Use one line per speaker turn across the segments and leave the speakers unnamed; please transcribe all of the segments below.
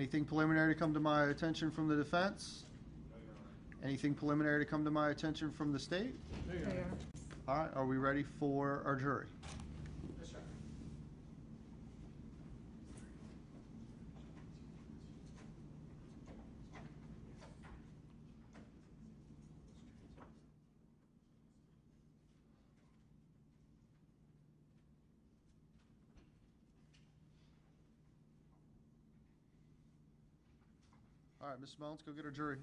Anything preliminary to come to my attention from the defense? Anything preliminary to come to my attention from the state?
No, Your Honor.
All right, are we ready for our jury?
Yes, sir.
All right, Ms. Smell, let's go get our jury.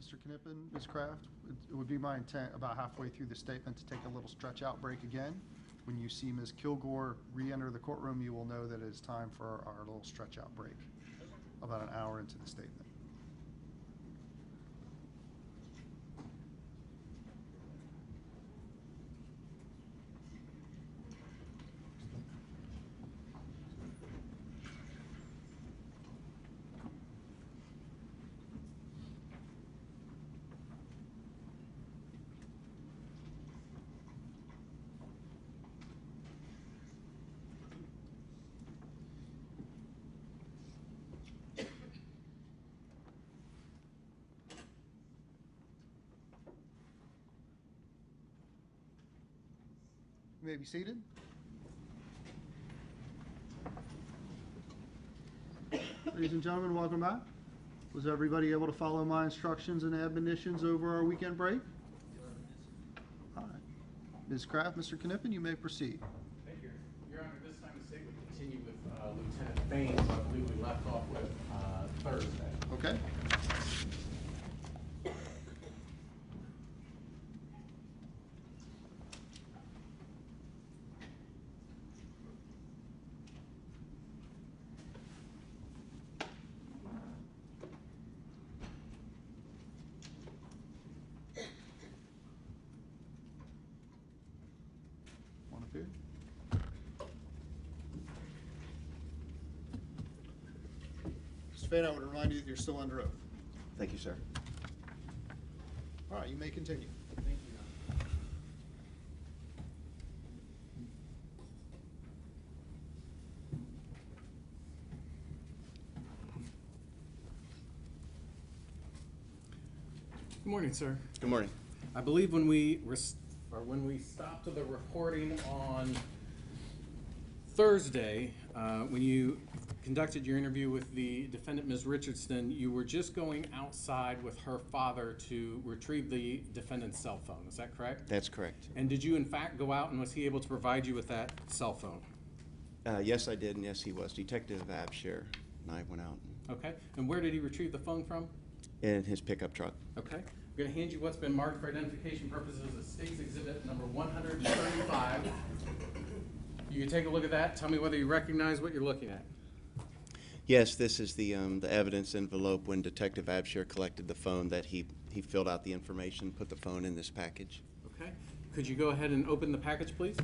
Mr. Knippen, Ms. Kraft, it would be my intent about halfway through the statement to take a little stretch out break again. When you see Ms. Kilgore re-enter the courtroom, you will know that it is time for our little stretch out break, about an hour into the statement. You may be seated. Ladies and gentlemen, welcome back. Was everybody able to follow my instructions and admonitions over our weekend break? All right. Ms. Kraft, Mr. Knippen, you may proceed.
Thank you. Your Honor, this time the state would continue with Lieutenant Baines. I believe we left off with Thursday.
Okay. One up here. Mr. Fane, I would remind you that you're still under oath.
Thank you, sir.
All right, you may continue.
Thank you, Your Honor. Good morning, sir.
Good morning.
I believe when we stopped the recording on Thursday, when you conducted your interview with the defendant, Ms. Richardson, you were just going outside with her father to retrieve the defendant's cell phone. Is that correct?
That's correct.
And did you in fact go out, and was he able to provide you with that cell phone?
Yes, I did, and yes, he was. Detective Abshire and I went out
Okay. And where did he retrieve the phone from?
in his pickup truck.
Okay. I'm going to hand you what's been marked for identification purposes as State's Exhibit number 135. You can take a look at that. Tell me whether you recognize what you're looking at.
Yes, this is the evidence envelope when Detective Abshire collected the phone that he filled out the information, put the phone in this package.
Okay. Could you go ahead and open the package, please?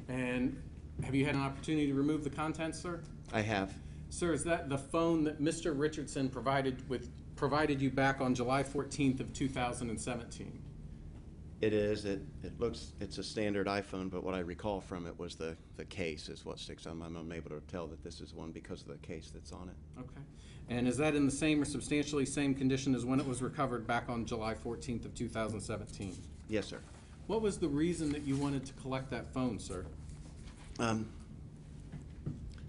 And have you had an opportunity to remove the contents, sir?
I have.
Sir, is that the phone that Mr. Richardson provided you back on July 14th of 2017?
It is. It looks, it's a standard iPhone, but what I recall from it was the case is what sticks on my mind. I'm able to tell that this is one because of the case that's on it.
Okay. And is that in the same or substantially same condition as when it was recovered back on July 14th of 2017?
Yes, sir.
What was the reason that you wanted to collect that phone, sir?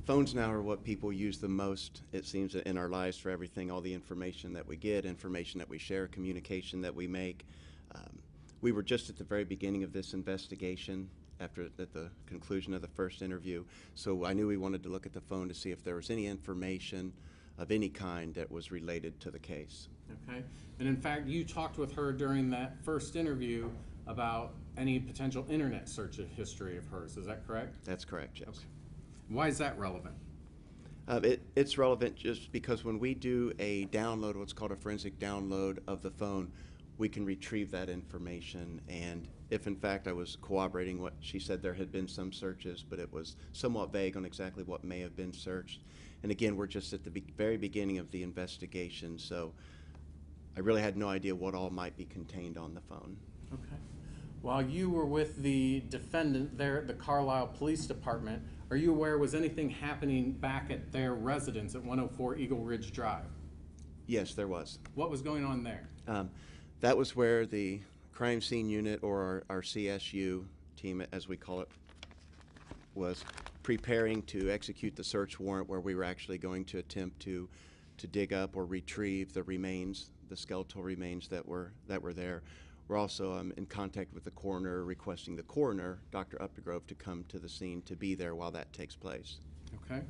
Phones now are what people use the most, it seems, in our lives for everything, all the information that we get, information that we share, communication that we make. We were just at the very beginning of this investigation at the conclusion of the first interview, so I knew we wanted to look at the phone to see if there was any information of any kind that was related to the case.
Okay. And in fact, you talked with her during that first interview about any potential internet search history of hers. Is that correct?
That's correct, yes.
Okay. Why is that relevant?
It's relevant just because when we do a download, what's called a forensic download of the phone, we can retrieve that information. And if in fact I was corroborating what she said, there had been some searches, but it was somewhat vague on exactly what may have been searched. And again, we're just at the very beginning of the investigation, so I really had no idea what all might be contained on the phone.
Okay. While you were with the defendant there at the Carlisle Police Department, are you aware, was anything happening back at their residence at 104 Eagle Ridge Drive?
Yes, there was.
What was going on there?
That was where the crime scene unit, or our CSU team, as we call it, was preparing to execute the search warrant, where we were actually going to attempt to dig up or retrieve the remains, the skeletal remains that were there. We're also in contact with the coroner, requesting the coroner, Dr. Updegrove, to come to the scene to be there while that takes place.
Okay.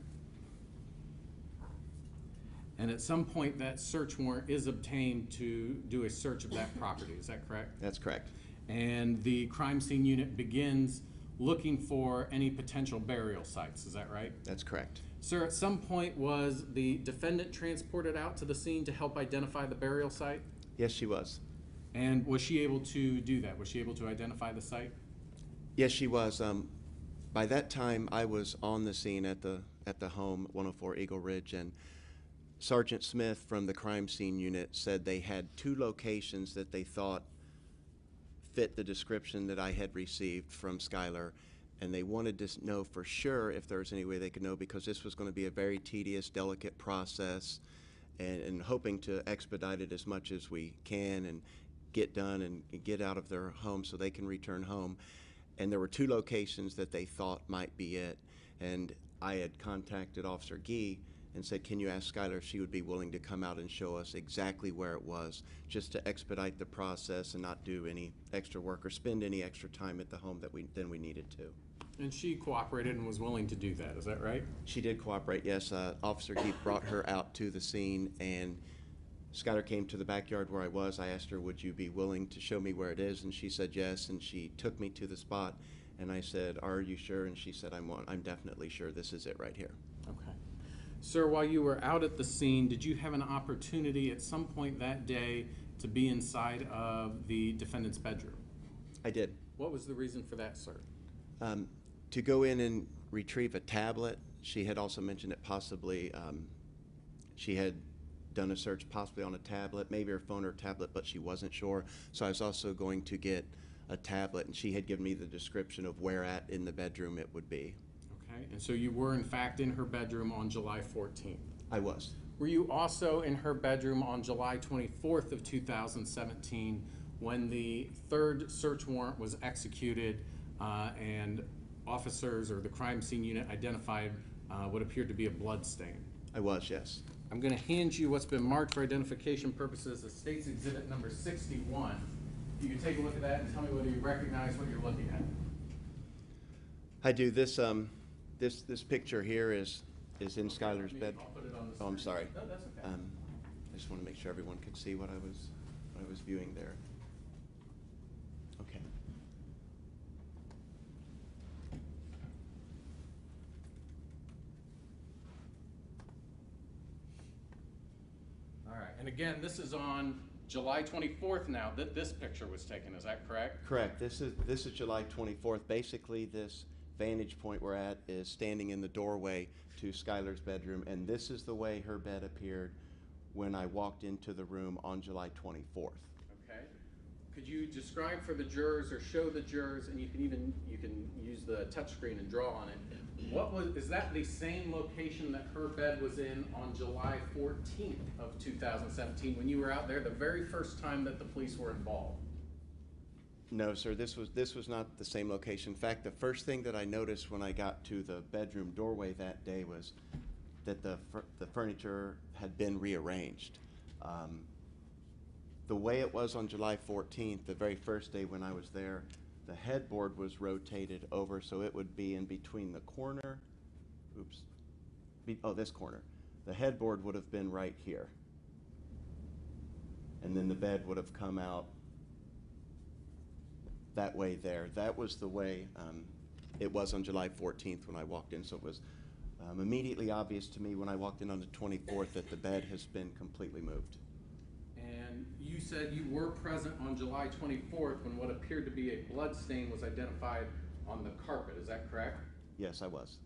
And at some point, that search warrant is obtained to do a search of that property. Is that correct?
That's correct.
And the crime scene unit begins looking for any potential burial sites. Is that right?
That's correct.
Sir, at some point, was the defendant transported out to the scene to help identify the burial site?
Yes, she was.
And was she able to do that? Was she able to identify the site?
Yes, she was. By that time, I was on the scene at the home, 104 Eagle Ridge, and Sergeant Smith from the crime scene unit said they had 2 locations that they thought fit the description that I had received from Skylar, and they wanted to know for sure if there was any way they could know, because this was going to be a very tedious, delicate process, and hoping to expedite it as much as we can and get done and get out of their home so they can return home. And there were 2 locations that they thought might be it, and I had contacted Officer Gee and said, can you ask Skylar if she would be willing to come out and show us exactly where it was, just to expedite the process and not do any extra work or spend any extra time at the home than we needed to.
And she cooperated and was willing to do that. Is that right?
She did cooperate, yes. Officer Gee brought her out to the scene, and Skylar came to the backyard where I was. I asked her, would you be willing to show me where it is? And she said yes, and she took me to the spot. And I said, are you sure? And she said, I'm definitely sure this is it right here.
Okay. Sir, while you were out at the scene, did you have an opportunity at some point that day to be inside of the defendant's bedroom?
I did.
What was the reason for that, sir?
To go in and retrieve a tablet. She had also mentioned that possibly she had done a search possibly on a tablet, maybe her phone or tablet, but she wasn't sure. So I was also going to get a tablet, and she had given me the description of where at in the bedroom it would be.
Okay, and so you were in fact in her bedroom on July 14th.
I was.
Were you also in her bedroom on July 24th of 2017 when the 3rd search warrant was executed and officers or the crime scene unit identified what appeared to be a blood stain?
I was, yes.
I'm going to hand you what's been marked for identification purposes as State's Exhibit number 61. If you can take a look at that and tell me whether you recognize what you're looking at.
I do. This picture here is in Skylar's bed.
I'll put it on the
Oh, I'm
screen.
sorry.
No, that's okay.
I just want to make sure everyone could see what I was viewing there. Okay.
All right, and again, this is on July 24th now that this picture was taken, is that correct?
Correct. This is July 24th. Basically, this vantage point we're at is standing in the doorway to Skylar's bedroom, and this is the way her bed appeared when I walked into the room on July 24th.
Okay. Could you describe for the jurors or show the jurors, and you can use the touchscreen and draw on it. Is that the same location that her bed was in on July 14th of 2017 when you were out there the very first time that the police were involved?
No, sir, this was not the same location. In fact, the first thing that I noticed when I got to the bedroom doorway that day was that the furniture had been rearranged. The way it was on July 14th, the very first day when I was there, the headboard was rotated over so it would be in between the corner, this corner. The headboard would have been right here. And then the bed would have come out that way there. That was the way it was on July 14th when I walked in, so it was immediately obvious to me when I walked in on the 24th that the bed has been completely moved.
And you said you were present on July 24th when what appeared to be a blood stain was identified on the carpet, is that correct?
Yes, I was.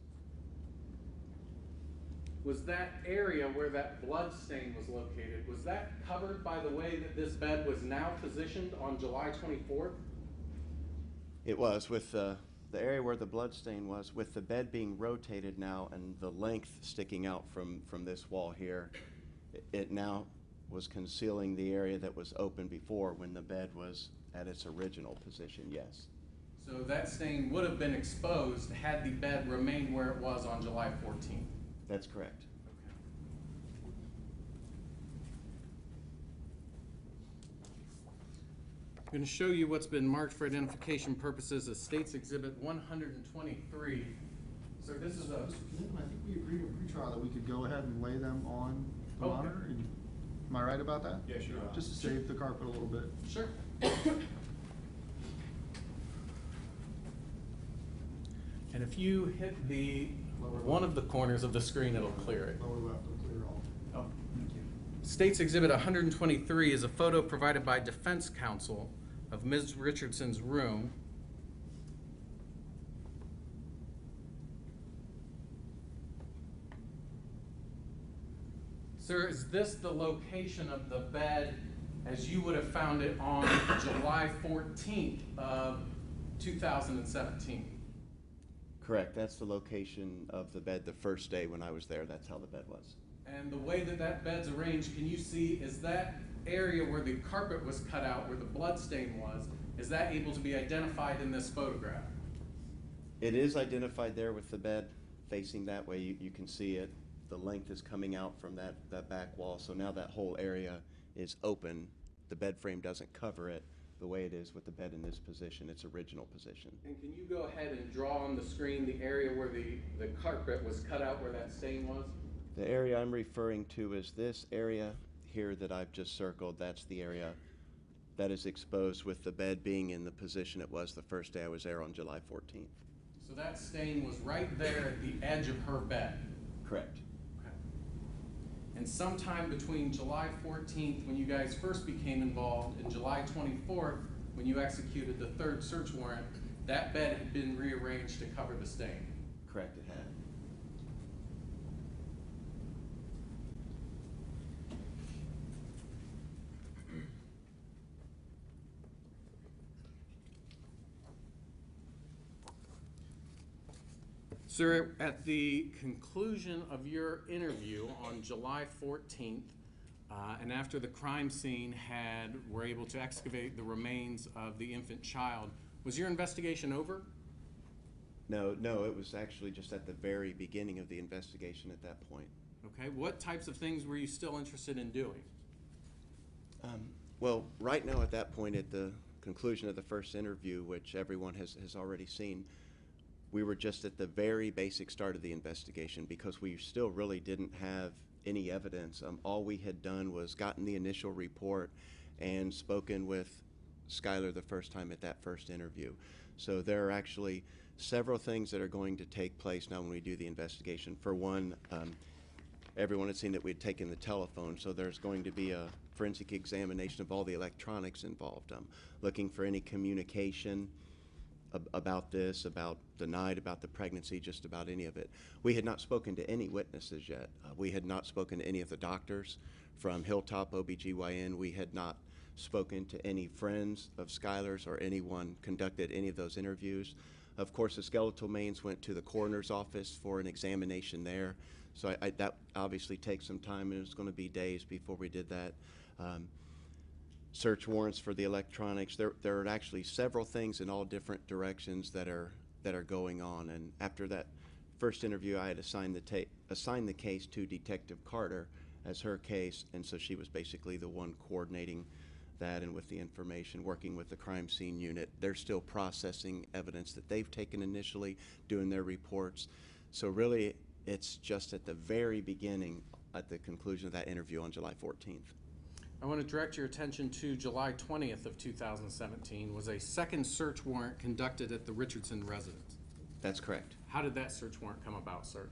Was that area where that blood stain was located, was that covered by the way that this bed was now positioned on July 24th?
It was, with the area where the blood stain was, with the bed being rotated now and the length sticking out from this wall here, it now was concealing the area that was open before when the bed was at its original position, yes.
So that stain would have been exposed had the bed remained where it was on July 14th?
That's correct.
I'm going to show you what's been marked for identification purposes as State's Exhibit 123. So this is a...
Mr. Knippen, I think we agreed in pretrial that we could go ahead and lay them on the
Okay.
monitor. Am I right about that?
Yes, you are.
Just to save the carpet a little bit.
Sure. And if you hit the one of the corners of the screen, it'll clear it.
Lower left will clear all.
Oh, thank you. State's Exhibit 123 is a photo provided by defense counsel of Ms. Richardson's room. Sir, is this the location of the bed as you would have found it on July 14th of 2017?
Correct. That's the location of the bed the first day when I was there. That's how the bed was.
And the way that that bed's arranged, can you see, is that area where the carpet was cut out, where the blood stain was, is that able to be identified in this photograph?
It is identified there with the bed facing that way. You can see it. The length is coming out from that back wall. So now that whole area is open. The bed frame doesn't cover it the way it is with the bed in this position, its original position.
And can you go ahead and draw on the screen the area where the carpet was cut out, where that stain was?
The area I'm referring to is this area here that I've just circled. That's the area that is exposed with the bed being in the position it was the first day I was there on July 14th.
So that stain was right there at the edge of her bed?
Correct.
Okay. And sometime between July 14th, when you guys first became involved, and July 24th, when you executed the third search warrant, that bed had been rearranged to cover the stain?
Correct, it had.
Sir, at the conclusion of your interview on July 14th, and after the crime scene were able to excavate the remains of the infant child, was your investigation over?
No, it was actually just at the very beginning of the investigation at that point.
Okay, what types of things were you still interested in doing?
Well, right now at that point, at the conclusion of the first interview, which everyone has already seen, we were just at the very basic start of the investigation because we still really didn't have any evidence. All we had done was gotten the initial report and spoken with Skylar the first time at that first interview. So there are actually several things that are going to take place now when we do the investigation. For one, everyone had seen that we'd taken the telephone, so there's going to be a forensic examination of all the electronics involved, looking for any communication about this, about the night, about the pregnancy, just about any of it. We had not spoken to any witnesses yet. We had not spoken to any of the doctors from Hilltop OBGYN. We had not spoken to any friends of Skylar's or anyone conducted any of those interviews. Of course, the skeletal remains went to the coroner's office for an examination there. So that obviously takes some time, and it's going to be days before we did that. Search warrants for the electronics. There are actually several things in all different directions that are going on. And after that first interview, I had assigned the case to Detective Carter as her case, and so she was basically the one coordinating that and with the information, working with the crime scene unit. They're still processing evidence that they've taken initially, doing their reports. So really, it's just at the very beginning, at the conclusion of that interview on July 14th.
I want to direct your attention to July 20th of 2017 was a second search warrant conducted at the Richardson residence.
That's correct.
How did that search warrant come about, sir?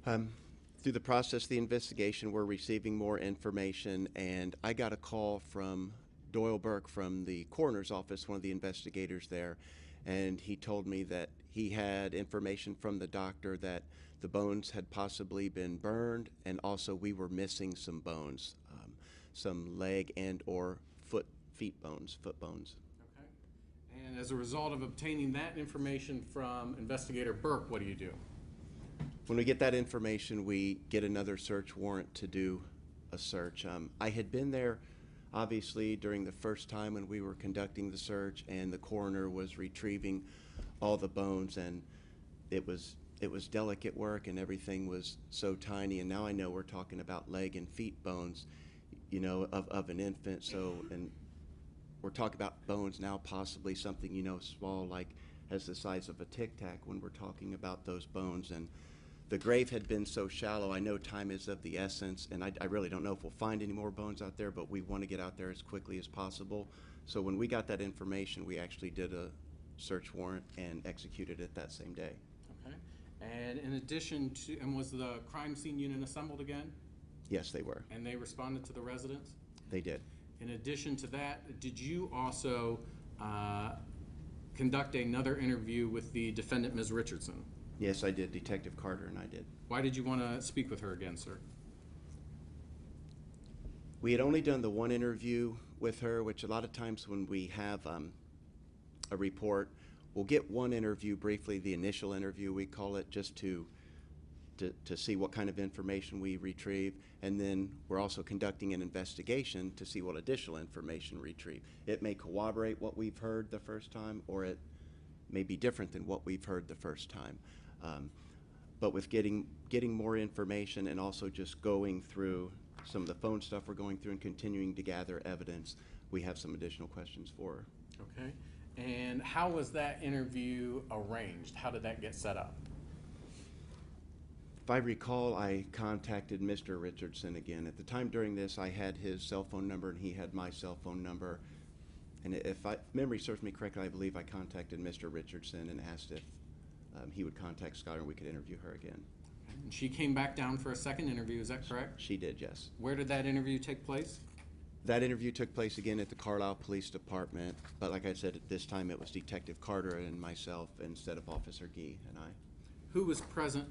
Through the process of the investigation, we're receiving more information, and I got a call from Doyle Burke from the coroner's office, one of the investigators there, and he told me that he had information from the doctor that the bones had possibly been burned, and also we were missing some bones, some leg and or foot bones.
Okay. And as a result of obtaining that information from Investigator Burke, what do you do?
When we get that information, we get another search warrant to do a search. I had been there, obviously, during the first time when we were conducting the search, and the coroner was retrieving all the bones, and it was delicate work, and everything was so tiny. And now I know we're talking about leg and feet bones, you know, of an infant. So, and we're talking about bones now, possibly something, you know, small, like as the size of a Tic Tac when we're talking about those bones. And the grave had been so shallow. I know time is of the essence, and I really don't know if we'll find any more bones out there, but we want to get out there as quickly as possible. So when we got that information, we actually did a search warrant and executed it that same day.
Okay. And in addition to, and was the crime scene unit assembled again?
Yes, they were.
And they responded to the residents?
They did.
In addition to that, did you also conduct another interview with the defendant, Ms. Richardson?
Yes, I did. Detective Carter and I did.
Why did you want to speak with her again, sir?
We had only done the one interview with her, which a lot of times when we have a report, we'll get one interview briefly, the initial interview we call it, just to see what kind of information we retrieve, and then we're also conducting an investigation to see what additional information we retrieve. It may corroborate what we've heard the first time, or it may be different than what we've heard the first time. But with getting more information and also just going through some of the phone stuff we're going through and continuing to gather evidence, we have some additional questions for her.
Okay. And how was that interview arranged? How did that get set up?
If I recall, I contacted Mr. Richardson again. At the time during this, I had his cell phone number and he had my cell phone number. And if memory serves me correctly, I believe I contacted Mr. Richardson and asked if he would contact Skylar and we could interview her again.
And she came back down for a second interview, is that correct?
She did, yes.
Where did that interview take place?
That interview took place again at the Carlisle Police Department, but like I said, at this time it was Detective Carter and myself instead of Officer Gee and I.
Who was present?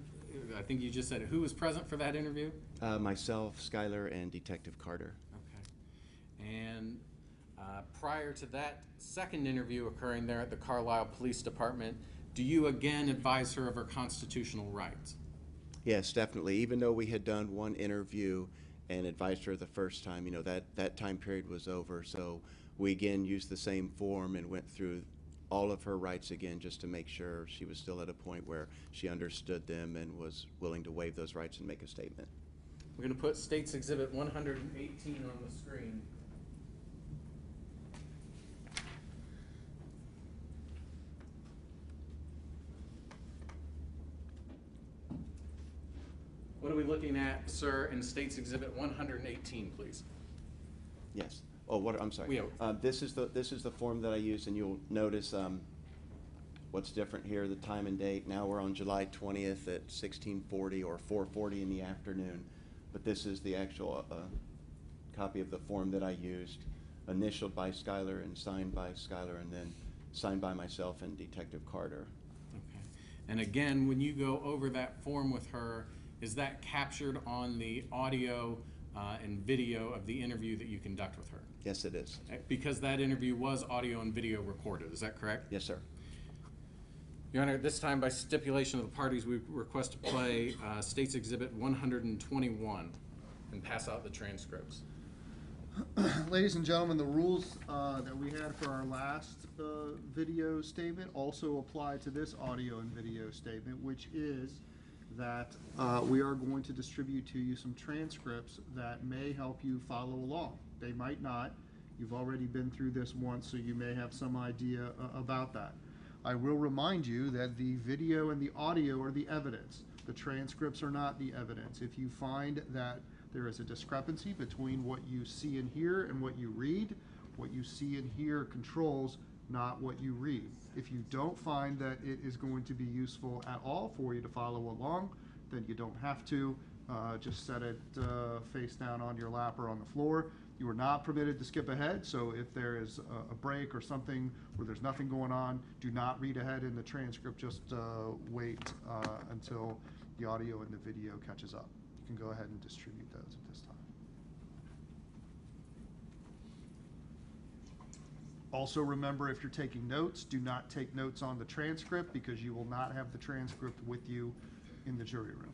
I think you just said it. Who was present for that interview?
Myself, Skylar, and Detective Carter.
Okay. And prior to that second interview occurring there at the Carlisle Police Department, do you again advise her of her constitutional rights?
Yes, definitely. Even though we had done one interview and advised her the first time, you know, that time period was over. So we again used the same form and went through all of her rights again just to make sure she was still at a point where she understood them and was willing to waive those rights and make a statement.
We're going to put State's Exhibit 118 on the screen. What are we looking at, sir, in State's Exhibit 118, please?
Yes. Oh, what? I'm sorry. This is the form that I used, and you'll notice what's different here, the time and date. Now we're on July 20th at 16:40 or 4:40 in the afternoon. But this is the actual copy of the form that I used, initialed by Skylar and signed by Skylar, and then signed by myself and Detective Carter.
Okay. And again, when you go over that form with her, is that captured on the audio and video of the interview that you conduct with her?
Yes, it is.
Because that interview was audio and video recorded, is that correct?
Yes, sir.
Your Honor, at this time, by stipulation of the parties, we request to play State's Exhibit 121 and pass out the transcripts.
Ladies and gentlemen, the rules that we had for our last video statement also apply to this audio and video statement, which is that we are going to distribute to you some transcripts that may help you follow along. They might not. You've already been through this once, so you may have some idea about that. I will remind you that the video and the audio are the evidence. The transcripts are not the evidence. If you find that there is a discrepancy between what you see and hear and what you read. What you see and hear controls, not what you read. If you don't find that it is going to be useful at all for you to follow along, then you don't have to. Just set it face down on your lap or on the floor. You are not permitted to skip ahead, so if there is a break or something where there's nothing going on, do not read ahead in the transcript. Just wait until the audio and the video catches up. You can go ahead and distribute those at this time. Also remember, if you're taking notes, do not take notes on the transcript because you will not have the transcript with you in the jury room.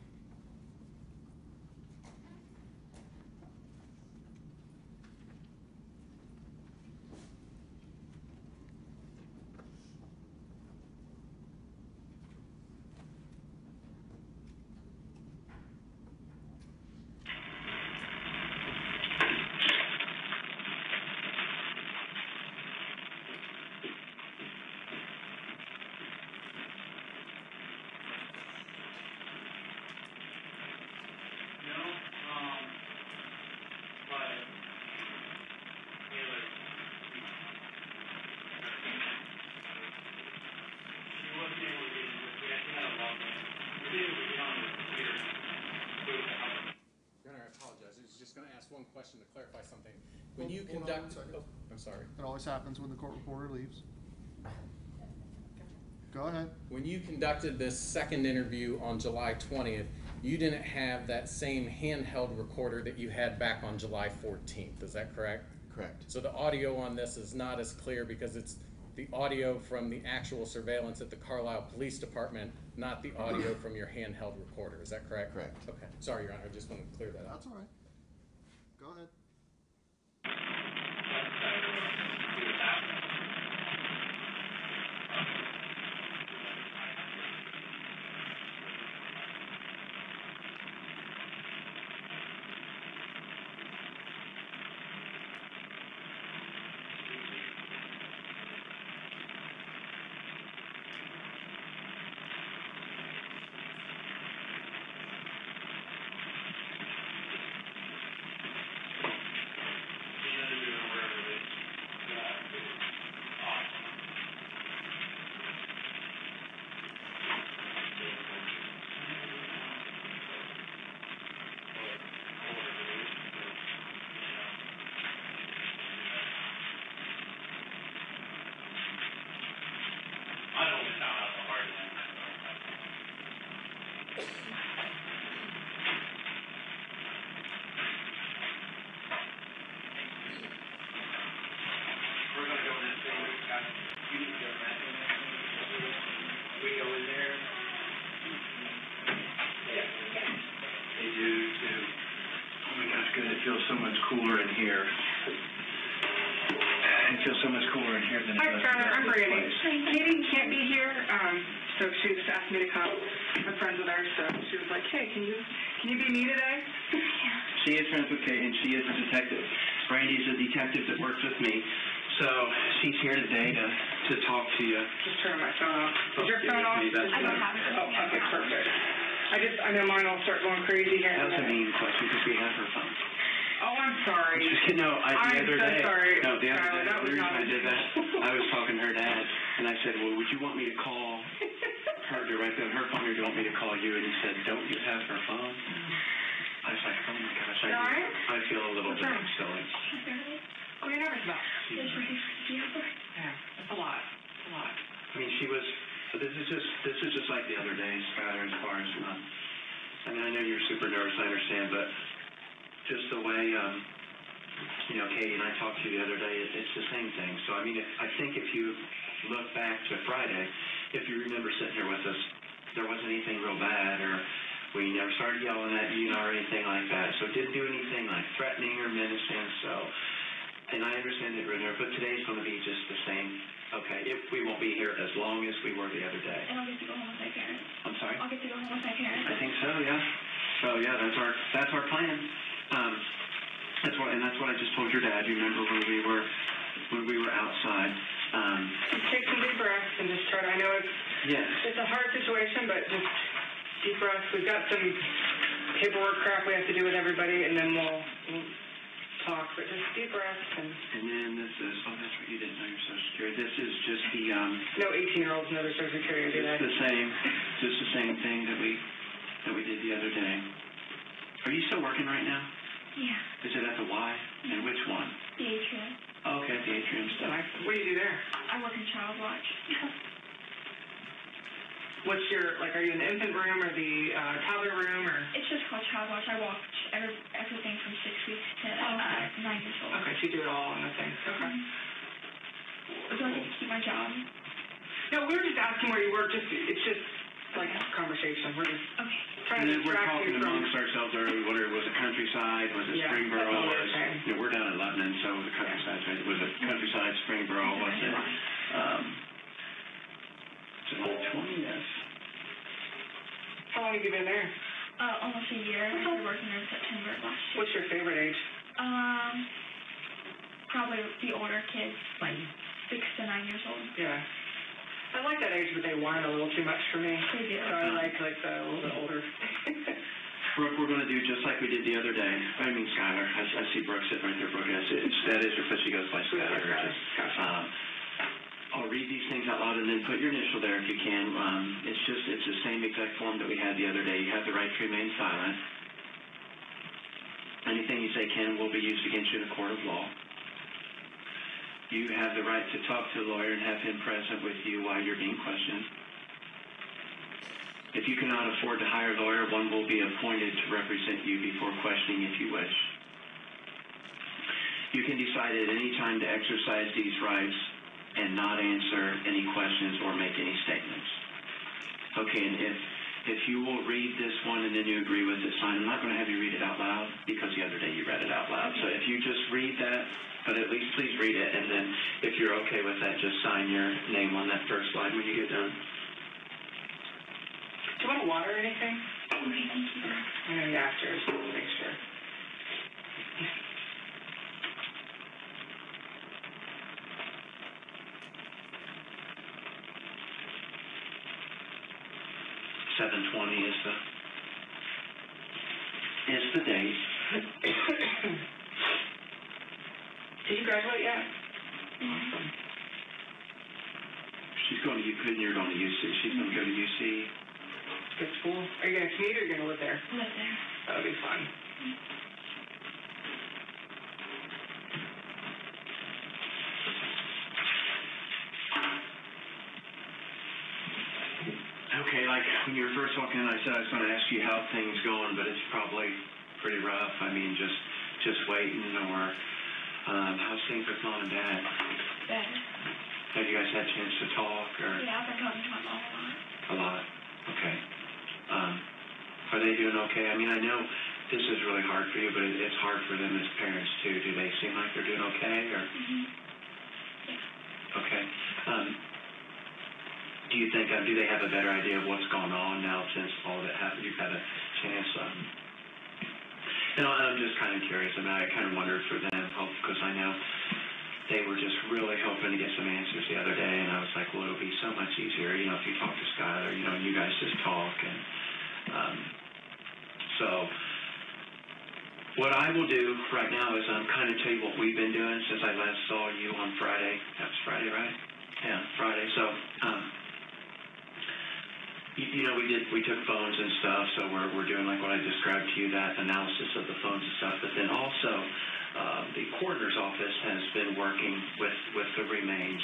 One question to clarify something. When you conduct, I'm sorry.
It always happens when the court reporter leaves. Go ahead.
When you conducted this second interview on July 20th, you didn't have that same handheld recorder that you had back on July 14th. Is that correct?
Correct.
So the audio on this is not as clear because it's the audio from the actual surveillance at the Carlisle Police Department, not the audio from your handheld recorder. Is that correct?
Correct.
Okay. Sorry, Your Honor. I just wanted to clear that up.
That's all right. Go ahead.
feels so much cooler in here. It feels so much cooler in here than it does in
Skylar, I'm
this
Brandy.
place.
Katie can't be here, so she just asked me to come. I'm friends with her, so she was like, hey, can you be me today?
She is friends with Kate, and she is a detective. Brandy's a detective that works with me, so she's here today to talk to you.
Just turn my phone off. Is your phone off?
I don't
have it. Oh, okay, perfect. I know mine will start going crazy here.
That was a mean question because we have her phone.
Oh, I'm sorry.
The other day,
sorry.
No, the other
Skylar,
day,
that was
the reason
not
I did that, I was talking to her dad, and I said, well, would you want me to call her directly on her phone, or do you want me to call you? And he said, don't you have her phone? I was like, oh my gosh, I feel a little bit silly.
I mean, I was about. Yeah, it's a lot. It's a lot.
I mean, this is just like the other day, Skylar, as far as, I mean, I know you're super nervous, I understand, but just the way, Katie and I talked to you the other day, it's the same thing. So, I mean, I think if you look back to Friday, if you remember sitting here with us, there wasn't anything real bad, or we never started yelling at you, or anything like that. So it didn't do anything like threatening or menacing, so, and I understand that you're nervous, but today's going to be just the same. Okay, we won't be here as long as we were the other day.
And I'll get to go home with my parents.
I'm sorry?
I'll get to go home with my parents.
I think so, yeah. So yeah, that's our plan. That's what I just told your dad. You remember when we were outside.
Take some deep breaths and just try to. I know it's a hard situation, but just deep breaths. We've got some paperwork crap we have to do with everybody, and then we'll talk. But just deep breaths and
then this is, oh, that's right, you didn't know your Social Security. This is just the,
no 18-year-olds know their Social Security, do they?
it's just the same thing that we did the other day. Are you still working right now?
Yeah.
Is it at the Y? And which one?
The atrium.
Oh, okay, at the atrium stuff.
What do you do there?
I work in child watch.
What's your, like, are you in the infant room or the toddler room, or?
It's just called child watch. I watch everything from 6 weeks to 9 years old.
Okay, so you do it all on the thing. Okay.
Do I get to keep my job?
No, we were just asking where you work. It's just like a conversation. We're just
Okay.
trying
And
to
then we're
distract
talking
you from.
amongst ourselves earlier, whether it was a Countryside, was it
Yeah,
Springboro,
that's all we're
was,
saying.
you know, we're down in Lebanon, so the Countryside, was it Countryside, Springboro, was it, July 20th?
How long have you been there?
Almost a year. I started working in September of last year.
What's your favorite age?
Probably the older kids, like 6 to 9 years old.
Yeah. I like that age, but they whine a little too much for me.
They do.
So I like the a little bit older.
Brooke, we're going to do just like we did the other day. I mean, Skylar. I see Brooke sitting right there. Brooke, that is her, but she goes by Skylar.
Gotcha.
I'll read these things out loud and then put your initial there if you can. It's the same exact form that we had the other day. You have the right to remain silent. Anything you say can and will be used against you in a court of law. You have the right to talk to a lawyer and have him present with you while you're being questioned. If you cannot afford to hire a lawyer, one will be appointed to represent you before questioning if you wish. You can decide at any time to exercise these rights and not answer any questions or make any statements. Okay, and if you will read this one and then you agree with it, sign. I'm not going to have you read it out loud because the other day you read it out loud. So if you just read that, but at least please read it, and then if you're okay with that, just sign your name on that first slide when you get done.
Do you want water or anything?
Okay, thank you.
I'm going to be after, just to make sure.
$7:20 is the date.
Did you graduate yet?
Awesome.
She's going to UC, you're going to UC. She's going to go to UC.
Good school. Are you going to commute or are you going to live there?
Live there.
That would be fun.
Okay, like when you were first walking in, I said I was going to ask you how things going, but it's probably pretty rough. I mean, just waiting, or how's things with Mom and Dad?
Better.
Have you guys had a chance to talk, or?
Yeah, I've been talking to my mom a lot.
A lot. Okay. Are they doing okay? I mean, I know this is really hard for you, but it's hard for them as parents too. Do they seem like they're doing okay, or?
Yeah.
Okay. Do you think, do they have a better idea of what's going on now since all that happened? You've had a chance, I'm just kind of curious. I mean, I kind of wondered for them, because I know they were just really hoping to get some answers the other day, and I was like, well, it'll be so much easier, if you talk to Skylar, and you guys just talk, and so what I will do right now is kind of tell you what we've been doing since I last saw you on Friday. That was Friday, right? Yeah, Friday. So, we took phones and stuff, so we're doing like what I described to you, that analysis of the phones and stuff, but then also the coroner's office has been working with her remains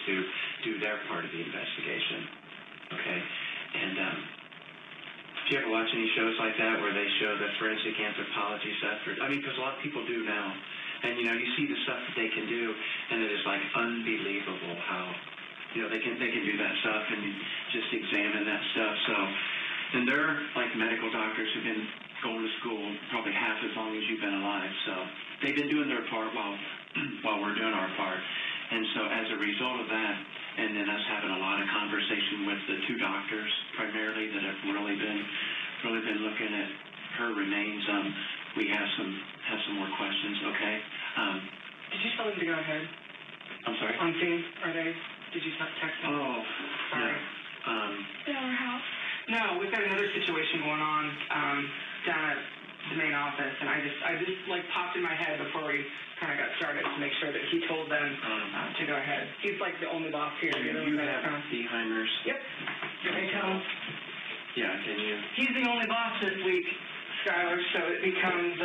to do their part of the investigation. Okay? And do you ever watch any shows like that where they show the forensic anthropology stuff? Because a lot of people do now. And, you see the stuff that they can do, and it is like unbelievable how, they can do that stuff and just examine that stuff. So, and they're like medical doctors who've been going to school probably half as long as you've been alive. So they've been doing their part while we're doing our part. And so as a result of that, and then us having a lot of conversation with the two doctors primarily that have really been looking at her remains, we have some more questions. Okay.
Did you tell them to go ahead?
I'm sorry.
On scene? Did you text them?
Oh,
sorry.
no.
At our house.
No, we've got another situation going on down at the main office, and I just like popped in my head before we kind of got started to make sure that he told them to go ahead. He's like the only boss here.
You have beehinders.
Yep. Can I tell him?
Yeah, can you?
He's the only boss this week, Skylar, so it becomes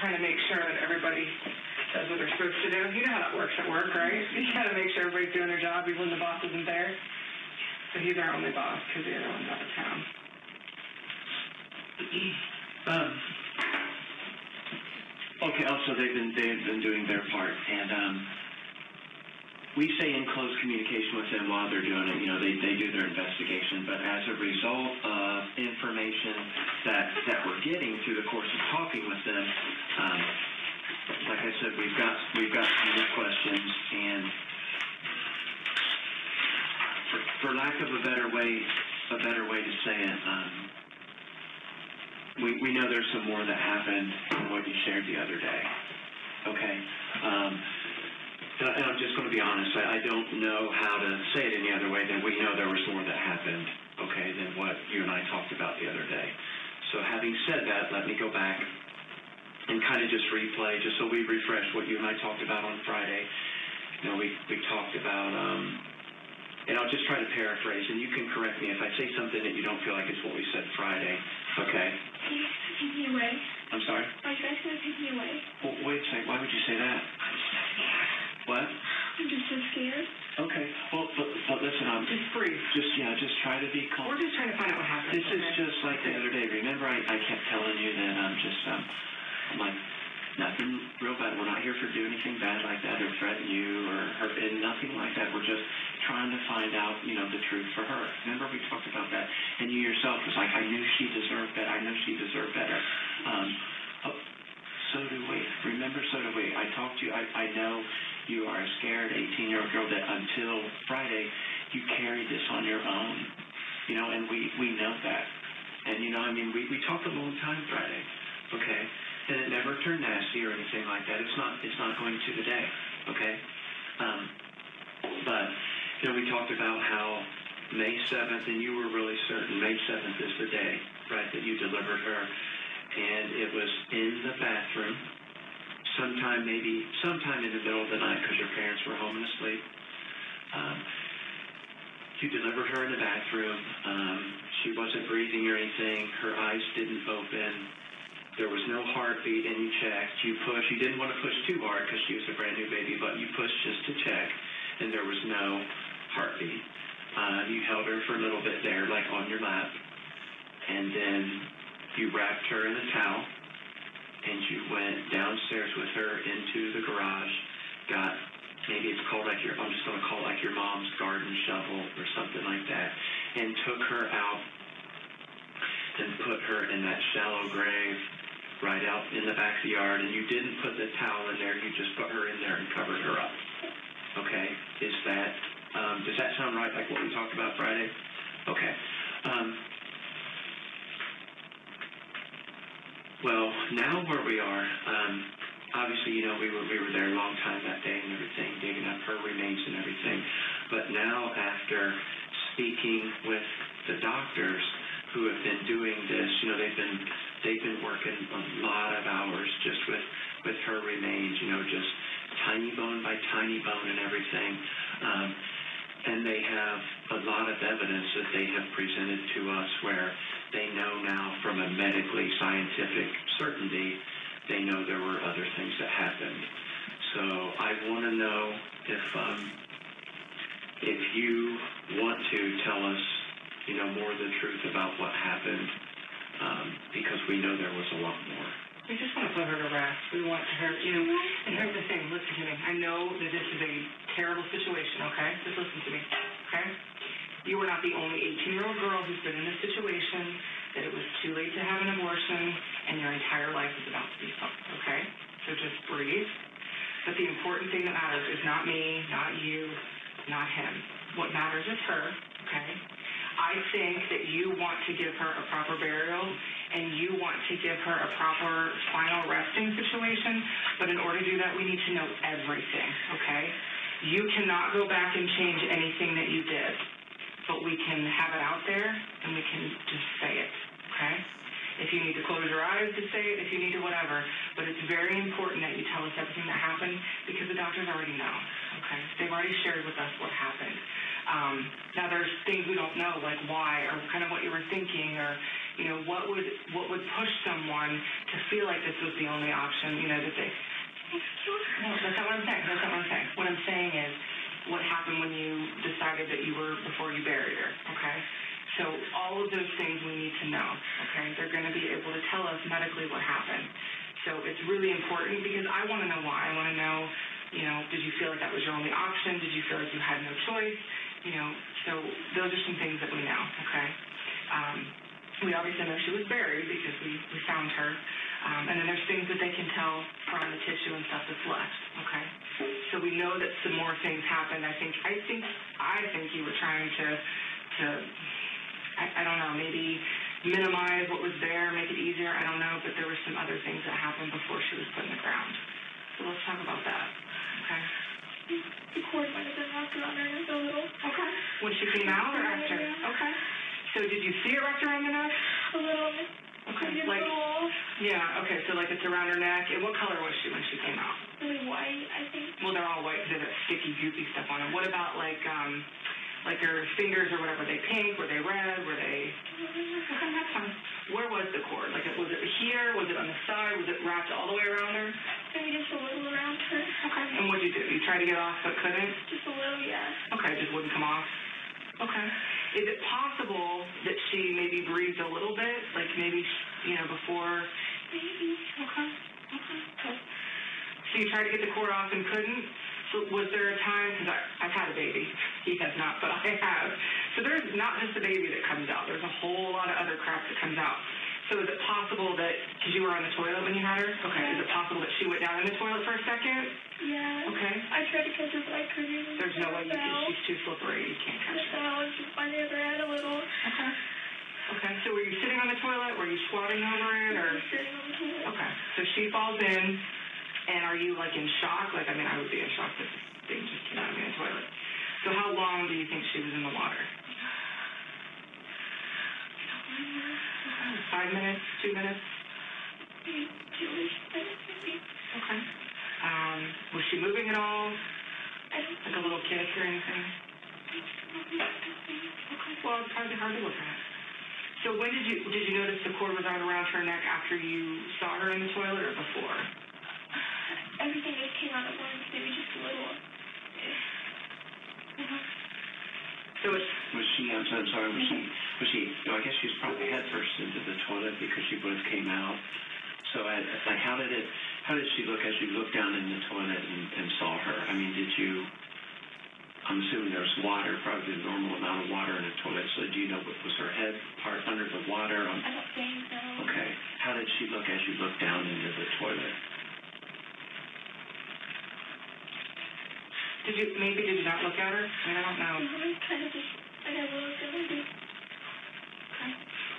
trying to make sure that everybody does what they're supposed to do. You know how that works at work, right? You got to make sure everybody's doing their job even when the boss isn't there. So he's our only boss because the other one's out of town.
Okay. Also, they've been doing their part, and we say in close communication with them while they're doing it. You know, they do their investigation, but as a result of information that we're getting through the course of talking with them, like I said, we've got some more questions, and for lack of a better way to say it, we know there's some more that happened than what you shared the other day. Okay. And I'm just going to be honest, I don't know how to say it any other way than we know there was more that happened, okay, than what you and I talked about the other day. So having said that, let me go back and kind of just replay, just so we refresh what you and I talked about on Friday. You know, we talked about, and I'll just try to paraphrase, and you can correct me if I say something that you don't feel like it's what we said Friday, okay?
Take me away.
I'm sorry?
My guy's gonna take me away.
Well, wait a second, why would you say that? What?
I'm just so scared.
Okay. Well, but listen,
Just breathe.
Just try to be calm.
We're just trying to find out what happened.
This is just like the other day. Remember, I kept telling you that I'm like, nothing real bad. We're not here for do anything bad like that or threaten you or hurt, and nothing like that. We're just trying to find out, you know, the truth for her. Remember, we talked about that, and you yourself was like, I knew she deserved better. I know she deserved better. So do we. Remember, so do we. I talked to you. I know you are a scared 18-year-old girl that until Friday you carried this on your own, you know, and we know that. And, you know, I mean, we talked a long time Friday, okay? And it never turned nasty or anything like that. It's not going to today, okay? But, you know, we talked about how May 7th, and you were really certain May 7th is the day, right, that you delivered her. And it was in the bathroom, sometime in the middle of the night because your parents were home and asleep. You delivered her in the bathroom. She wasn't breathing or anything. Her eyes didn't open. There was no heartbeat, and you checked. You pushed. You didn't want to push too hard because she was a brand new baby, but you pushed just to check, and there was no heartbeat. You held her for a little bit there, like on your lap, and then you wrapped her in a towel, and you went downstairs with her into the garage, got, maybe it's called like I'm just going to call it like your mom's garden shovel or something like that, and took her out and put her in that shallow grave right out in the back of the yard, and you didn't put the towel in there, you just put her in there and covered her up. Okay? Does that sound right, like what we talked about Friday? Okay. Well, now where we are, obviously, you know, we were there a long time that day and everything, digging up her remains and everything. But now, after speaking with the doctors who have been doing this, you know, they've been working a lot of hours just with her remains, you know, just tiny bone by tiny bone and everything. And they have a lot of evidence that they have presented to us where they know now from a medically scientific certainty, they know there were other things that happened. So I want to know if you want to tell us, you know, more of the truth about what happened, because we know there was a lot more.
We just want to put her to rest. We want her, you know, and here's the thing, listen to me. I know that this is a terrible situation, okay? Just listen to me, okay? You are not the only 18-year-old girl who's been in this situation, that it was too late to have an abortion, and your entire life is about to be fucked, okay? So just breathe. But the important thing that matters is not me, not you, not him. What matters is her, okay? I think that you want to give her a proper burial, and you want to give her a proper final resting situation, but in order to do that, we need to know everything, okay? You cannot go back and change anything that you did, but we can have it out there, and we can just say it, okay? If you need to close your eyes to say it, if you need to whatever, but it's very important that you tell us everything that happened, because the doctors already know, okay? They've already shared with us what happened. Now there's things we don't know, like why, or kind of what you were thinking, or, you know, what would push someone to feel like this was the only option, you know, that they... No, that's not what I'm saying. That's not what I'm saying. What I'm saying is what happened when you decided that you were, before you buried her, okay? So all of those things we need to know, okay? They're going to be able to tell us medically what happened. So it's really important because I want to know why. I want to know, you know, did you feel like that was your only option? Did you feel like you had no choice? You know, so those are some things that we know, okay? We obviously know she was buried because we found her. And then there's things that they can tell from the tissue and stuff that's left, okay? So we know that some more things happened. I think you were trying to I don't know, maybe minimize what was there, make it easier, I don't know, but there were some other things that happened before she was put in the ground. So let's talk about that, okay?
The cord might have been wrapped around her neck a little.
Okay. When she came out or after?
Yeah.
Okay. So did you see it wrapped around the neck?
A little.
Okay.
Maybe a
Like,
little.
yeah, okay, so like it's around her neck. And what color was she when she came out?
Really white, I think.
Well, they're all white because they have that sticky, goopy stuff on them. What about like her fingers or whatever? Were they pink? Were they red? Were they... Okay, that's fine. Where was the cord? Like, was it here? Was it on the side? Was it wrapped all the way around her?
Maybe just a little around her.
Okay. And what'd you do? You tried to get off but couldn't?
Just a little, yeah.
Okay, just wouldn't come off? Okay. Is it possible that she maybe breathed a little bit? Like maybe, you know, before...
Maybe.
Okay. So you tried to get the cord off and couldn't? So was there a time, because I've had a baby, he has not, but I have. So there's not just a baby that comes out, there's a whole lot of other crap that comes out. So is it possible that, because you were on the toilet when you had her? Okay, is it possible that she went down in the toilet for a second?
Yeah.
Okay.
I tried to catch her, but I couldn't.
There's no way you can, she's too slippery, you can't catch her.
I was just finding her head a little.
Okay. Okay, so were you sitting on the toilet, were you squatting over it, or?
I was sitting on the toilet.
Okay, so she falls in, and are you like in shock? Like, I mean, I would be in shock if this thing just came out of me in the toilet. So how long do you think she was in the water? 5 minutes, 2 minutes?
Maybe 2-ish minutes, maybe.
Okay. Was she moving at all? Like a little kiss or anything? Okay, well, it's probably hard to look at. So when did you notice the cord was around her neck after you saw her in the toilet or before?
Everything just came out at once, maybe just a little.
So it's...
Was she, I'm sorry, was she, I guess she was probably head first into the toilet because she both came out. So like how did she look as you looked down in the toilet and saw her? I mean, I'm assuming there was water, probably the normal amount of water in the toilet. So do you know, was her head part under the water?
I don't think so.
Okay. How did she look as you looked down into the toilet?
Did you not look at her? I mean, I don't know.
Kind of just, I got a little bit maybe.
Okay.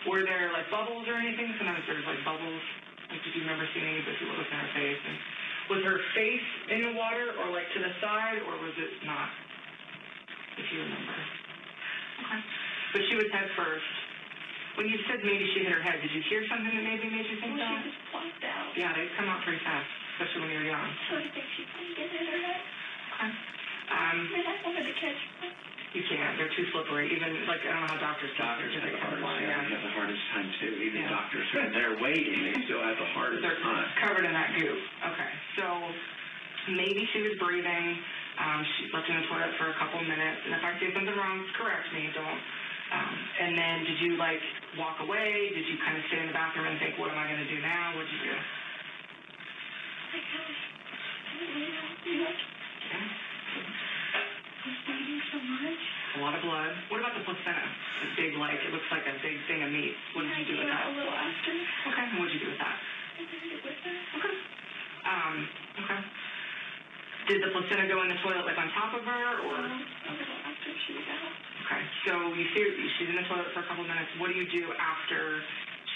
Were there like bubbles or anything? Sometimes there's like bubbles. Like, did you remember seeing any, but you were looking at her face? And was her face in the water or like to the side, or was it not? If you remember. Okay. But she was head first. When you said maybe she hit her head, did you hear something that maybe made you think that?
She just plopped out.
Yeah, they come out pretty fast, especially when you're young.
So I think she couldn't get hit her head.
Okay.
I mean, I wanted to catch her.
You can't. They're too slippery. Even, like, I don't know how doctors
Doctors have the hardest time too. Even
Yeah.
doctors who are there waiting, they still have the hardest
They're
time.
covered in that goop. Okay. So maybe she was breathing. She left in the toilet for a couple minutes. And if I say something wrong, correct me. Don't. And then did you, like, walk away? Did you kind of stay in the bathroom and think, what am I going to do now? What did you do?
Like, I didn't really know.
Okay.
I was bleeding so much.
A lot of blood. What about the placenta? The big, like, it looks like a big thing of meat. What did you do with that?
A little after.
Okay. And what did you do with that?
I buried it with her.
Okay. Okay. Did the placenta go in the toilet, like, on top of her, or?
A little after she was out.
Okay. So you see she's in the toilet for a couple minutes. What do you do after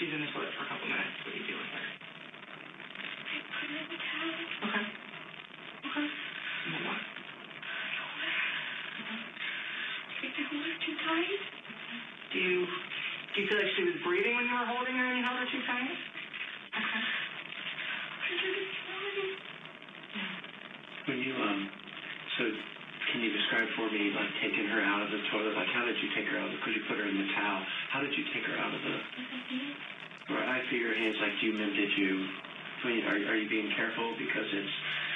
she's in the toilet for a couple minutes? What do you do with her?
I put her in the towel.
Okay. Okay. And then what?
I think I hold her too tight.
Do you feel like she was breathing when you were holding her and you held her too tight? Okay.
When you, so can you describe for me, like, taking her out of the toilet? Like, how did you take her out of the, could you put her in the towel? How did you take her out of the, right, I feel your hands, like, did you, are you being careful because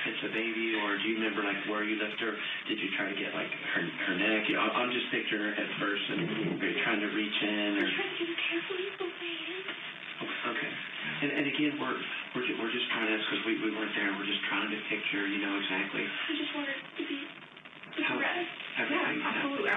it's a baby, or do you remember, like, where you left her? Did you try to get, like, her neck? I'm just picturing her head first, and are you trying to reach in, or?
I'm trying to do carefully with both my hands.
Okay. And again, we're just trying to ask, because we weren't there, we're just trying to picture, exactly.
I just want her to be rest.
Yeah, absolutely.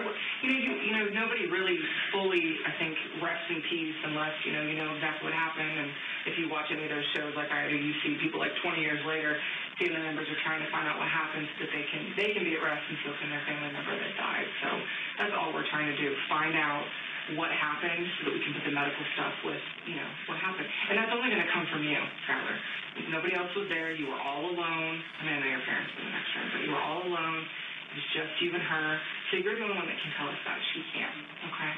Nobody really fully, I think, rests in peace unless, you know exactly what happened. And if you watch any of those shows like I do, you see people like 20 years later, family members are trying to find out what happened so that they can be at rest and so can their family member that died. So that's all we're trying to do, find out what happened so that we can put the medical stuff with, what happened. And that's only going to come from you, Skylar. Nobody else was there. You were all alone. I mean, I know your parents were in the next room, but you were all alone. It was just you and her. So you're the only one that can tell us that. She can't, okay?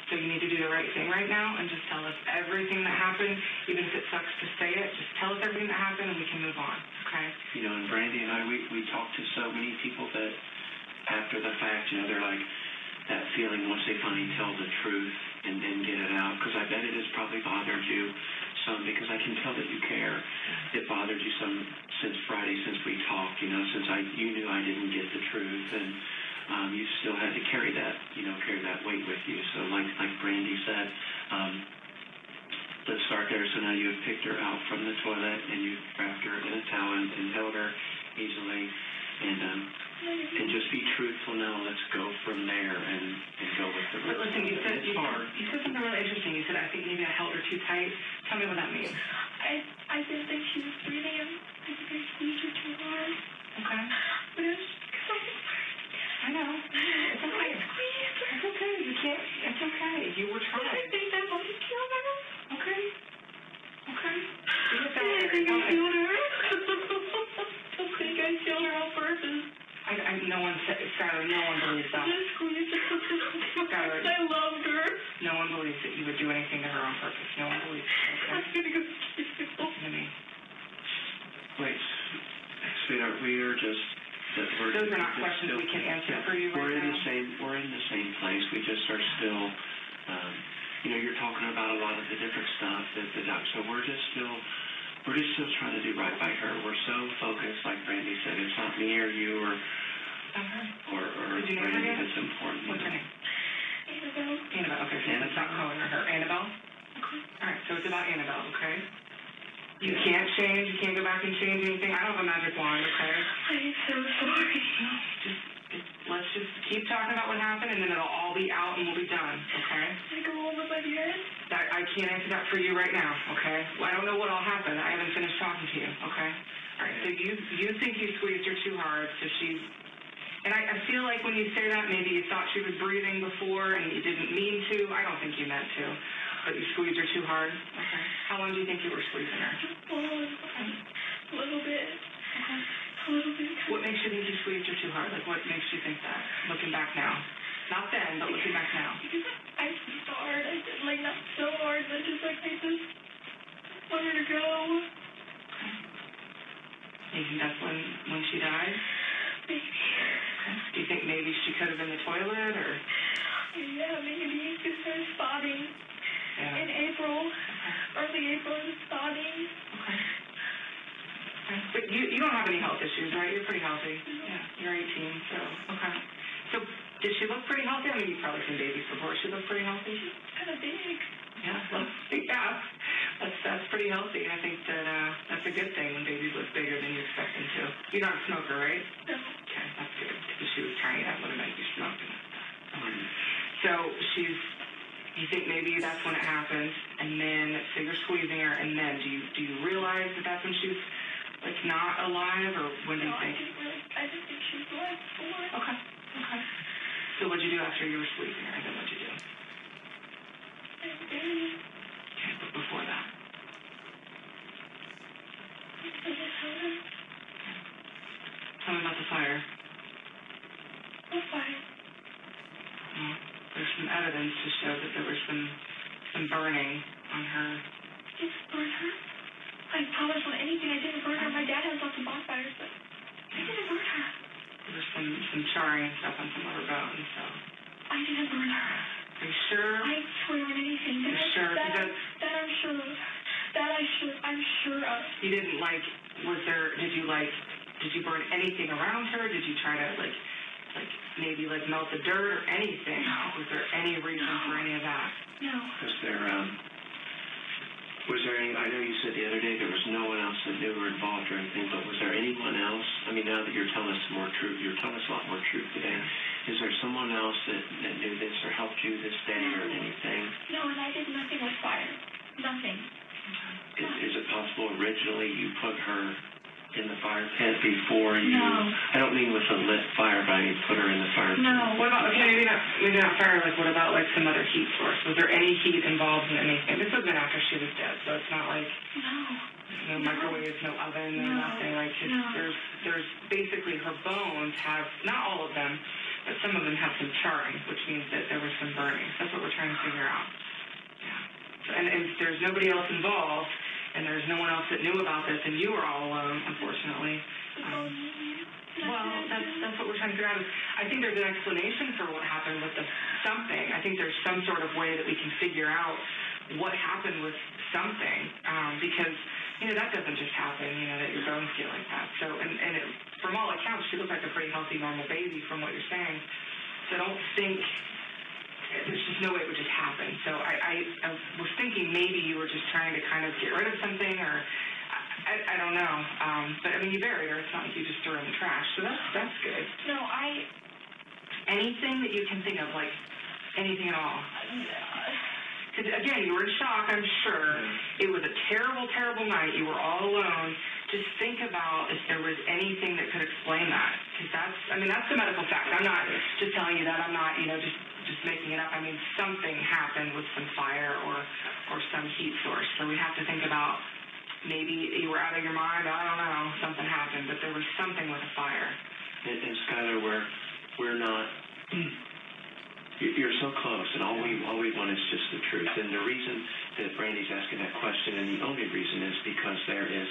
So you need to do the right thing right now and just tell us everything that happened, even if it sucks to say it. Just tell us everything that happened and we can move on, okay?
And Brandy and I, we talked to so many people that after the fact, they're like, that feeling once they finally tell the truth and get it out, because I bet it has probably bothered you some, because I can tell that you care. It bothered you some since Friday, since we talked, since you knew I didn't get the truth, and you still had to carry that, carry that weight with you. So like Brandy said, let's start there. So now you have picked her out from the toilet and you've wrapped her in a towel and held her easily, and just be truthful now. Let's go from there and go with the rest.
But listen, you said something really interesting. You said, I think maybe I held her too tight. Tell me what that means.
I didn't think she was breathing, and I think I squeezed her too hard.
Okay.
But it was because
I know. It's okay. It's okay. You can't. It's okay. You were trying.
I think I want to kill her.
Okay. Okay.
I think I killed her. I think I killed her on purpose.
No one said, Skylar, no one believes that.
Just squeezed her.
Skylar,
I loved her.
no one believes that you would do anything to her on purpose. No one believes it, okay?
I'm gonna go kill.
Listen to me.
Wait, sweetheart, we're
Those are not questions we can answer for you right now.
We're in the same place. We just are still, you're talking about a lot of the different stuff that the doctor. So we're just still trying to do right by her. We're so focused, like Brandy said, it's not me or you or
Did you name her
Brandy
yet?
that's important.
What's her name?
Annabelle.
Annabelle. Okay, so let's stop calling her Annabelle.
Okay.
All right, so it's about Annabelle, okay? You can't change. You can't go back and change anything. I don't have a magic wand, okay?
I am so sorry.
Let's just keep talking about what happened, and then it'll all be out, and we'll be done, okay?
Can I go home with my parents?
I can't answer that for you right now, okay? Well, I don't know what all happened. I haven't finished talking to you, okay? All right, so you think you squeezed her too hard, so she's... And I feel like when you say that, maybe you thought she was breathing before and you didn't mean to. I don't think you meant to, but you squeezed her too hard. Okay. How long do you think you were squeezing her?
Okay. A little bit.
Okay.
A little bit.
What makes you think you squeezed her too hard? Like, what makes you think that? Looking back now. Not then, but looking back now.
Because I squeezed hard. I did, like, not so hard, but just, like, I just wanted her to go.
Okay. You think that's when she died?
Maybe.
Okay. Do you think maybe she could have been in the toilet, or?
Yeah, maybe. Because her spotting.
Yeah.
In April.
Okay.
Early April, it was spotting.
Okay. Okay. But you don't have any health issues, right? You're pretty healthy. Yeah. You're 18, so, okay. So, did she look pretty healthy? I mean, you've probably seen babies before. She looked pretty healthy?
She's kind of big.
Yeah, well, yeah. That's pretty healthy. I think that that's a good thing when babies look bigger than you expect them to. You're not a smoker, right?
No.
Okay, that's good. If she was tiny, that would have made you smoking. So you think maybe that's when it happened, and then, so you're squeezing her, and then do you realize that that's when she's, like, not alive, or when do you think?
I just think she was alive before.
Okay, okay. So what'd you do after you were squeezing her, and then what'd you do? Okay, but before that?
I just held her.
Tell me about the fire.
What fire?
Well, there's some evidence to show that there was some burning on her.
I didn't burn her. I promise on anything I didn't burn her. My dad has lots of bonfires, but I didn't burn her.
There was some charring and stuff on some of her bones, so.
I didn't burn her.
Are you sure?
I swear on anything.
You're sure?
That I'm sure of. I'm sure of.
You didn't did you burn anything around her? Did you try to maybe melt the dirt or anything? Was there any reason for any of that?
No.
Was there any, I know you said the other day there was no one else that knew or involved or anything, but was there anyone else? I mean, now that you're telling us more truth, you're telling us a lot more truth today. Is there someone else that knew this or helped you this day or anything?
No, and I did nothing with fire. Nothing.
Is it possible originally you put her in the fire pit before you?
No.
I don't mean with a lit fire, but I mean put her in the fire pit.
No.
What about, okay, maybe not fire, what about some other heat source? Was there any heat involved in anything? This was been after she was dead, so it's not like no microwave, no oven, no nothing. There's basically her bones have, not all of them, but some of them have some charring, which means that there was some burning. So that's what we're trying to figure out. Yeah. And there's nobody else involved, and there's no one else that knew about this, and you were all alone, unfortunately. Well, that's what we're trying to figure out. I think there's an explanation for what happened with the something. I think there's some sort of way that we can figure out what happened with something, because that doesn't just happen. That your bones get like that. So, from all accounts, she looked like a pretty healthy, normal baby, from what you're saying. So I don't think. There's just no way it would just happen. So I was thinking maybe you were just trying to kind of get rid of something, or I don't know. But I mean, you buried her. It's not like you just threw her in the trash. So that's good.
No,
anything that you can think of, anything at all. Because again, you were in shock, I'm sure. It was a terrible, terrible night. You were all alone. Just think about if there was anything that could explain that. Because that's the medical fact. I'm not just telling you that. I'm not, just making it up. I mean, something happened with some fire or some heat source. So we have to think about maybe you were out of your mind. I don't know. Something happened, but there was something with a fire.
And Skylar, we're not. You're so close, and all we want is just the truth. And the reason that Brandy's asking that question, and the only reason, is because there is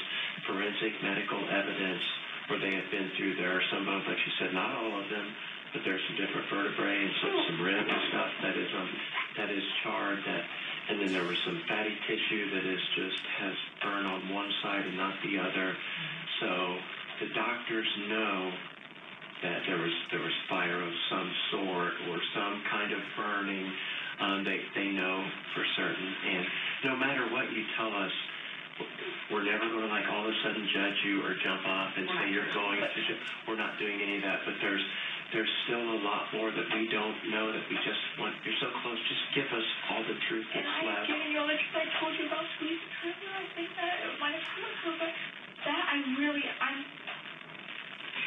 forensic medical evidence where they have been through. There are some bones, like she said, not all of them, but there's some different vertebrae and some rib and stuff that is charred. And then there was some fatty tissue that has burned on one side and not the other. So the doctors know that there was fire of some sort or some kind of burning. They know for certain. And no matter what you tell us, we're never going to all of a sudden judge you or jump off and say you're going to. We're not doing any of that. But there's still a lot more that we don't know that we just want. You're so close. Just give us all the truth that's left.
And I've given you all the truth. I told you about squeezing Trevor. I think that it might have hurt her, but that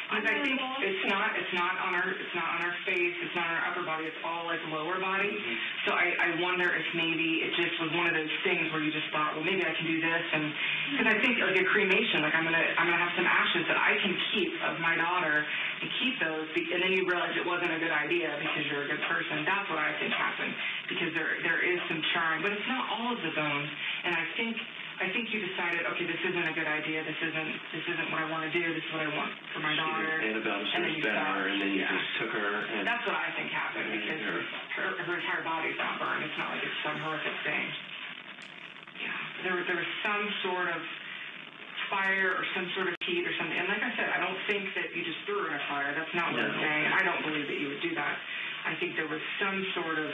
I
think it's not on her face, it's not on her upper body, it's all lower body.
Mm-hmm.
So I wonder if maybe it just was one of those things where you just thought, well, maybe I can do this, and because I think a cremation, I'm gonna have some ashes that I can keep of my daughter and keep those, and then you realize it wasn't a good idea because you're a good person. That's what I think happened, because there is some charring, but it's not all of the bones, and I think you decided, okay, this isn't a good idea. This isn't what I want to do. This is what I want for my daughter.
Annabelle was better, and then you just took her. And
that's what I think happened, because her entire body's not burned. It's not like it's some horrific thing. Yeah, there was some sort of fire or some sort of heat or something. And like I said, I don't think that you just threw her in a fire. That's not what I'm saying. I don't believe that you would do that. I think there was some sort of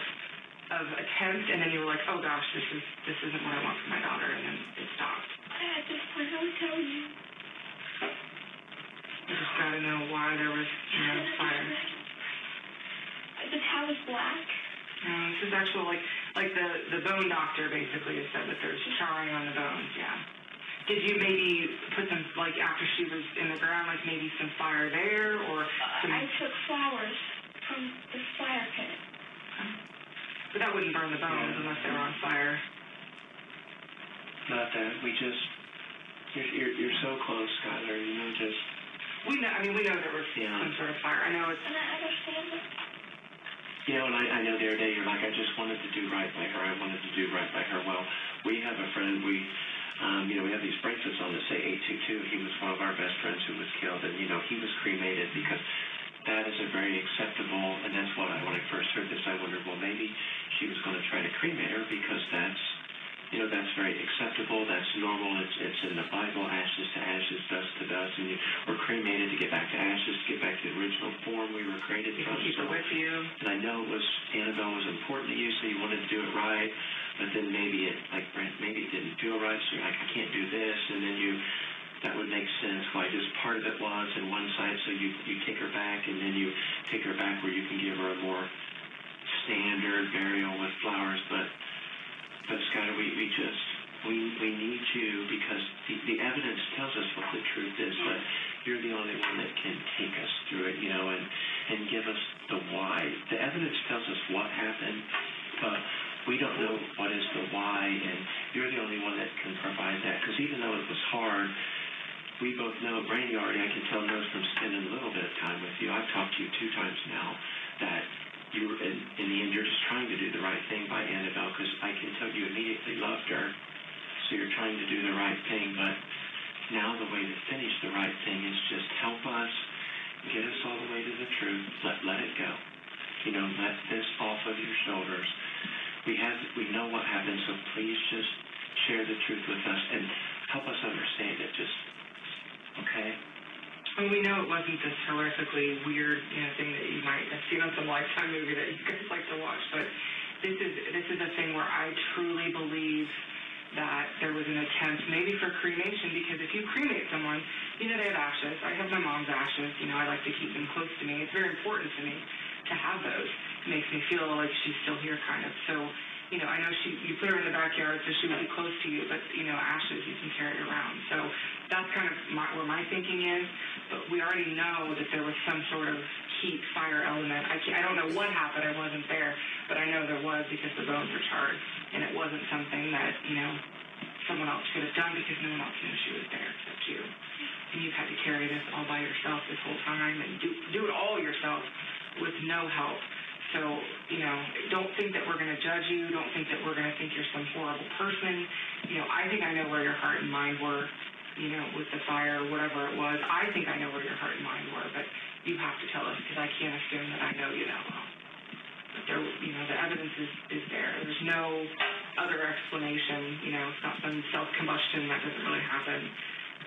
attempt, and then you were like, oh gosh, this isn't what I want for my daughter, and then it stopped.
At this point, I would tell you.
You just gotta know why there was fire.
The towel is black.
No, this is actual, like the bone doctor basically has said that there's charring on the bones, yeah. Did you maybe put some, after she was in the ground, maybe some fire there, or some...
I took flowers from the fire pit.
Okay. But that wouldn't burn the bones unless they were on fire.
Not that. You're so close, Skylar.
We know there was some sort of fire. I know it's...
And I understand it.
You know, and I know the other day you're like, I just wanted to do right by her. I wanted to do right by her. Well, we have a friend, we have these bracelets on that say 822. He was one of our best friends who was killed, and, he was cremated because that is a very acceptable, and that's what when I first heard this, I wondered, well, maybe she was going to try to cremate her because that's very acceptable, that's normal, it's in the Bible, ashes to ashes, dust to dust, and we're cremated to get back to ashes, to get back to the original form we were created
You
from.
can keep it with you.
And I know Annabelle was important to you, so you wanted to do it right, but then maybe it didn't feel right, so you're like, I can't do this, and then that would make sense why just part of it was in one side, so you take her back, and then you take her back where you can give her a more standard burial with flowers, but Skylar, we need you because the evidence tells us what the truth is, but you're the only one that can take us through it, and give us the why. The evidence tells us what happened, but we don't know what is the why, and you're the only one that can provide that, because even though it was hard, we both know, Brandy already, I can tell, knows from spending a little bit of time with you. I've talked to you 2 times now that you, in the end, you're just trying to do the right thing by Annabelle, because I can tell you immediately loved her, so you're trying to do the right thing, but now the way to finish the right thing is just help us, get us all the way to the truth, let it go. Let this off of your shoulders. We know what happened, so please just share the truth with us and help us understand it, okay?
And we know it wasn't this horrifically weird, thing that you might have seen on some Lifetime movie that you guys like to watch, but this is a thing where I truly believe that there was an attempt maybe for cremation, because if you cremate someone, they have ashes. I have my mom's ashes. I like to keep them close to me. It's very important to me to have those. It makes me feel like she's still here, kind of. So, I know you put her in the backyard so she would be close to you, but, ashes you can carry around. So that's kind of where my thinking is. But we already know that there was some sort of heat, fire element. I don't know what happened. I wasn't there, but I know there was because the bones were charred, and it wasn't something that, someone else could have done because no one else knew she was there except you. And you've had to carry this all by yourself this whole time and do it all yourself with no help. So, don't think that we're going to judge you. Don't think that we're going to think you're some horrible person. I think I know where your heart and mind were, with the fire or whatever it was. I think I know where your heart and mind were, but you have to tell us because I can't assume that I know you that well. But there, the evidence is there. There's no other explanation. It's not some self-combustion that doesn't really happen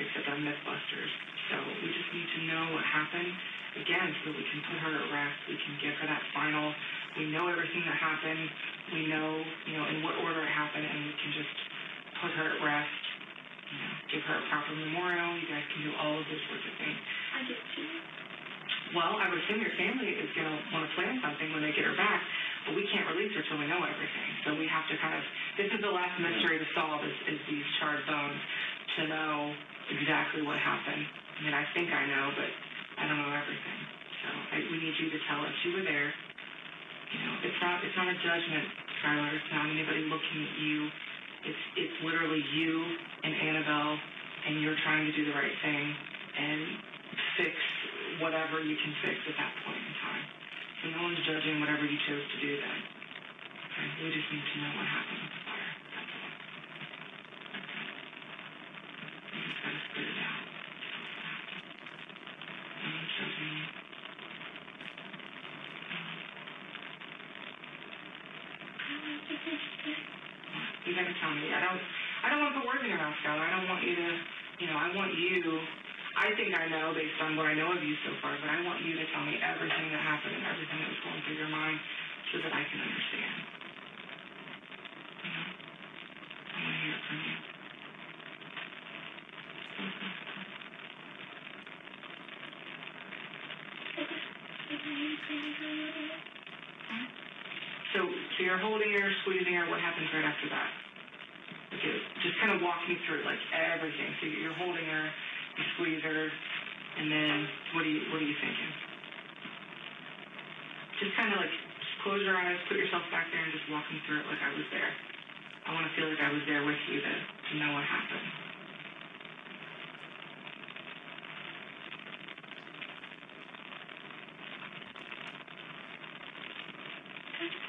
except on Mythbusters. So we just need to know what happened, again, so we can put her at rest. We can give her that final. We know everything that happened. We know, in what order it happened, and we can just put her at rest, give her a proper memorial. You guys can do all of those sorts of things.
I get to.
Well, I would assume your family is going to want to plan something when they get her back, but we can't release her till we know everything. So we have to this is the last mystery to solve is these charred bones, to know exactly what happened. I mean, I think I know, but I don't know everything. So we need you to tell us you were there. It's not a judgment, Skylar. It's not anybody looking at you. It's literally you and Annabelle, and you're trying to do the right thing and fix whatever you can fix at that point in time. So no one's judging whatever you chose to do then. Okay? We just need to know what happened with the fire. That's all. Okay. We just gotta spit it out. No one's judging you. You gotta tell me. I don't want to put words in your mouth, Skylar. I don't want you to, I want you. I think I know based on what I know of you so far, but I want you to tell me everything that happened and everything that was going through your mind so that I can understand. I want to hear it from you. So you're holding her, squeezing her. What happens right after that? Okay, just kind of walk me through everything. So you're holding her, you squeeze her, and then what are you thinking? Just kind of just close your eyes, put yourself back there, and just walk me through it like I was there. I want to feel like I was there with you to know what happened.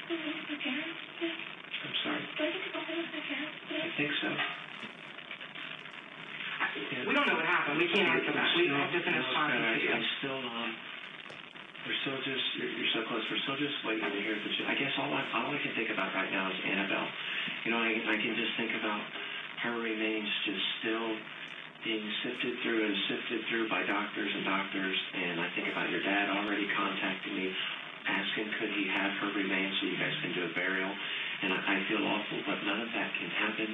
go home with my parents? Yeah.
I'm sorry.
Do I get to go home with my parents today?
I think so.
We don't know what happened. We can't answer that. We have to finish talking to you.
I still, we're still just, you're so close. We're still just waiting to hear the, I guess all I can think about right now is Annabelle. You know, I can just think about her remains just still being sifted through by doctors and doctors, and I think about your dad already contacting me, asking could he have her remains so you guys can do a burial, and I feel awful, but none of that can happen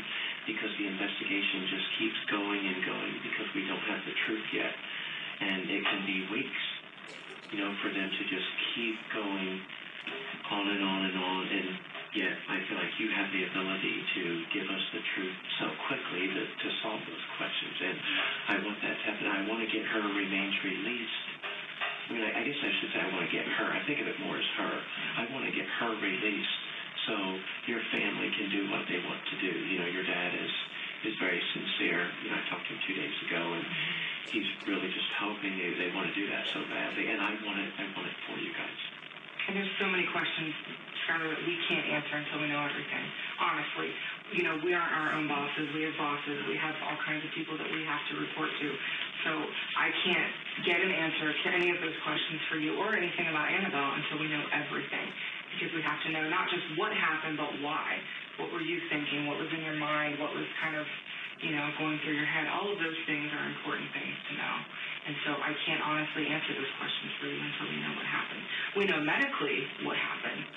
because the investigation just keeps going and going because we don't have the truth yet, and it can be weeks, you know, for them to just keep going on and on and on, and yet I feel like you have the ability to give us the truth so quickly to solve those questions, and I want that to happen. I want to get her remains released. I mean, I guess I should say I want to get her. I think of it more as her. I want to get her released so your family can do what they want to do. You know, your dad is very sincere. You know, I talked to him 2 days ago, and he's really just hoping they want to do that so badly, and I want it for you guys.
And there's so many questions, Skylar, that we can't answer until we know everything. Honestly, you know, we aren't our own bosses. We have bosses. We have all kinds of people that we have to report to. So I can't get an answer to any of those questions for you or anything about Annabelle until we know everything. Because we have to know not just what happened, but why. What were you thinking? What was in your mind? What was kind of, you know, going through your head? All of those things are important things to know. And so I can't honestly answer those questions for you until we know what happened. We know medically what happened,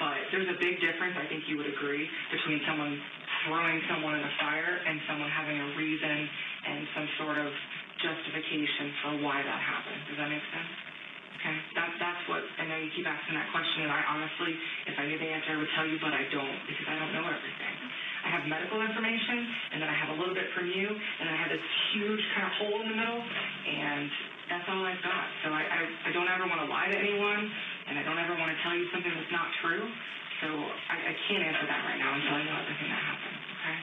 but there's a big difference, I think you would agree, between someone throwing someone in a fire and someone having a reason and some sort of justification for why that happened. Does that make sense? Okay, that's what, I know you keep asking that question, and I honestly, if I knew the answer, I would tell you, but I don't, because I don't know everything. I have medical information, and then I have a little bit from you, and then I have this huge kind of hole in the middle, and that's all I've got. So I don't ever want to lie to anyone, and I don't ever want to tell you something that's not true, so I can't answer that right now until I know everything that happened, okay?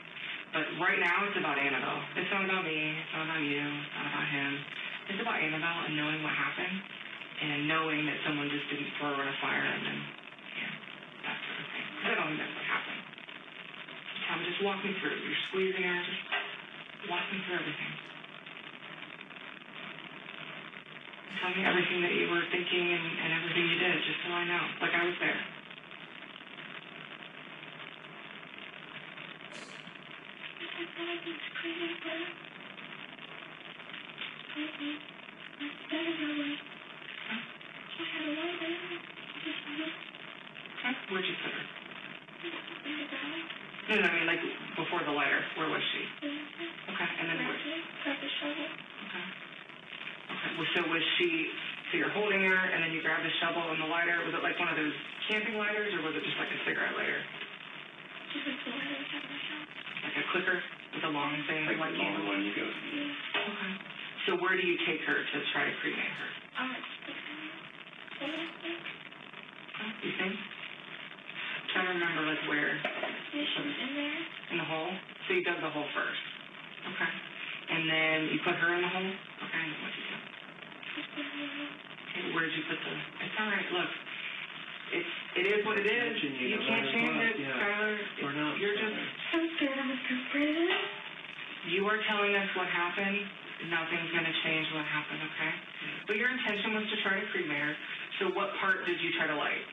But right now, it's about Annabelle. It's not about me, it's not about you, it's not about him. It's about Annabelle and knowing what happened, and knowing that someone just didn't throw her in a fire and then, yeah, that sort of thing. Because I don't think that's what happened. Tom, just walk me through. You're squeezing her, just walk me through everything. Tell me everything that you were thinking and everything you did, just so I know, like I was there.
I thought I was crazy, but I don't know why. She had a lot of it.
Okay, where'd you put her?
In the valley.
No, I mean, like, before the lighter, where was she? Okay, and then where?
Grab the shovel.
Okay. Okay, well, so was she, so you're holding her, and then you grab the shovel and the lighter. Was it like one of those camping lighters, or was it just like a cigarette lighter?
Just like the lighter we have in the house.
Like a clicker with a long thing?
Like the long one you go.
Yeah.
Okay. So where do you take her to try to cremate her?
Just I think.
You think? Trying to remember, like, where?
Yeah, she was in there.
In the hole? So you dug the hole first. Okay. And then you put her in the hole? Okay, and then what'd you do?
Just put her in there.
Okay, where'd you put the... It's all right, look. It is what it is. You can't change it, Skylar.
We're not.
You're just...
I'm scared I'm gonna breathe it.
You are telling us what happened. Nothing's going to change what happened, okay? But your intention was to try to cremate her. So what part did you try to light?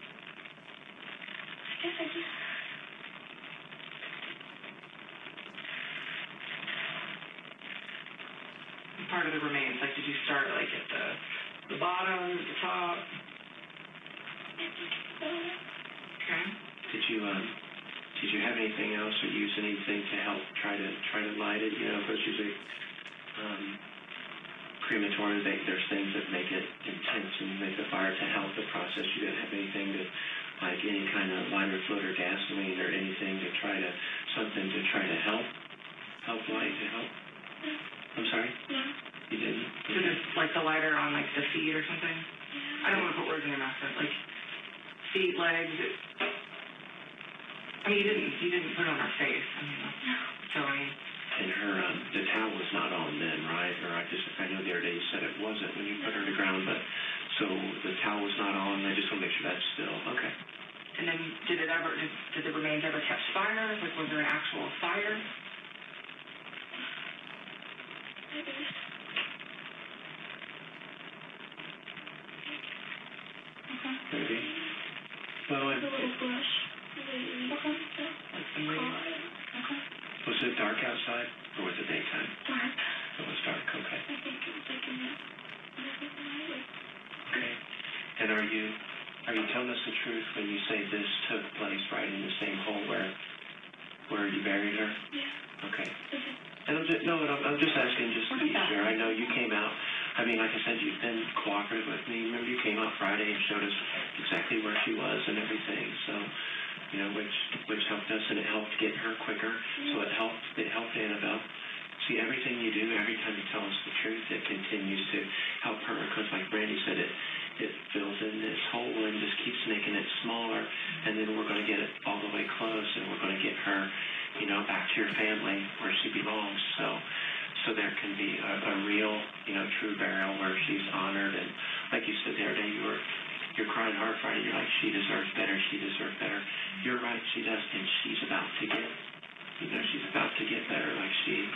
I guess I just...
Part of the remains. Like, did you start, like, at the bottom, the top? Okay.
Did you have anything else or use anything to help try to light it? You know, because usually crematory, there's things that make it intense and make the fire to help the process. You didn't have anything to, like any kind of lighter fluid or gasoline or anything to try to, something to try to help light to help? I'm sorry?
Yeah.
You didn't?
So just, like, the lighter on, like, the feet or something? I don't want to put words in your mouth, but, like, feet, legs. I mean, you didn't put it on her face. I mean, so I mean.
And her, the towel was not on then, right? Or I know the other day you said it wasn't when you put her to ground, but so the towel was not on. I just want to make sure that's still okay.
And then did it fire? Like, was there an actual fire?
Maybe. Well,
A little brush.
Okay. Like some leaves? Okay.
was it dark outside, or was it daytime?
Dark.
It was dark, okay.
I think it was like in the highway.
Okay. And are you telling us the truth when you say this took place right in the same hole where you buried her?
Yeah.
Okay. And I'm just asking just to be sure. I know you came out. I mean, like I said, you've been cooperative with me. Remember, you came out Friday and showed us exactly where she was and everything. So, you know, which helped us, and it helped get her quicker. So it helped Annabelle. See, everything you do, every time you tell us the truth, it continues to help her. Because, like Brandy said, it fills in this hole and just keeps making it smaller. And then we're going to get it all the way close, and we're going to get her, you know, back to your family where she belongs. So there can be a real, you know, true burial where she's honored. And like you said the other day, you're crying hard Friday. You're like, she deserves better. She deserves better. You're right. She does, and she's about to get, you know, she's about to get better. Like she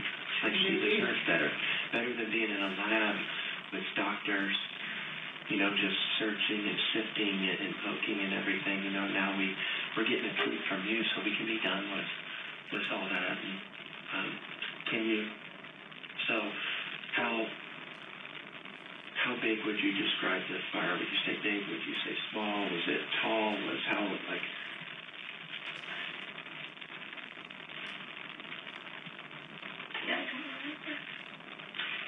deserves better. Better than being in a lab with doctors, you know, just searching and sifting and poking and everything. You know, now we're getting the truth from you, so we can be done with all that. And can you? So, how big would you describe the fire? Would you say big? Would you say small? Was it tall? How like?
Yeah, I don't remember.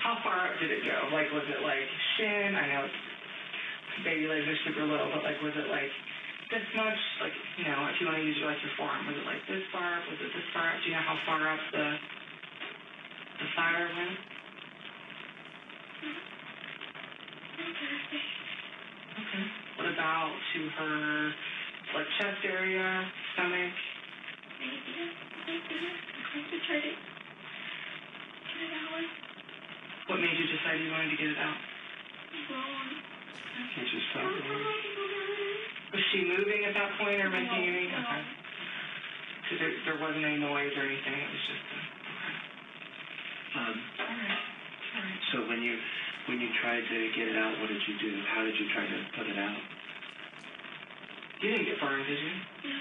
How far up did it go? Like, was it like shin? I know baby legs are super little, but like, was it like this much? Like, you know, if you want to use your forearm, was it like this far up? Was it this far up? Do you know how far up the fire went? Okay. What about to her, like, chest area, stomach?
Maybe. I could try to get it out.
What made you decide you wanted to get it out?
Wrong.
You just felt it.
Was she moving at that point or making any?
No.
Okay. So there wasn't any noise or anything. It was just okay. All right.
So when you tried to get it out, what did you do? How did you try to put it out?
You didn't get burned, did you?
No.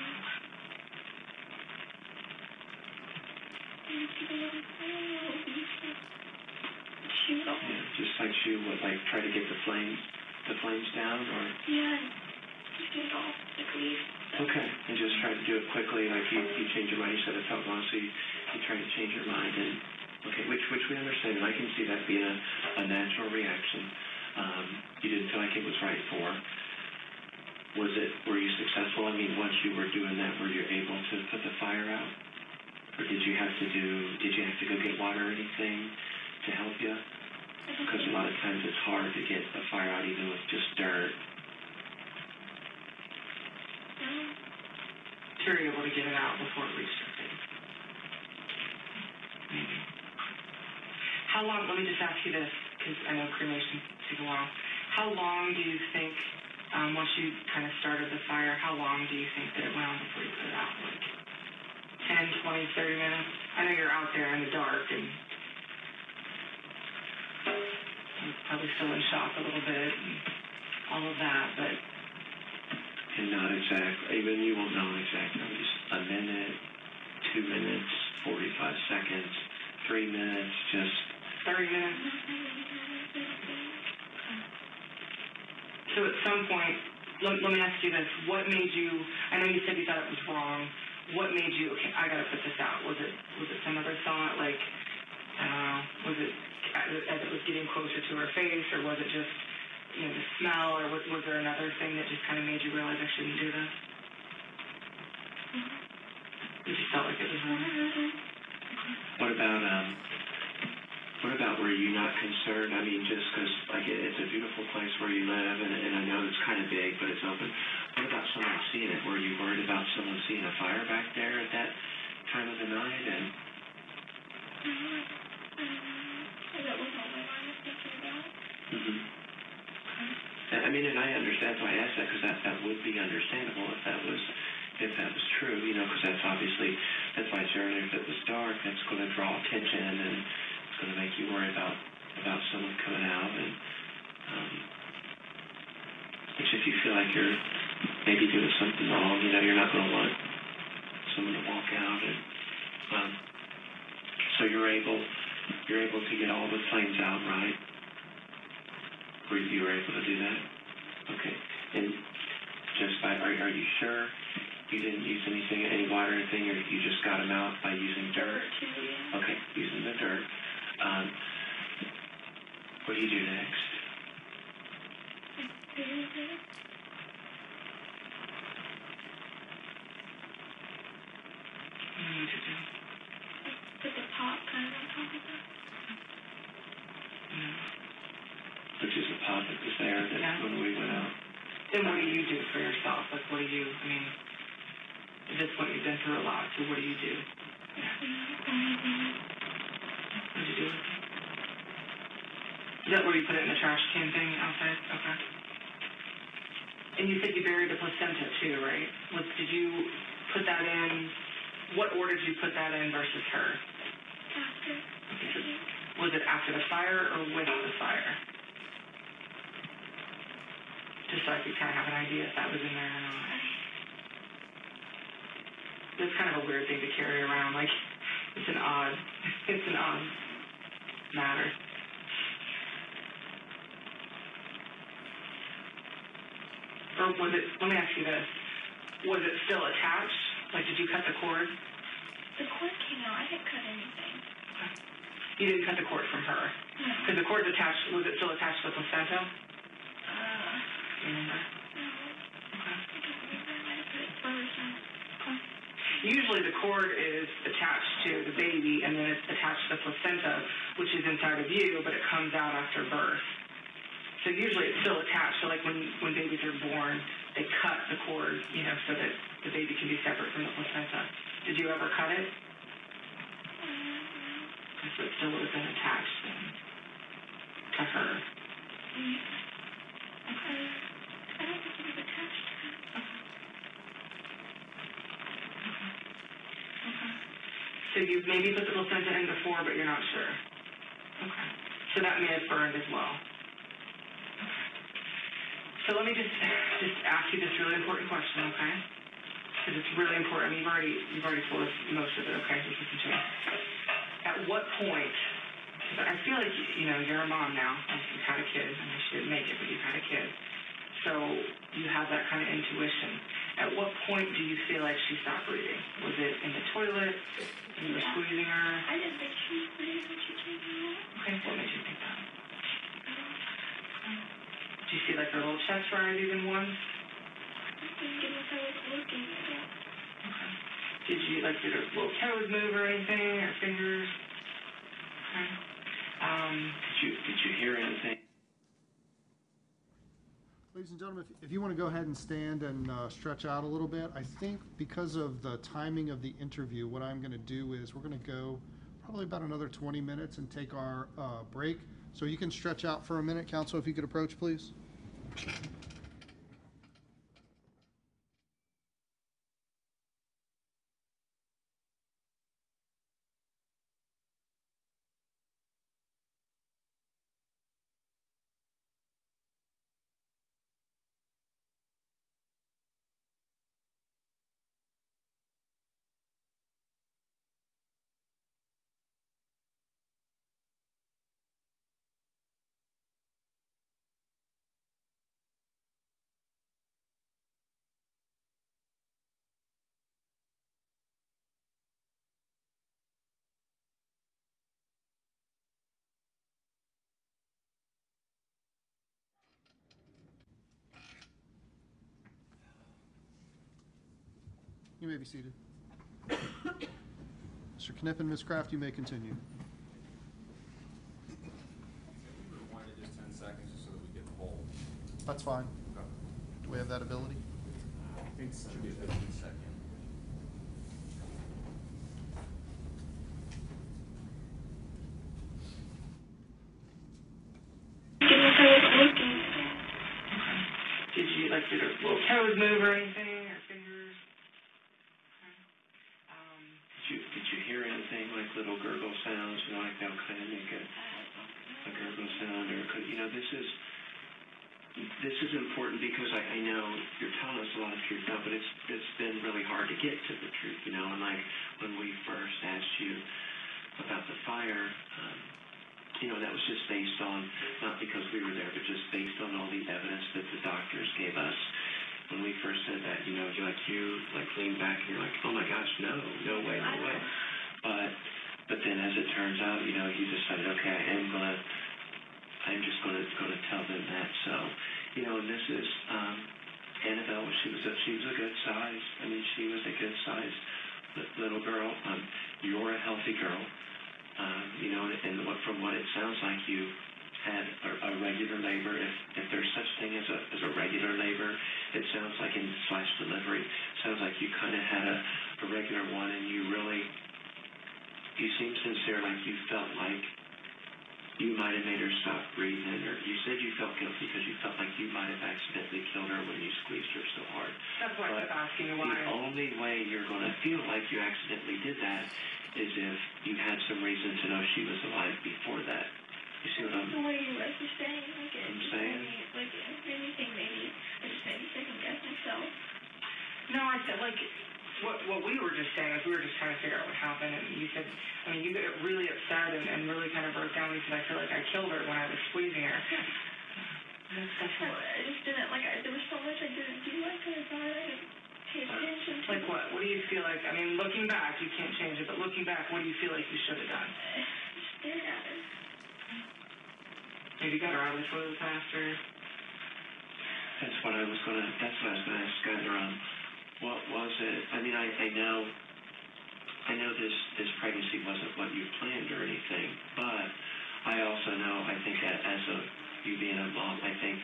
Shoot off.
Yeah, just like she would like try to get the flames down, or
Yeah, just get it off, like leave.
okay, and just try to do it quickly. Like you changed your mind. You said it felt wrong, so you tried to change your mind, and okay, which we understand, and I can see that being a natural reaction. You didn't feel like it was right for. Were you successful? I mean, once you were doing that, were you able to put the fire out? Or did you have to go get water or anything to help you? Because a lot of times it's hard to get the fire out even with just dirt.
So you were able to get it out before it reached her face? Maybe. How long, let me just ask you this, because I know cremation takes a while. How long do you think, once you kind of started the fire, how long do you think that it went on before you put it out? Like 10, 20, 30 minutes? I know you're out there in the dark and you're probably still in shock a little bit and all of that, but...
And not exact, even you won't know exactly. Just a minute, 2 minutes, 45 seconds, 3 minutes, just...
30 minutes. So at some point, let me ask you this. What made you, I know you said you thought it was wrong. What made you, okay, I got to put this out? Was it some other thought, like, I don't know, was it as it was getting closer to her face, or was it just, you know, the smell, or was there another thing that just kind of made you realize I shouldn't do this? You just felt like it was wrong.
What about were you not concerned? I mean, just because like it's a beautiful place where you live, and I know it's kind of big, but it's open. What about someone seeing it? Were you worried about someone seeing a fire back there at that time of the night? And
That was all my mind was thinking about.
I mean, and I understand, so I asked that because that would be understandable if that was if that was true, you know, because that's obviously, that's why I said earlier, if it was dark, that's going to draw attention, and it's going to make you worry about someone coming out, and which if you feel like you're maybe doing something wrong, you know, you're not going to want someone to walk out, and so you're able to get all the flames out, right? You were able to do that? Okay. And just by, are you sure you didn't use anything, any water or anything, or you just got them out by using dirt? Okay, using the dirt. What do you do next?
Put the pot kind of on top of that.
Which is a pot that was there when we went out.
Then what do you do for yourself? Like, what do you, I mean, at this point you've been through a lot, so what do you do? What do you do? Is that where you put it in the trash can thing outside? Okay. And you said you buried the placenta too, right? Did you put that in, what order did you put that in versus her?
After.
Okay, so was it after the fire or with the fire? Just so I could kind of have an idea if that was in there or not. It's kind of a weird thing to carry around. Like, it's an odd matter. Or was it, let me ask you this, was it still attached? Like, did you cut the cord?
The cord came out. I didn't cut anything.
Okay. You didn't cut the cord from her?
No.
Because the cord's attached, was it still attached to the placenta? Remember?
No.
Okay.
I don't remember. I might have put it first.
Okay. Usually the cord is attached to the baby, and then it's attached to the placenta, which is inside of you, but it comes out after birth. So usually it's still attached. So like when babies are born, they cut the cord, you know, so that the baby can be separate from the placenta. Did you ever cut it? So it still would have been attached then to her.
Okay. I don't think it was attached to it.
Okay. So you maybe put the placenta in before, but you're not sure. Okay. So that may have burned as well. Okay. So let me just ask you this really important question, okay? Because it's really important. I mean, you've already told us most of it, okay? Just listen to me. At what point, because I feel like, you know, you're a mom now. You've had a kid. I mean, she didn't make it, but you've had a kid. So you have that kind of intuition. At what point do you feel like she stopped breathing? Was it in the toilet? You were squeezing her?
I didn't think she was breathing when she came out.
Okay, what made you think that? Did you see like her little chest rise even once?
I think it was I was looking at it.
Okay. Did her little toes move or anything, or fingers? Okay.
Did you hear anything?
Ladies and gentlemen, if you want to go ahead and stand and stretch out a little bit, I think because of the timing of the interview, what I'm going to do is we're going to go probably about another 20 minutes and take our break. So you can stretch out for a minute. Counsel, if you could approach, please. You may be seated. Mr. Knippen, Ms. Kraft, you may continue.
Maybe we rewind it just 10 seconds just so that we get the whole.
That's fine.
Okay.
Do we have that ability?
I think so. Should be a 15-second.
It was I was looking at it.
Okay. Did her little toes move or anything, or fingers?
little gurgle sounds, you know, like they'll kind of make a gurgle sound, or you know, this is important because I know you're telling us a lot of truth now, but it's been really hard to get to the truth, you know. And like when we first asked you about the fire, you know, that was just based on, not because we were there, but just based on all the evidence that the doctors gave us. When we first said that, you know, you leaned back and you're like, oh my gosh, no way. But then as it turns out, you know, you decided, okay, I'm just gonna tell them that. So, you know, and this is Annabelle. She was a good size. I mean, she was a good size little girl. You're a healthy girl. You know, and from what it sounds like, you had a regular labor. If there's such thing as a regular labor, it sounds like in / delivery. Sounds like you kind of had a regular one, and you seem sincere, like you felt like you might have made her stop breathing, or you said you felt guilty because you felt like you might have accidentally killed her when you squeezed her so hard.
That's why I kept asking you why.
The only way you're going to feel like you accidentally did that is if you had some reason to know she was alive before that. You see what I'm
The way you were just saying, like, it
I'm
just
saying?
made me, like, if anything, maybe I just made me second guess myself.
No, I said, like, what we were just saying is we were just trying to figure out what happened, and you said, I mean, you got really upset and really kind of broke down. You said, I feel like I killed her when I was squeezing her. That's
So I just didn't, like, there was so much I didn't do. I could have thought I didn't pay attention to.
like what? What do you feel like? I mean, looking back, you can't change it, but looking back, what do you feel like you should have done?
Just stared at her.
Maybe got her out of the toilet faster.
That's what I was gonna ask Skylar. What was it? I mean, I know this pregnancy wasn't what you planned or anything, but I also know, I think as of you being a mom, I think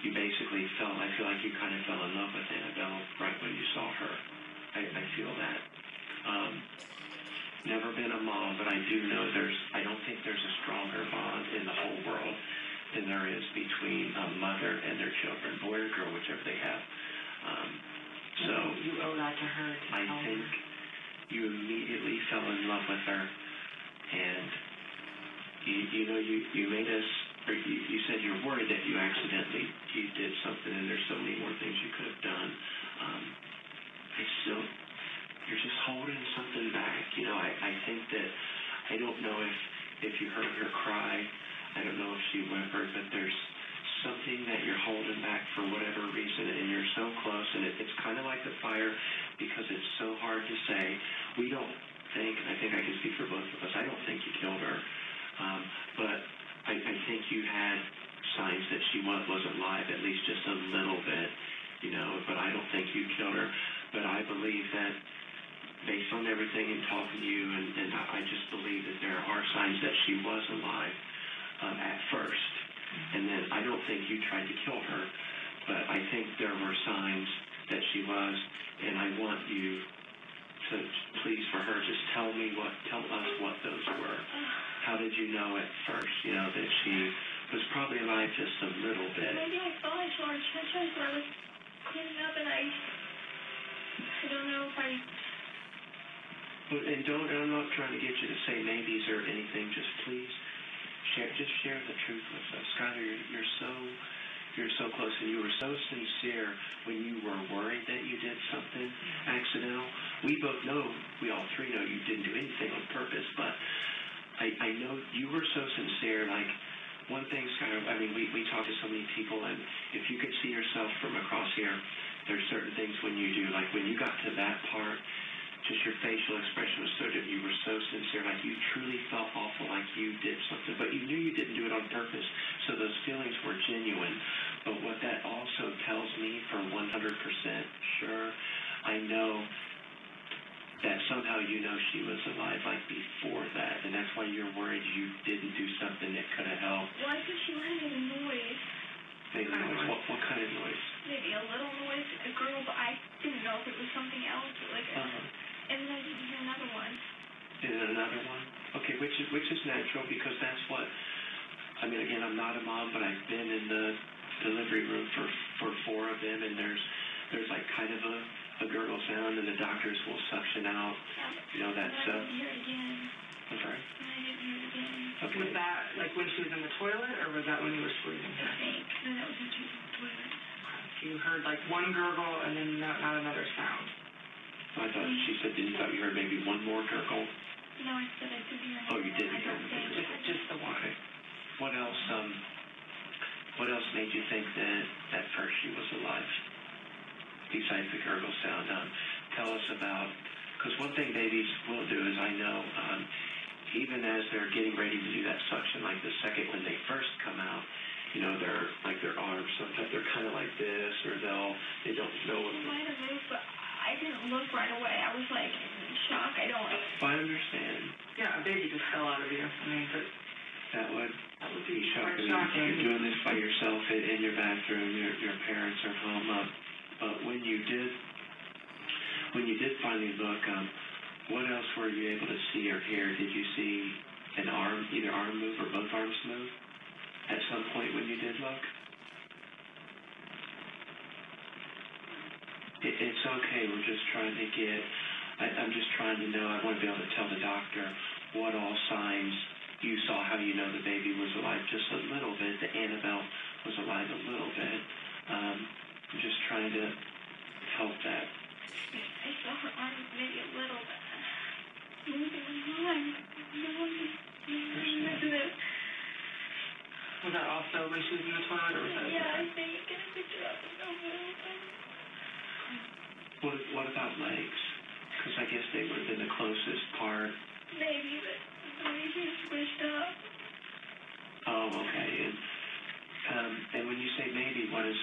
you basically I feel like you kind of fell in love with Annabelle right when you saw her. I feel that. Never been a mom, but I do know I don't think there's a stronger bond in the whole world than there is between a mother and their children, boy or girl, whichever they have. So
You owe that to her.
I think you immediately fell in love with her, and you know, you made us, or you said you're worried that you did something, and there's so many more things you could have done. You're just holding something back. You know, I think that, I don't know if you heard her cry, I don't know if she whimpered, but there's something that you're holding back for whatever reason, and you're so close, and it's kind of like the fire, because it's so hard to say. We don't think, and I think I can speak for both of us, I don't think you killed her, but I think you had signs that she was alive, at least just a little bit, you know, but I don't think you killed her. But I believe that, based on everything and talking to you, and I just believe that there are signs that she was alive at first. And then I don't think you tried to kill her, but I think there were signs that she was, and I want you to, please, for her, just tell us what those were. How did you know at first, you know, that she was probably alive just a little bit?
Maybe I thought I saw her chest where I was cleaning up, and I don't know if I...
And I'm not trying to get you to say maybes or anything, just please share the truth with us. Skylar, you're so close, and you were so sincere when you were worried that you did something accidental. We all three know you didn't do anything on purpose, but I know you were so sincere. Like, one thing, Skylar, I mean, we talk to so many people, and if you could see yourself from across here, there's certain things when you do, like when you got to that part, just your facial expression was so different. You were so sincere, like you truly felt awful, like you did something, but you knew you didn't do it on purpose, so those feelings were genuine. But what that also tells me for 100% sure, I know that somehow you know she was alive, like before that, and that's why you're worried you didn't do something that could have helped.
Well, I think she might have made a noise.
Maybe what kind of noise?
Maybe a little noise, a girl, but I didn't know if it was something else, like and then I didn't hear another one.
And another one? Okay, which is natural, because that's what, I mean, again, I'm not a mom, but I've been in the delivery room for 4 of them, and there's like kind of a gurgle sound, and the doctors will suction out, you know, that stuff.
I didn't hear it again.
Was that like when she was in the toilet, or was that when you were squeezing
I
her?
think. Then it was when she was in the toilet.
So you heard like one gurgle and then not another sound.
I thought she said that you thought you heard maybe one more gurgle.
No, I said I didn't hear
Oh, you
anything.
didn't
I
hear
don't think.
anything.
Just the one.
Okay. What else made you think that at first she was alive? Besides the gurgle sound, tell us about, because one thing babies will do is I know, even as they're getting ready to do that suction, like the second when they first come out, you know, their arms, sometimes they're kind of like this, or they don't know what.
She might have moved, but I didn't look right away. I was like in shock. I
I understand.
Yeah, a baby just fell out of you. I mean, but
That would be
quite
shocking.
shocking.
You're doing this by yourself in your bathroom. Your parents are home. But when you did finally look, what else were you able to see or hear? Did you see an arm, either arm move or both arms move at some point when you did look? It's okay. We're just trying to get. I'm just trying to know. I want to be able to tell the doctor what all signs you saw, how you know the baby was alive just a little bit, that Annabelle was alive a little bit. I'm just trying to help that.
I saw her arms maybe a little bit. Moving on.
was that also when she was in the toilet, or was that?
Yeah, I think. Get a picture of it.
What about legs? Because I guess they would have been the closest part.
Maybe, but the way she was squished up.
Oh, okay. And when you say maybe, what does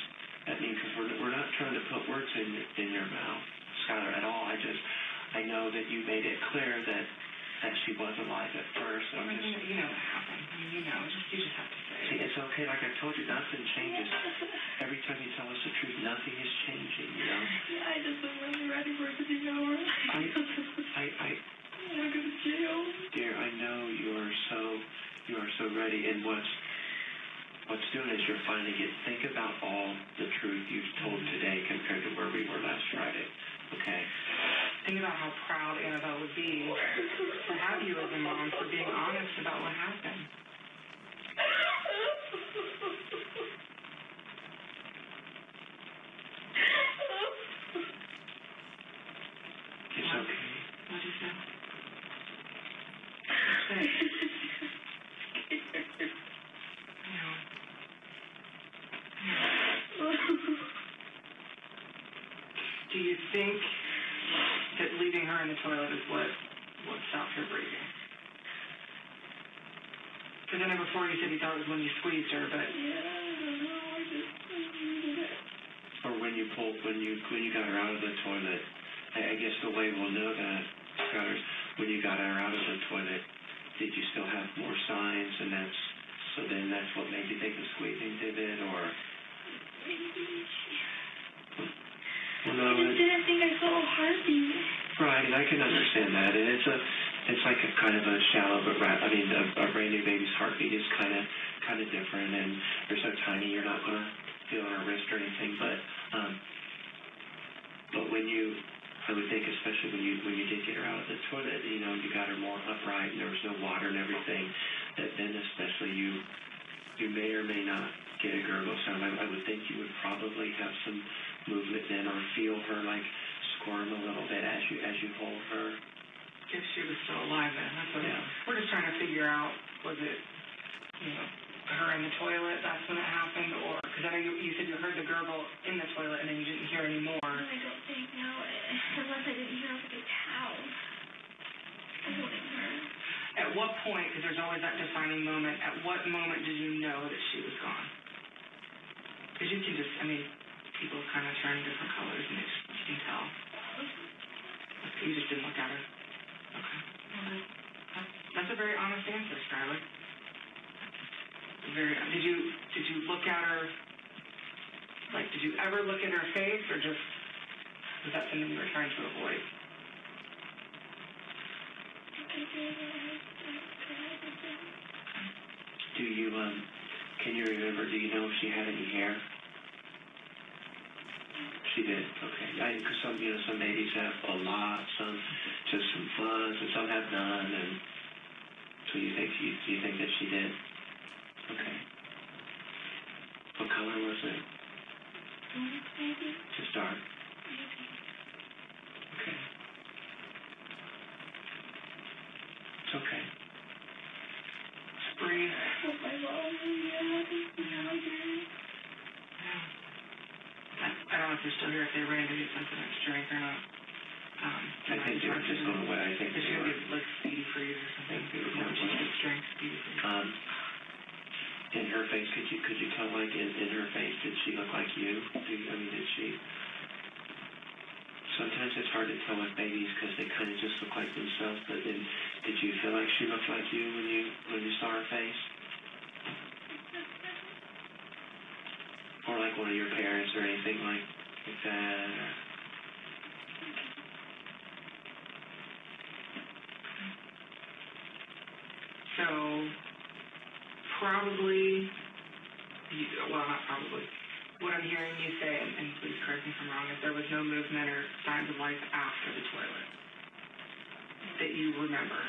that mean? Because we're not trying to put words in your mouth, Skylar, at all. I know that you made it clear that she was alive at first. So I'm just.
You know what happened. I mean, you just have to say.
See, it's okay. Like I told you, nothing changes. Every time you tell us the truth, nothing is changing. You know.
Yeah, I just wasn't ready for it to be over.
I
I'm going to jail.
Dear, I know you are so ready, and what's doing is you're finally think about all the truth you've told today compared to where we were last Friday. Okay.
Think about how proud Annabelle would be to have you as a mom for being honest about what happened.
It's okay.
What is that? Do you think that leaving her in the toilet is what stopped her breathing? Because I know before you said you thought it was when you squeezed her, but
Yeah, I don't know. I just needed it.
Or when you got her out of the toilet. I guess the way we'll know that, Skylar, is when you got her out of the toilet, did you still have more signs, and that's what made you think the squeezing did it, or? Well, no,
I just didn't think I saw a heartbeat.
Right, and I can understand that, and it's like a kind of a shallow, but a brand new baby's heartbeat is kind of different, and they're so tiny you're not gonna feel on her wrist or anything, but I would think, especially when you did get her out of the toilet, you know, you got her more upright and there was no water and everything, that then especially you may or may not get a gurgle sound. I would think you would probably have some movement then, or feel her like squirm a little bit as you hold her.
if she was still alive then, that's what we're just trying to figure out, was it, her in the toilet, that's when it happened, or, because I know you said you heard the gurgle in the toilet and then you didn't hear any more.
I don't think, no, unless I didn't hear the towel. I holding her.
At what point, because there's always that defining moment, at what moment did you know that she was gone? Because you can just, people kind of turn different colors and you can tell. You just didn't look at her. Okay. That's a very honest answer, Skylar. Did you look at her, did you ever look at her face, or just, was that something you were trying to avoid?
Can you remember, do you know if she had any hair? She did, okay. Because some babies have a lot, some just some fuzz, and some have none, and so you think that she did? Okay. What color was it?
Maybe.
Just dark.
Maybe.
Okay. It's okay. Just breathe.
Oh my God, yeah,
I don't know if they're still here, if they ran to get something to drink or not.
I think they were just going away. I think
It's
they
gonna
were.
get like speedy freeze or something.
They were
Yeah,
going
she
away.
gets drink speedy freeze.
In her face, could you tell, like, in her face, did she look like you? Did she? Sometimes it's hard to tell with babies because they kind of just look like themselves. But did you feel like she looked like you when you saw her face? Or like one of your parents or anything like that? Or...
So, probably, well, not probably. What I'm hearing you say, and please correct me if I'm wrong, is there was no movement or signs of life after the toilet that you remember.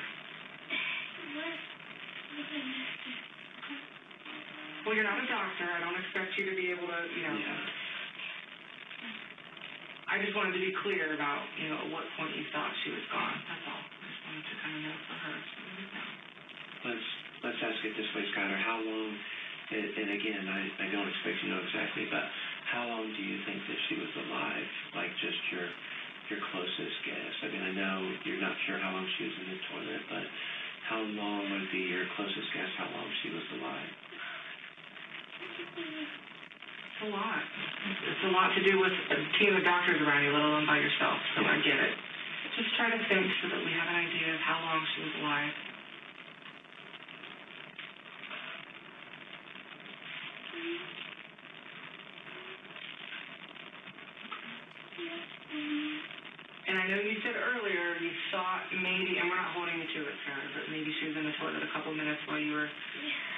Well, you're not a doctor. I don't expect you to be able to,
Yeah.
I just wanted to be clear about, at what point you thought she was gone. That's all. I just wanted to kind of know for her.
Let's ask it this way, Skylar. How long? And again, I don't expect you to know exactly, but how long do you think that she was alive? Like just your closest guess. I mean, I know you're not sure how long she was in the toilet, but how long would be your closest guess how long she was alive?
It's a lot. It's a lot to do with a team of doctors around you, let alone by yourself, so I get it. Just try to think so that we have an idea of how long she was alive. And I know you said earlier you thought maybe, and we're not holding you to it, Sarah, but maybe she was in the toilet a couple minutes while you were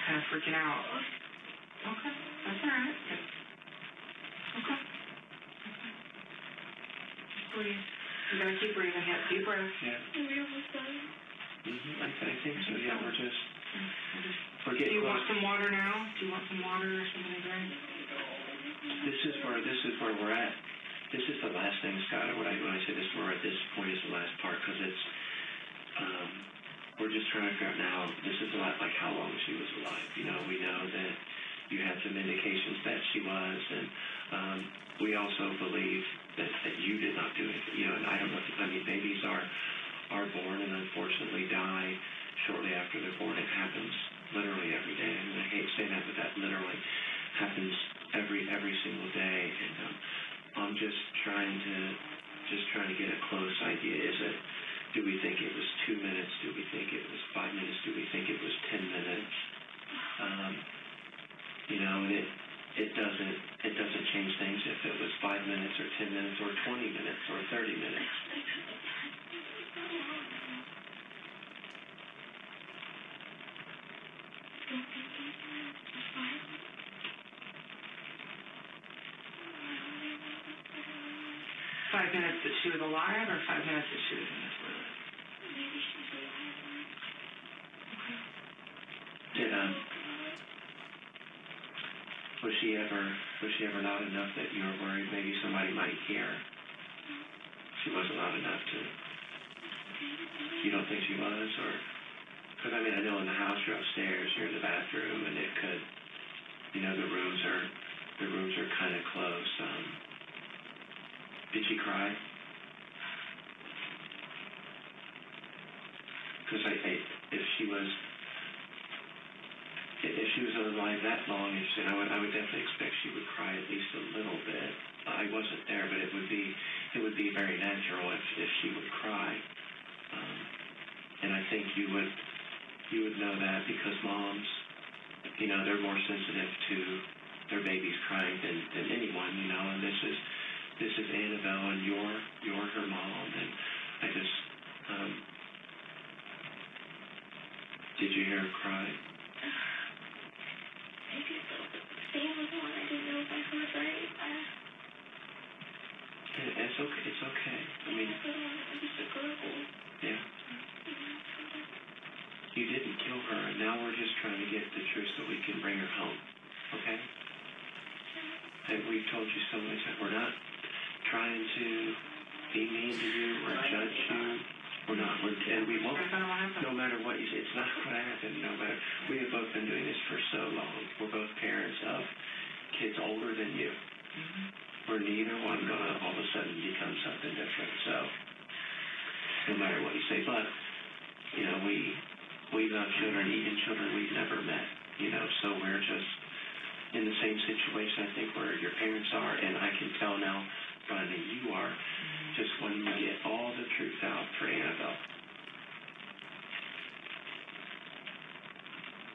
kind of freaking out. Okay, that's all right. Okay. Just breathe. You gotta keep breathing. Yeah, deep breath.
Yeah.
Are we almost done?
I think so. Yeah, we're
Do
getting
you
close.
want some water now? Do you want some water or something to drink?
This is where we're at. This is the last thing, Scott. When I say this, we're at this point is the last part because it's we're just trying to figure out now. This is a lot like how long she was alive. We know that you had some indications that she was, and we also believe that you did not do it. And I don't know. Babies are born and unfortunately die shortly after they're born. It happens literally every day. I mean, I hate saying that, but that literally happens every single day. And I'm just trying to get a close idea. Do we think it was 2 minutes? Do we think it was 5 minutes? Do we think it was 10 minutes? And it doesn't change things if it was 5 minutes or 10 minutes or 20 minutes or 30 minutes.
5 minutes that she was alive or 5 minutes that she was in the toilet?
Maybe she's alive.
Was she ever loud enough that you were worried maybe somebody might hear? She wasn't loud enough to. You don't think she was, or? Because I know in the house you're upstairs, you're in the bathroom, and it could, the rooms are kind of close. Did she cry? Because if she was alive that long, I would definitely expect she would cry at least a little bit. I wasn't there, but it would be very natural if she would cry. And I think you would know that because moms, they're more sensitive to their babies crying than anyone, and this is Annabelle, and you're her mom, and I just, did you hear her cry?
Maybe so, but Sam was the one I didn't know if I heard right.
It's okay. It's okay.
I'm just a girl.
Yeah. You didn't kill her, and now we're just trying to get the truth so we can bring her home. Okay? And we've told you so many times, we're not trying to be mean to you or judge you. We're not. And we won't. No matter what you say, it's not going to happen. No matter. We have both been doing this for so long. We're both parents of kids older than you.
Mm-hmm.
We're neither one going to all of a sudden become something different. So, no matter what you say, but you know, we love children, even children we've never met. You know, so we're just in the same situation, I think, where your parents are, and I can tell now, Brian, that you are just wanting to get all the truth out for Annabelle.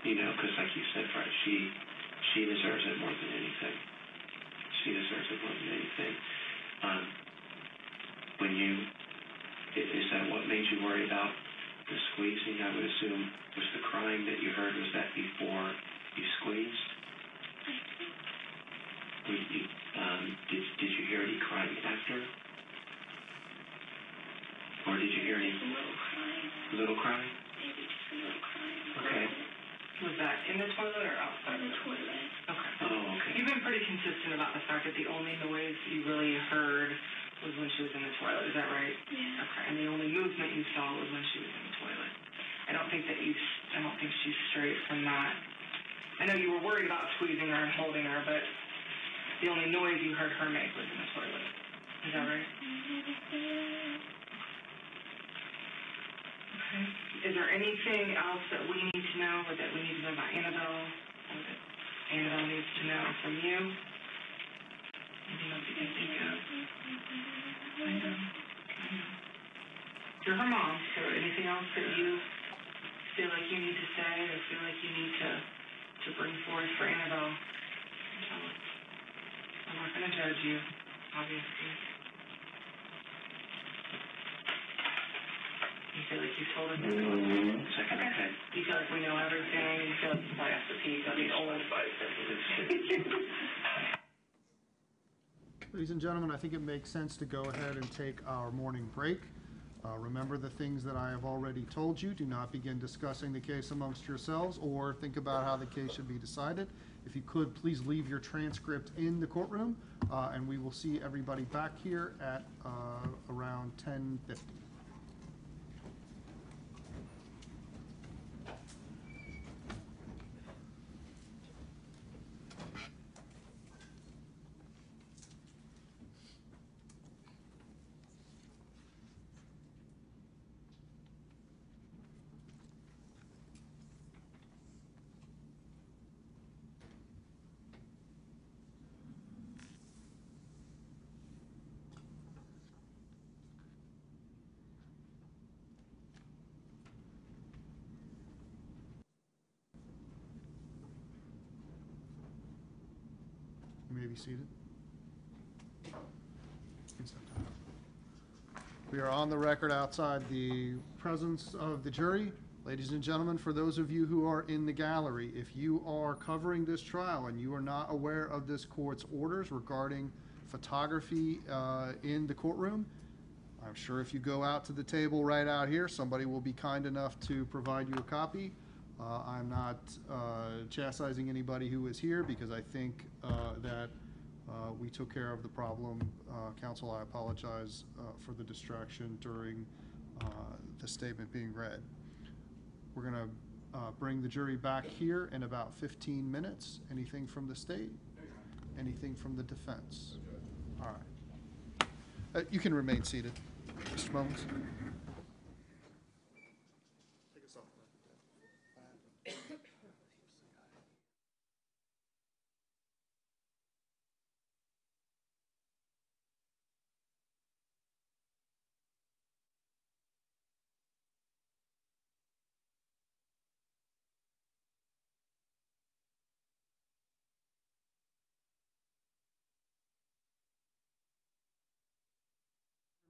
You know, because like you said, Brian, she deserves it more than anything. She deserves it more than anything. When you, is that what made you worry about the squeezing? I would assume, was the crying that you heard, was that before you squeezed? Did you hear any crying after? Or did you hear any?
A little crying.
Little crying?
Maybe just a little crying.
Okay.
Was that in the toilet or outside?
On the toilet.
Okay.
Oh, okay.
You've been pretty consistent about the fact that the only noise you really heard was when she was in the toilet. Is that right?
Yeah.
Okay. And the only movement you saw was when she was in the toilet. I don't think she's straight from that. I know you were worried about squeezing her and holding her, but the only noise you heard her make was in the toilet. Is that right? Okay. Is there anything else that we need to know, or that we need to know about Annabelle, or that Annabelle needs to know from you? Anything else you can think of? I know. You're her mom, so anything else that you feel like you need to say, or feel like you need to bring forth for Annabelle, tell us. I'm not going to judge you, obviously. You feel like you've told us everything? Okay. You feel like we know everything? You feel like you have to pee? I mean, only
Ladies and gentlemen, I think it makes sense to go ahead and take our morning break. Remember the things that I have already told you. Do not begin discussing the case amongst yourselves or think about how the case should be decided. If you could, please leave your transcript in the courtroom, and we will see everybody back here at around 10:50. You may be seated. We are on the record outside the presence of the jury. Ladies and gentlemen, for those of you who are in the gallery, if you are covering this trial and you are not aware of this court's orders regarding photography in the courtroom, I'm sure if you go out to the table right out here, somebody will be kind enough to provide you a copy. I'm not chastising anybody who is here because I think that we took care of the problem. Counsel, I apologize for the distraction during the statement being read. We're going to bring the jury back here in about 15 minutes. Anything from the state? Anything from the defense? All right. You can remain seated. Mr. Mullins.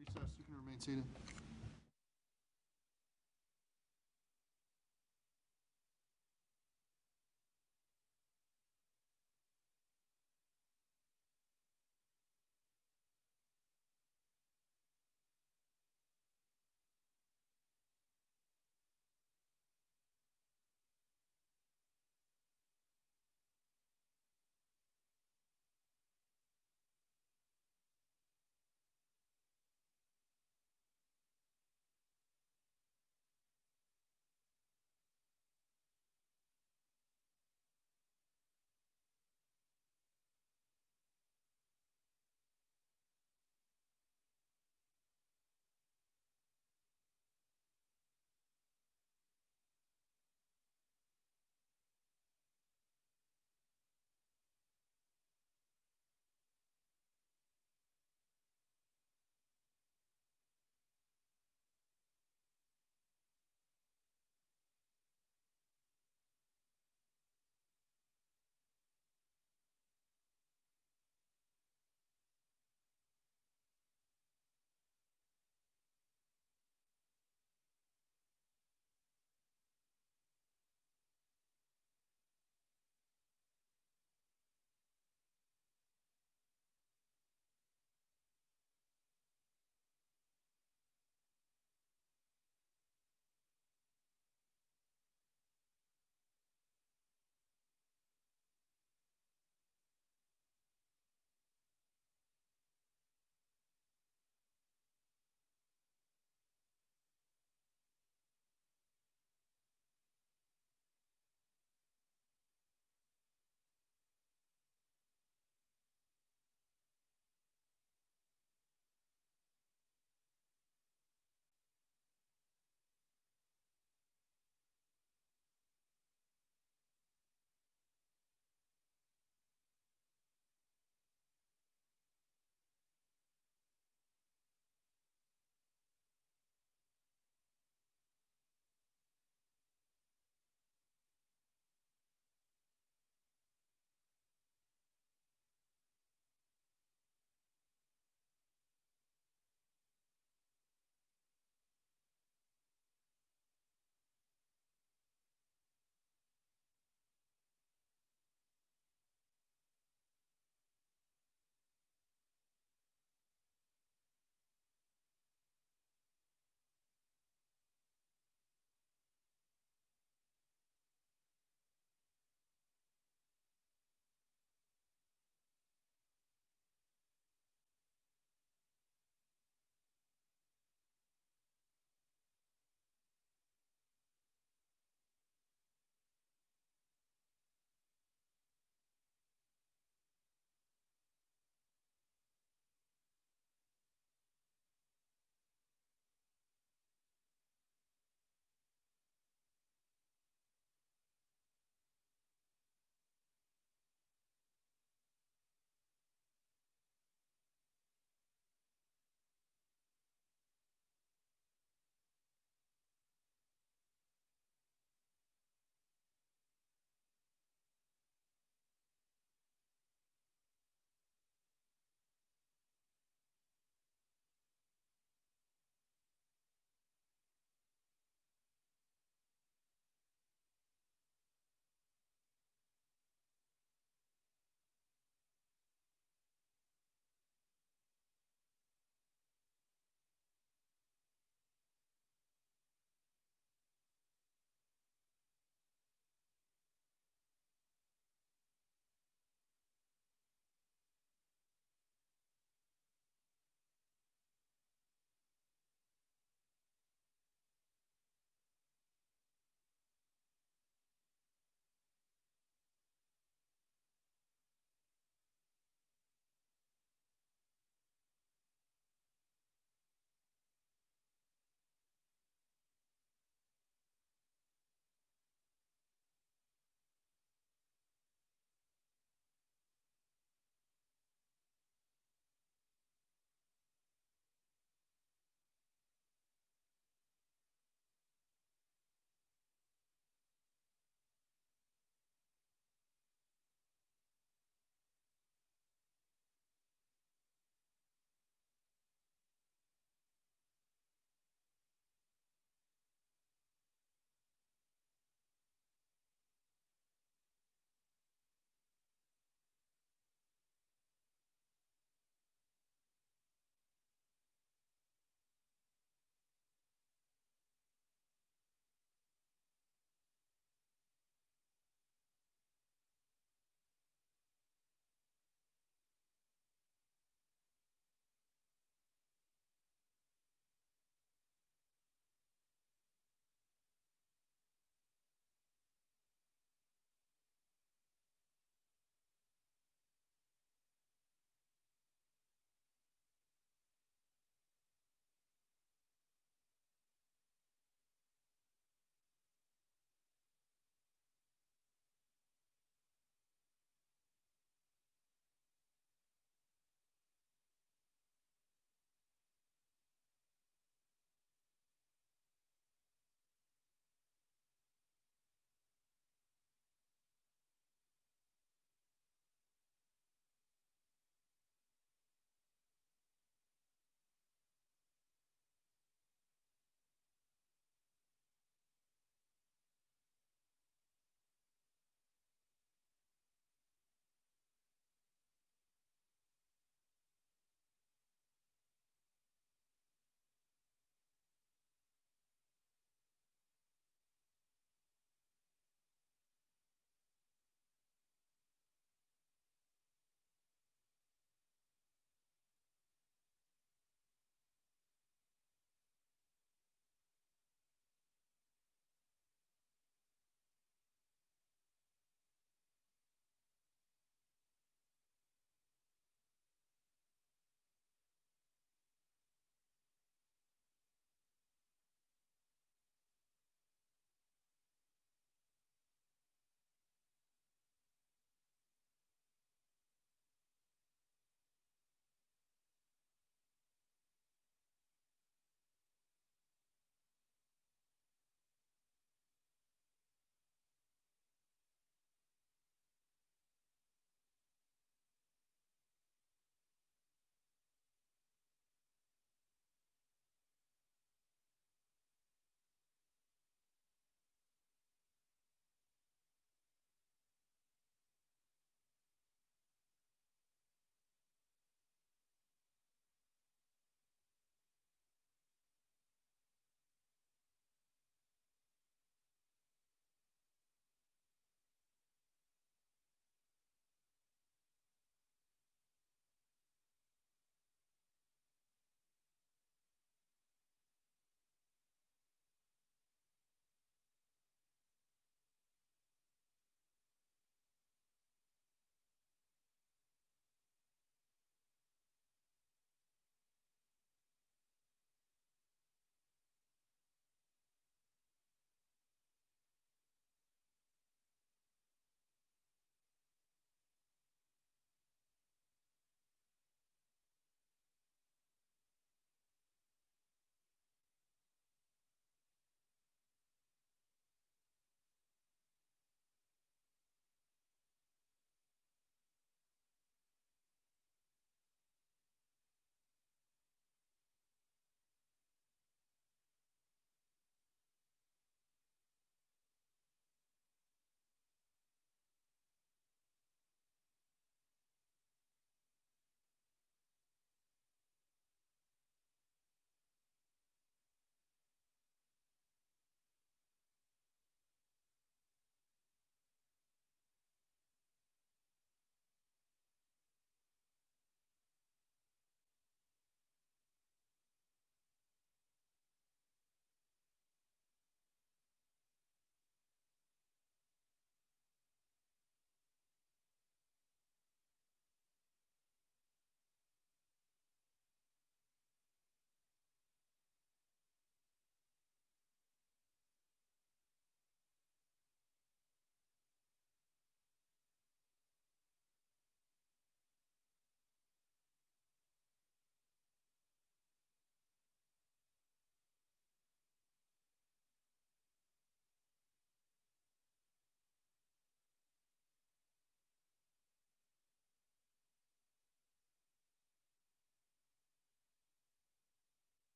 Recess. You can remain seated.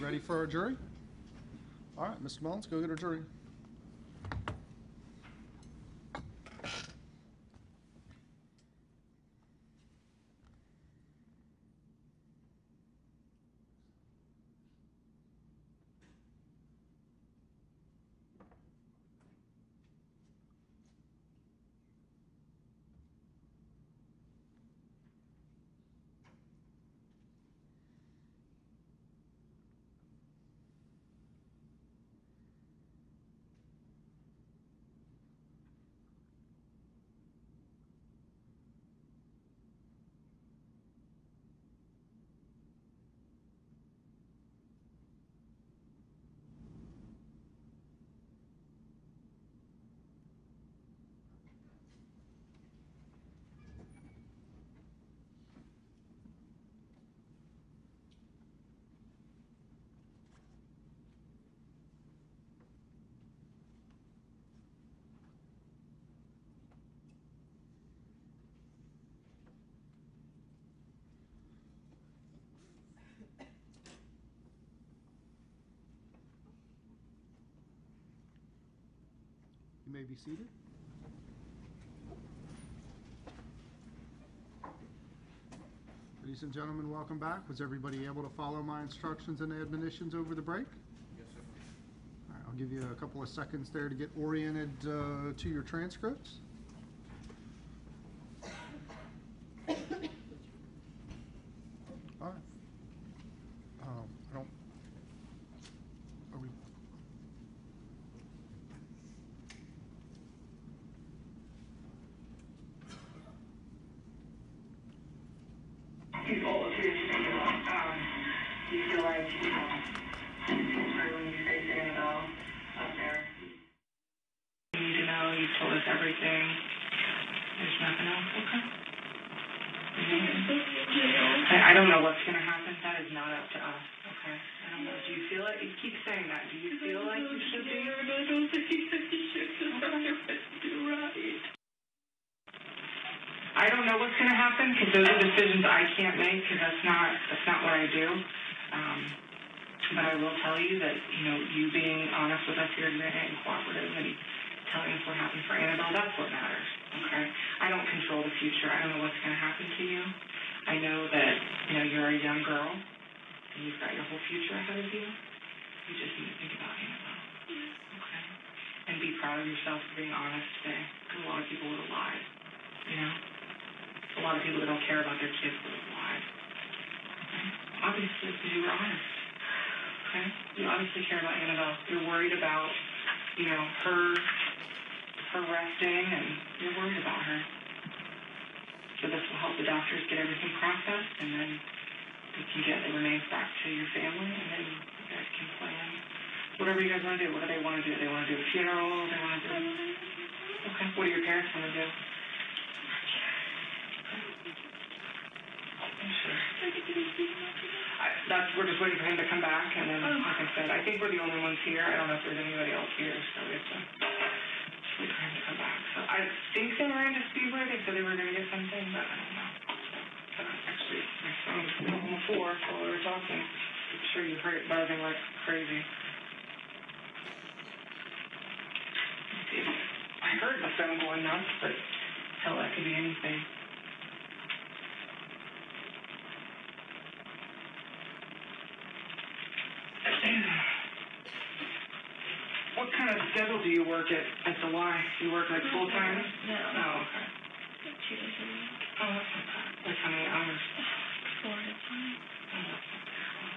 ready for our jury? All right, Mr. Mullins, go get our jury. You may be seated. Ladies and gentlemen, welcome back. Was everybody able to follow my instructions and admonitions over the break?
Yes, sir.
All right, I'll give you a couple of seconds there to get oriented to your transcripts. All right. I don't. Are we?
People appear to be wrong. Do you feel like, sorry, when you say Annabelle up there, you need to know, you've told us everything. There's nothing else, okay? I don't know what's going to happen. That is not up to us, okay? I don't know. Do you feel it? You keep saying that. Do you feel like you should be? I don't think he should. Do right. I don't know what's going to happen because those are decisions I can't make because that's not what I do. But I will tell you that, you being honest with us here today and cooperative and telling us what happened for Annabelle, that's what matters, okay? I don't control the future. I don't know what's going to happen to you. I know that, you're a young girl and you've got your whole future ahead of you. You just need to think about Annabelle, okay? And be proud of yourself for being honest today because a lot of people would have lied, A lot of people that don't care about their kids would have lied. Okay? Obviously, because you were honest. Okay? You obviously care about Annabelle. You're worried about, her resting, and you're worried about her. So this will help the doctors get everything processed, and then you can get the remains back to your family, and then you guys can plan whatever you guys want to do. What do they want to do? They want to do a funeral? They want to do... Okay. What do your parents want to do? We're just waiting for him to come back, and then, like I said, I think we're the only ones here. I don't know if there's anybody else here, so we have to just wait for him to come back. So I think they were in to Speedway. They said they were going to get something, but I don't know. Actually, my phone was still on the floor while we were talking. I'm sure you heard it buzzing like crazy. I heard the phone going nuts, but hell, that could be anything. What kind of schedule do you work at the Y? Do you work like full time?
No.
Oh, okay.
2 days a week.
Oh, that's not bad. Like how many hours?
4 at a time.
Oh, that's not bad.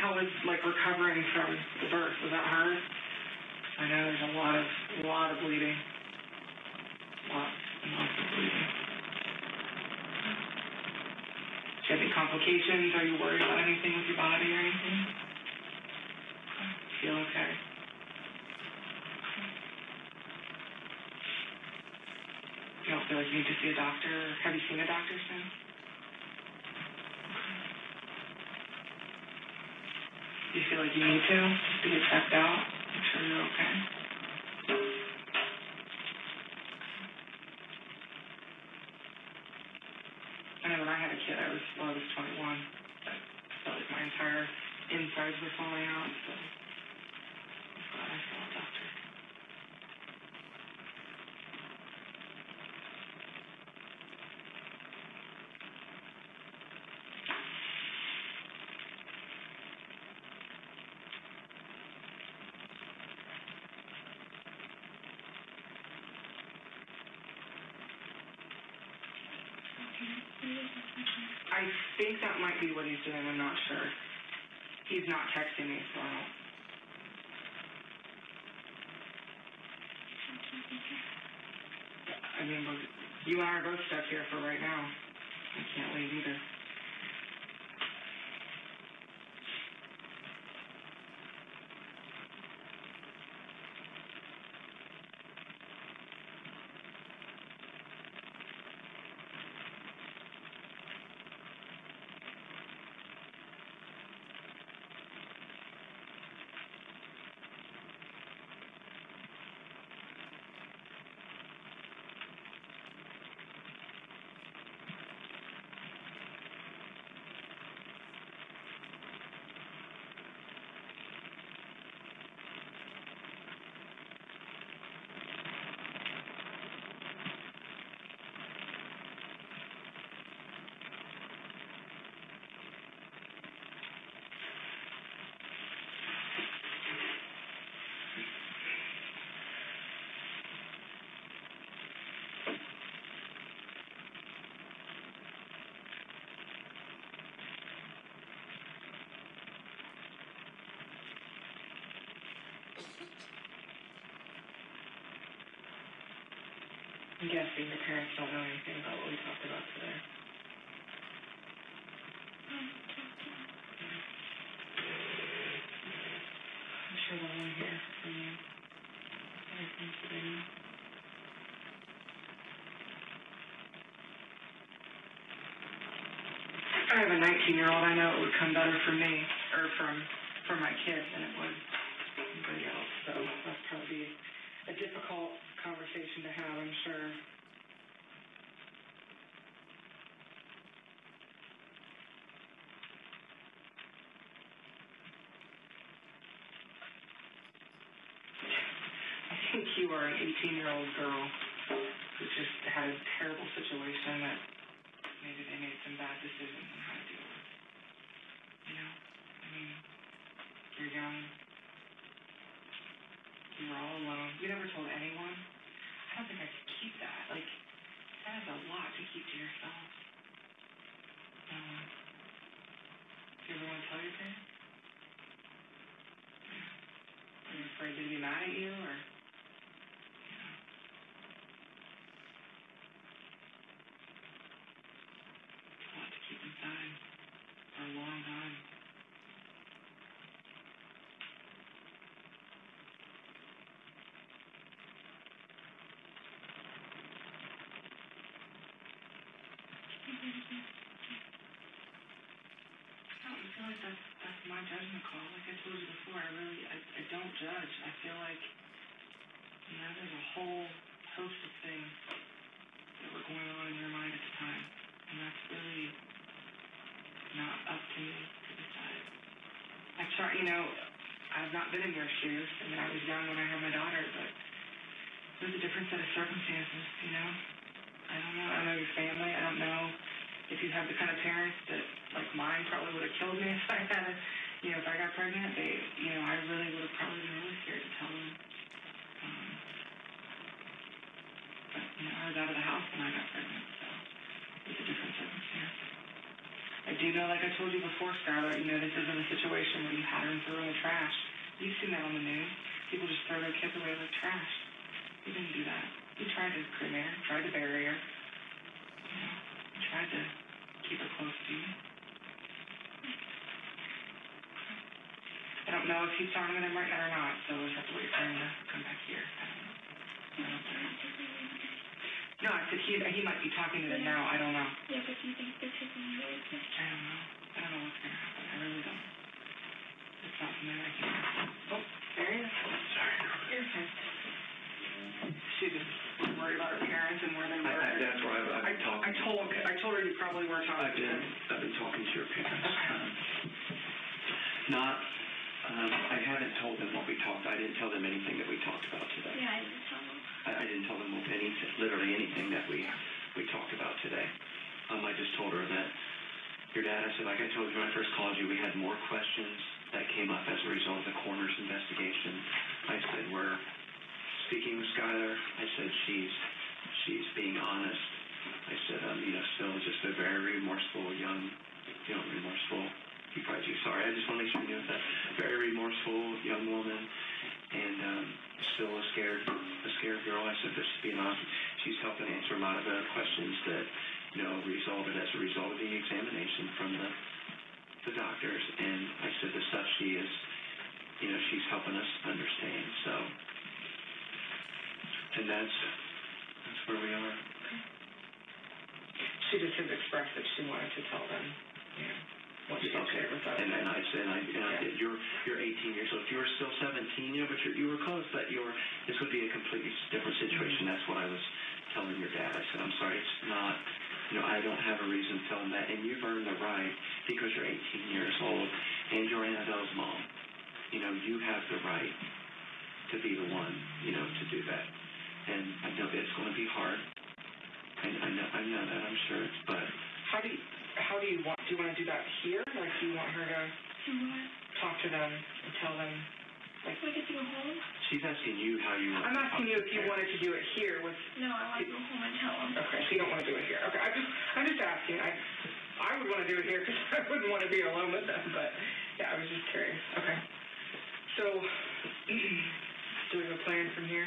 How was like recovering from the birth? Was that hard? I know there's a lot of bleeding. Lots and lots of bleeding. Do you have any complications? Are you worried about anything with your body or anything? Feel okay? You don't feel like you need to see a doctor? Have you seen a doctor since? Do you feel like you need to? Just to get checked out? Make sure you're okay? I know when I had a kid, I was 21. So felt like my entire insides were falling out, so I'm glad I saw a doctor. I think that might be what he's doing. I'm not sure. He's not texting me, so I don't. I mean, you and I are both stuck here for right now. I can't leave either. I'm guessing the parents don't know anything about what we talked about today. I'm sure they'll want to hear from you. Everything today. I have a 19-year-old. I know it would come better for me, or for my kids than it would anybody else. So that's probably a difficult conversation to have, I'm sure. I think you are an 18-year-old girl who just had a terrible situation that maybe they made some bad decisions on how to deal with. You know? I mean, you're young. You were all alone. You never told anyone. I don't think I could keep that. Like, that is a lot to keep to yourself. Do you ever want to tell your parents? Are you afraid they'd be mad at you, or? It's a lot to keep inside for a long time. I feel like that's my judgment call. Like I told you before, I don't judge. I feel like, you know, there's a whole host of things that were going on in your mind at the time, and that's really not up to me to decide. I try, you know, I've not been in your shoes. I mean, I was young when I had my daughter, but it was a different set of circumstances, you know? I don't know. I don't know your family. I don't know if you have the kind of parents that, like mine, probably would have killed me if I had, you know, if I got pregnant. They, you know, I really would have probably been really scared to tell them. But, you know, I was out of the house when I got pregnant, so it was a different circumstance. I do know, like I told you before, Skylar, you know, this isn't a situation where you had her and threw her in the trash. You've seen that on the news. People just throw their kids away like trash. You didn't do that. You tried to cremate her, tried to bury her. You know, you tried to keep her close to you. I don't know if he's talking to them right now or not, so we'll have to wait for him to come back here. I don't know. No, I said he might be talking to them now. I don't know.
Yeah, but do you think they're taking you away?
I don't know. I don't know what's going to happen. I really don't. It's not something I can answer. Oh, there he is. Sorry. You're fine. She just was worried about her parents and where they were.
That's where I've been talking.
I told her you probably were talking to them.
I've been talking to your parents. not, I haven't told them what we talked. I didn't tell them anything that we talked about today.
Yeah, I didn't tell them.
I didn't tell them anything, literally anything that we talked about today. I just told her that your dad, I said, like I told you when I first called you, we had more questions that came up as a result of the coroner's investigation. I said, we're speaking with Skylar. I said, she's being honest. I said, still just a very remorseful remorseful. You probably do. Sorry, I just want to make sure you know that. Very remorseful young woman, and still a scared girl. I said, but she's being honest. She's helping answer a lot of the questions that resulted as a result of the examination from the doctors. And I said, the stuff she is, she's helping us understand. So, and that's where we are.
She just has expressed that she wanted to tell them, what she had shared with us.
And I said, you're 18 years old. If you were still 17, but you were close, but this would be a completely different situation. That's what I was telling your dad. I said, I'm sorry, it's not, I don't have a reason to tell him that. And you've earned the right, because you're 18 years old, and you're Annabelle's mom. You have the right to be the one, to do that. And I know it's going to be hard. And I know that, I'm sure, but...
How do you want to do that here? Like, do you want her to talk to them and tell them, like...
Do I get to go home?
She's asking you how you want
I'm asking you if you wanted to do it here with...
No, I want to go home and tell them.
Okay, so you don't want to do it here. Okay, I'm just asking. I would want to do it here because I wouldn't want to be alone with them, but, yeah, I was just curious. Okay. So, do we have a plan from here?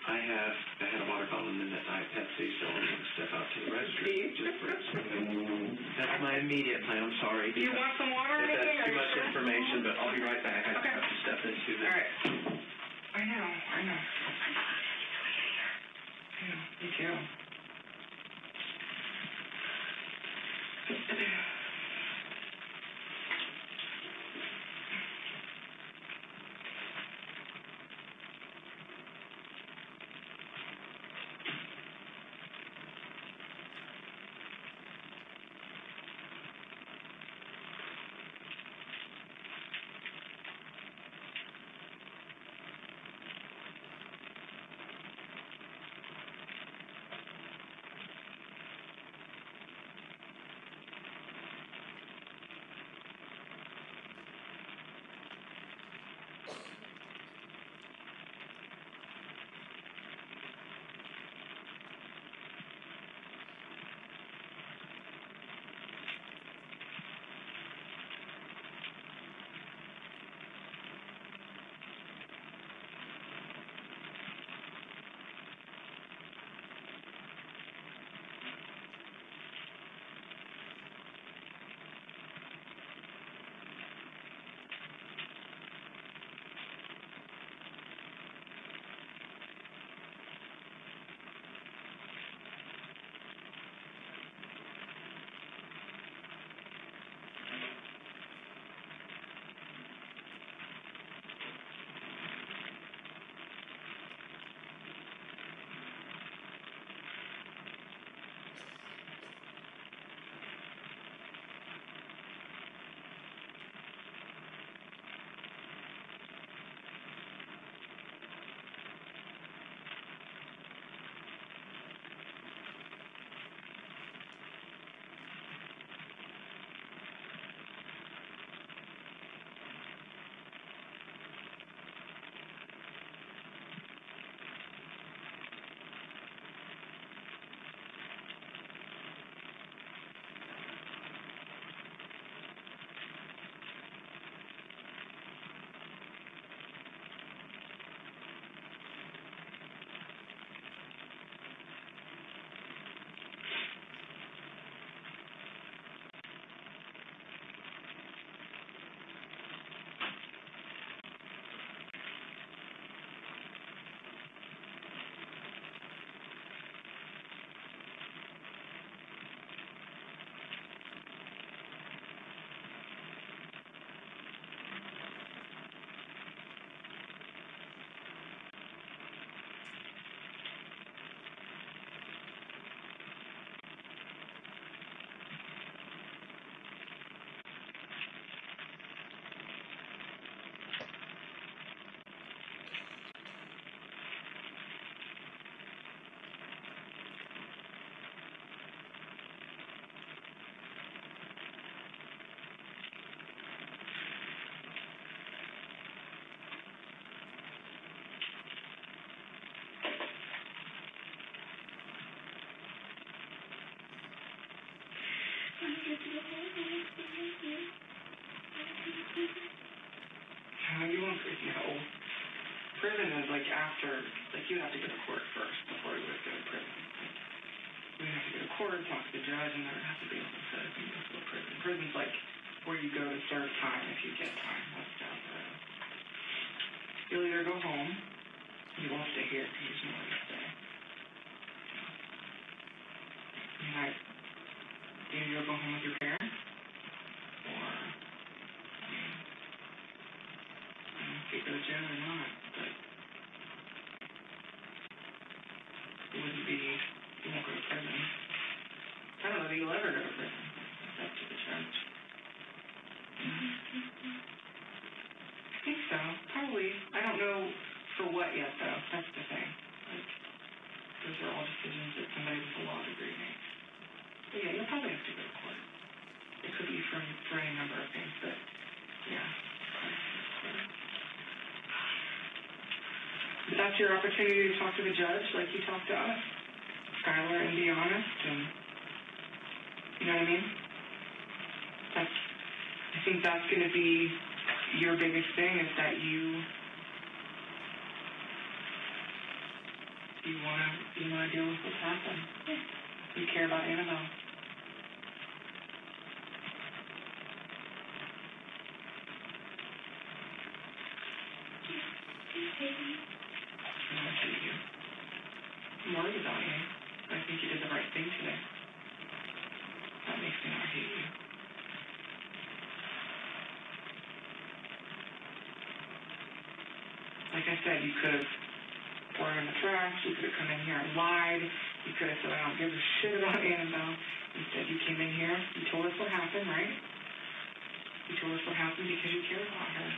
I had a water bottle and then I had Pepsi, so I'm going to step out to the restroom. Just for a second. That's my immediate plan. I'm sorry.
Do you want some water or
If
anything?
that's too much information, but I'll be right back. I
Okay.
have to step into the...
All right. I know. Yeah, me too. You won't, prison is like after, like you have to go to court first before you would go to prison. Like, you have to go to court, talk to the judge, and then it has to be able to say you go to prison. Prison's like where you go to serve time if you get time. That's down the road. You'll either go home, you won't stay here because there's nowhere to stay. You might either go home with your parents, or if you go to jail or not, but it wouldn't be, you won't go to prison. I don't know that you'll ever go to prison. It's up to the judge. I think so. Probably. I don't know for what yet, though. That's the thing. Like, those are all decisions that somebody with a law degree makes. But yeah, you'll probably have to go to court. It could be for any number of things, but yeah. But that's your opportunity to talk to the judge like you talked to us, Skylar, and be honest, and you know what I mean? I think that's going to be your biggest thing, is that you want to deal with what's happened. You care about Annabelle. I hate you. I'm worried about you. I think you did the right thing today. That makes me not hate you. Like I said, you could have thrown in the trash, you could have come in here and lied, you could have said, I don't give a shit about Annabelle. Instead, you came in here, you told us what happened, right? You told us what happened because you care about her.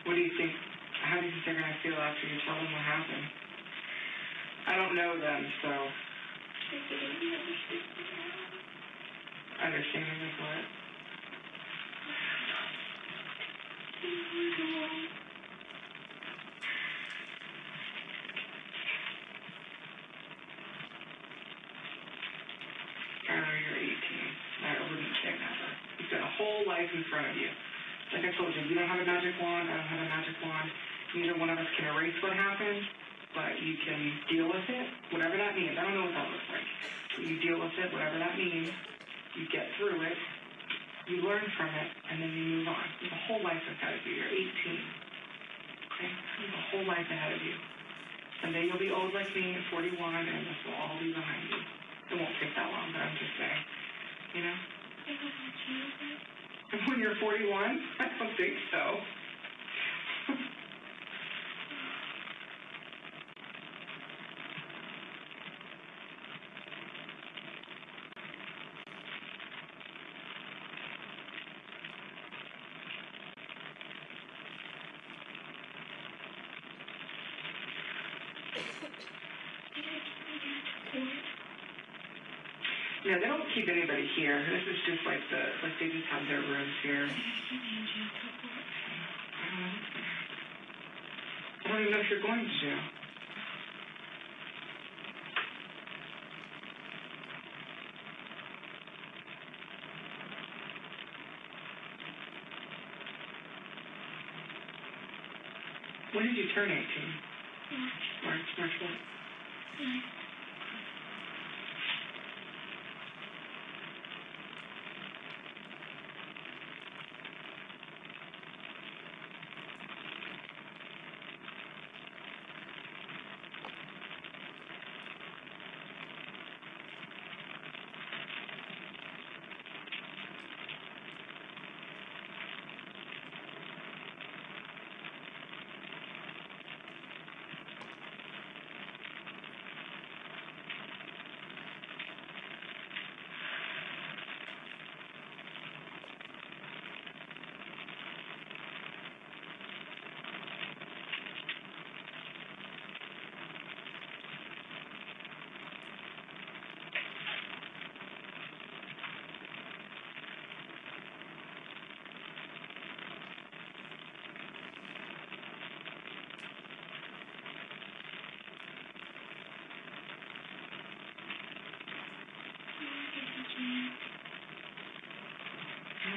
What do you think? How do you think they're going to feel after you tell them what happened? I don't know them, so. Understanding of what? Skylar, you're 18. I wouldn't say never. You've got a whole life in front of you. Like I told you, you don't have a magic wand, I don't have a magic wand. Neither one of us can erase what happened, but you can deal with it, whatever that means. I don't know what that looks like. But you deal with it, whatever that means. You get through it, you learn from it, and then you move on. You have a whole life ahead of you. You're 18. Okay? You have a whole life ahead of you. Someday you'll be old like me at 41, and this will all be behind you. It won't take that long, but I'm just saying. You know? When you're 41? I don't think so. Yeah, they don't keep anybody here. This is just like they just have their rooms here. I don't even know if you're going to jail. When did you turn 18? March what?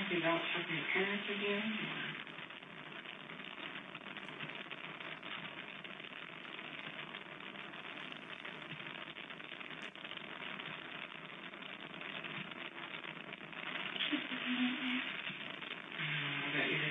talking about talking to your parents again? Or? I bet you do.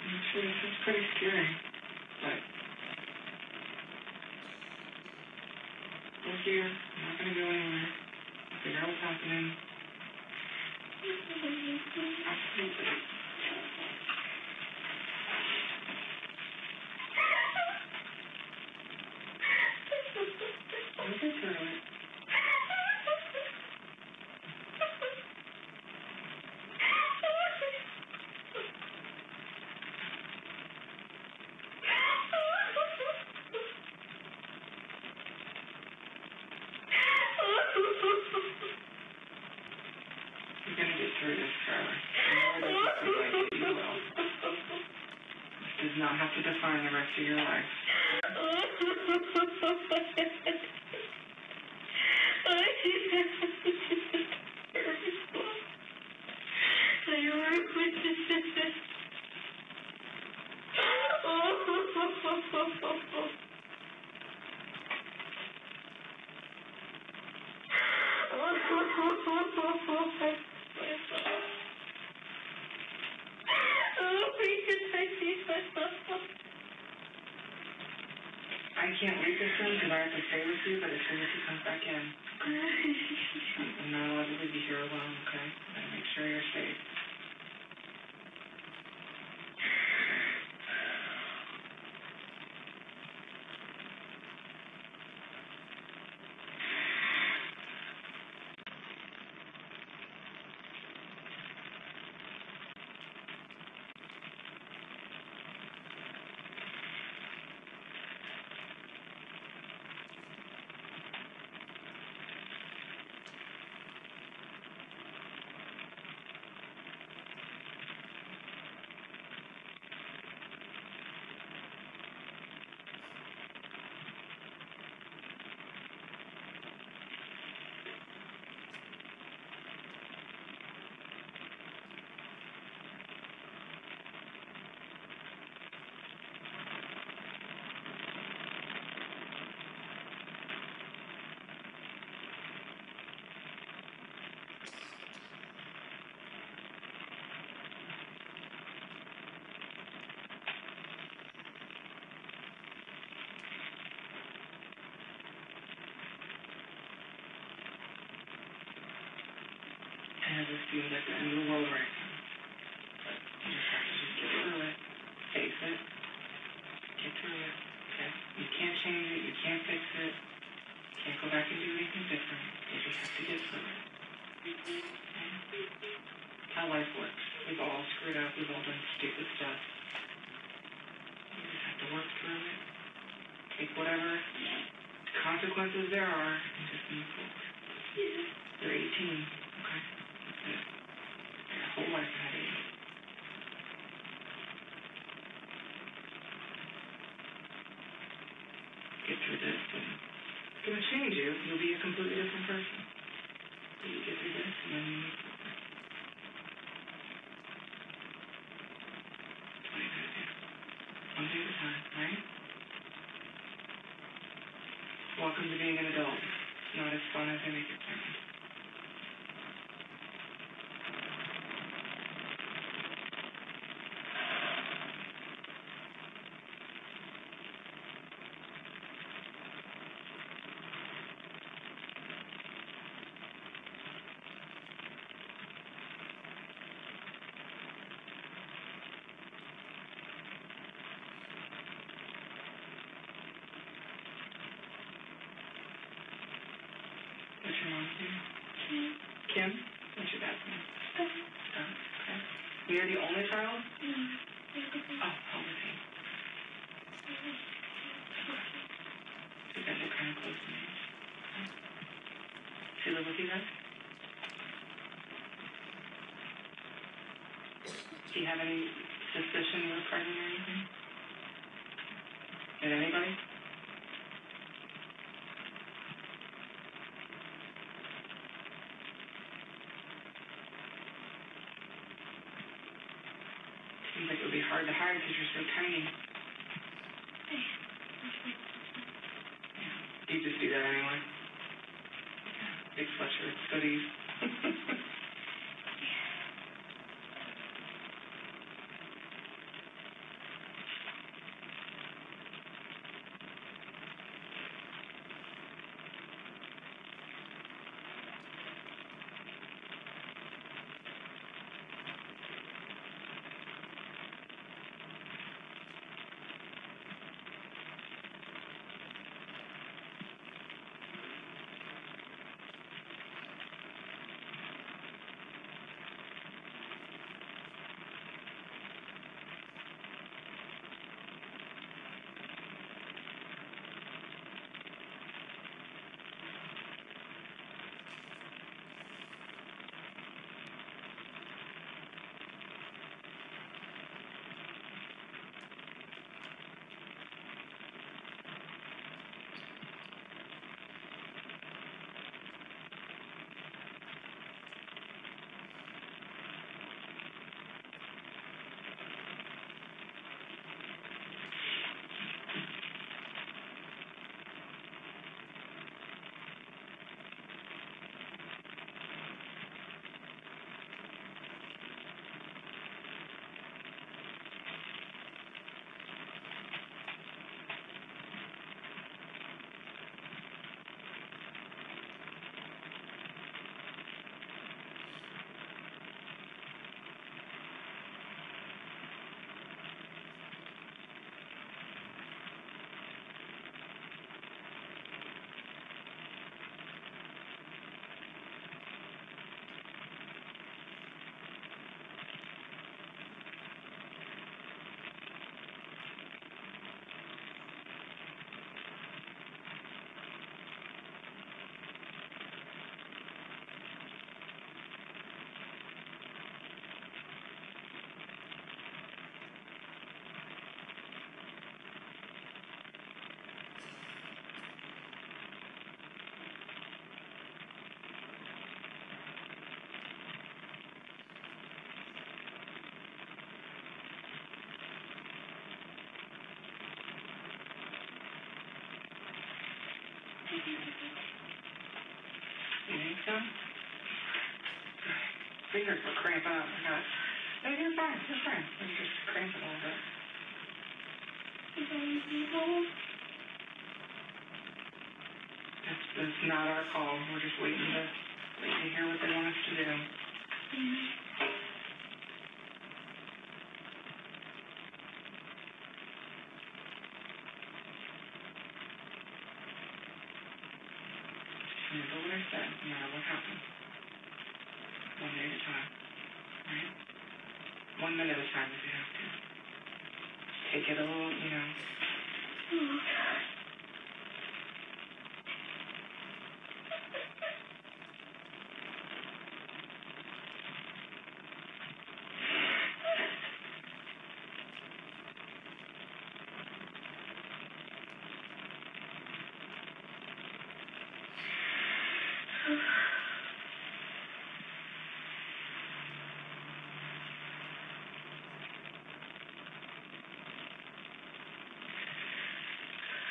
Actually, this is pretty scary, but we're here. I'm not going to go anywhere. I'll figure out what's happening. Absolutely. We'll get through it. You're going to get through this, Skylar. I know it doesn't feel like it. You will. This does not have to define the rest of your life. I can't leave this room because I have to stay with you, but as soon as he comes back in, I'm not allowed to leave you here alone, okay? I gotta make sure you're safe. I have this feeling like the end of the world right now. But you just have to just get through it. Face it. Get through it. Okay? You can't change it. You can't fix it. You can't go back and do anything different. You just have to get through it. Okay? How life works. We've all screwed up. We've all done stupid stuff. You just have to work through it. Take whatever consequences there are and just move forward. You're 18. Okay? That's it. Your whole life ahead of you. Get through this and it's going to change you. You'll be a completely different person. So you get through this and then you move forward. That's what you gotta do. One day at a time, right? Welcome to being an adult. It's not as fun as I make it sound. What's your mom's name? Kim? What's your dad's name? Stuff. Okay. You're the only child? Oh, live with you guys? Do you have any suspicion you were pregnant or anything? Did anybody? Seems like it would be hard to hide because you're so tiny. Yeah. You just do that anyway. Yeah. Big sweatshirts, hoodies. You think so? Fingers were cramping up. I got. No, you're fine. You're fine. You're just cramping a little bit. That's not our call. We're just waiting to hear what they want us to do. Remember what I said, no matter what happens. One day at a time. Right? 1 minute at a time if you have to. Take it a little, you know. Oh, God.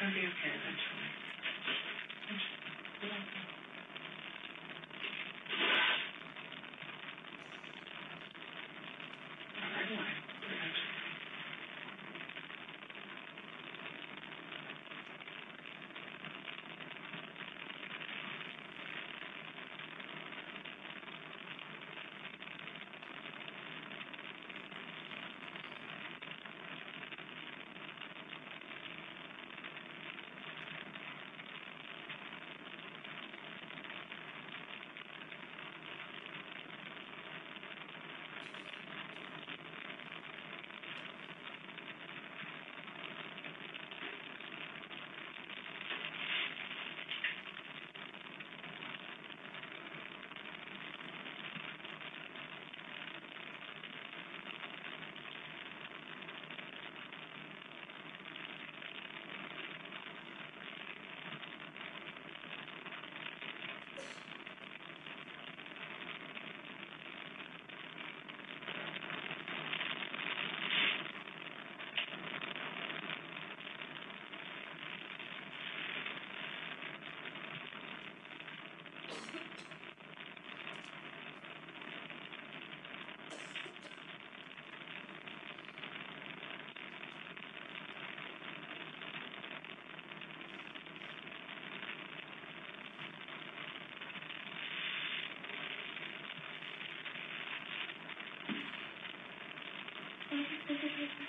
It'll be okay eventually. It'll be okay. Not right away, but eventually.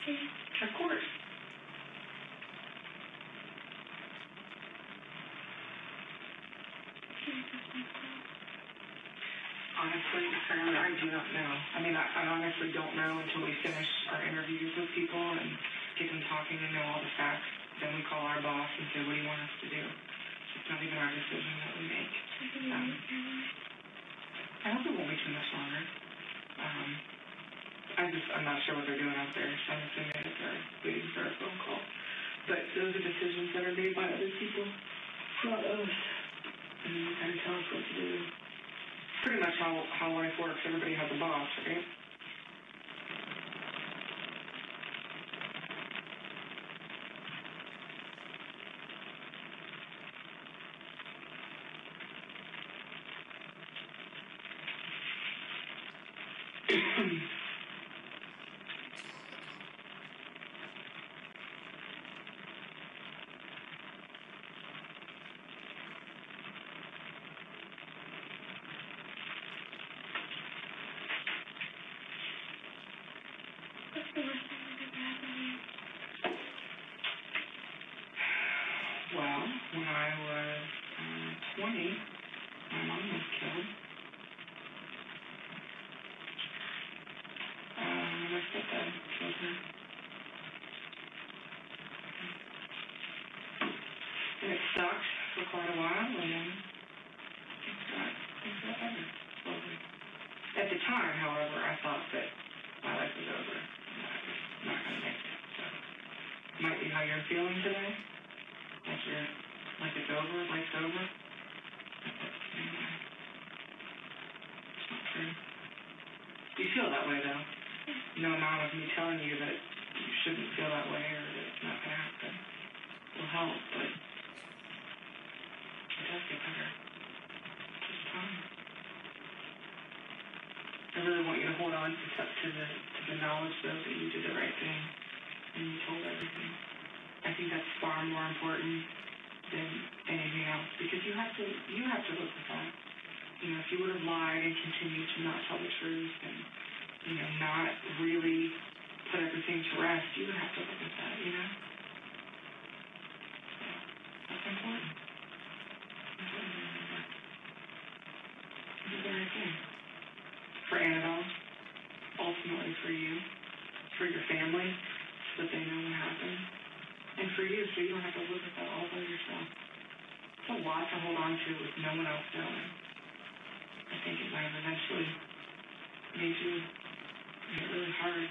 Okay.
Of course. Honestly, Skylar, I do not know. I mean, I honestly don't know until we finish our interviews with people and get them talking and know all the facts. Then we call our boss and say, what do you want us to do? It's not even our decision that we make. I hope it won't be too much longer. I'm not sure what they're doing out there. So I'm assuming that they're waiting for a phone call. But those are decisions that are made by other people, not us. And you kind of tell us what to do. Pretty much how life works. Everybody has a boss, right?
What's the worst thing that's ever happened to you?
Well, when I was 20, my mom was killed. My stepdad killed her. And it sucked for quite a while, and then things got better slowly. At the time, however, I thought that my life was over and I was not going to make it. So, might be how you're feeling today. Like it's over, life's over. Anyway, it's not true. You feel that way, though. No amount of me telling you that you shouldn't feel that way or that it's not going to happen will help, but it does get better. Just time. I really want you to hold on to the knowledge, though, that you did the right thing and you told everything. I think that's far more important than anything else because you have to live with that. You know, if you would have lied and continued to not tell the truth and, you know, not really put everything to rest, you would have to live with that, you know? So, that's important. Important to remember. You did the right thing. For Annabelle, ultimately for you, for your family, so that they know what happened. And for you, so you don't have to live with that all by yourself. It's a lot to hold on to with no one else knowing. I think it might have eventually made it really hard.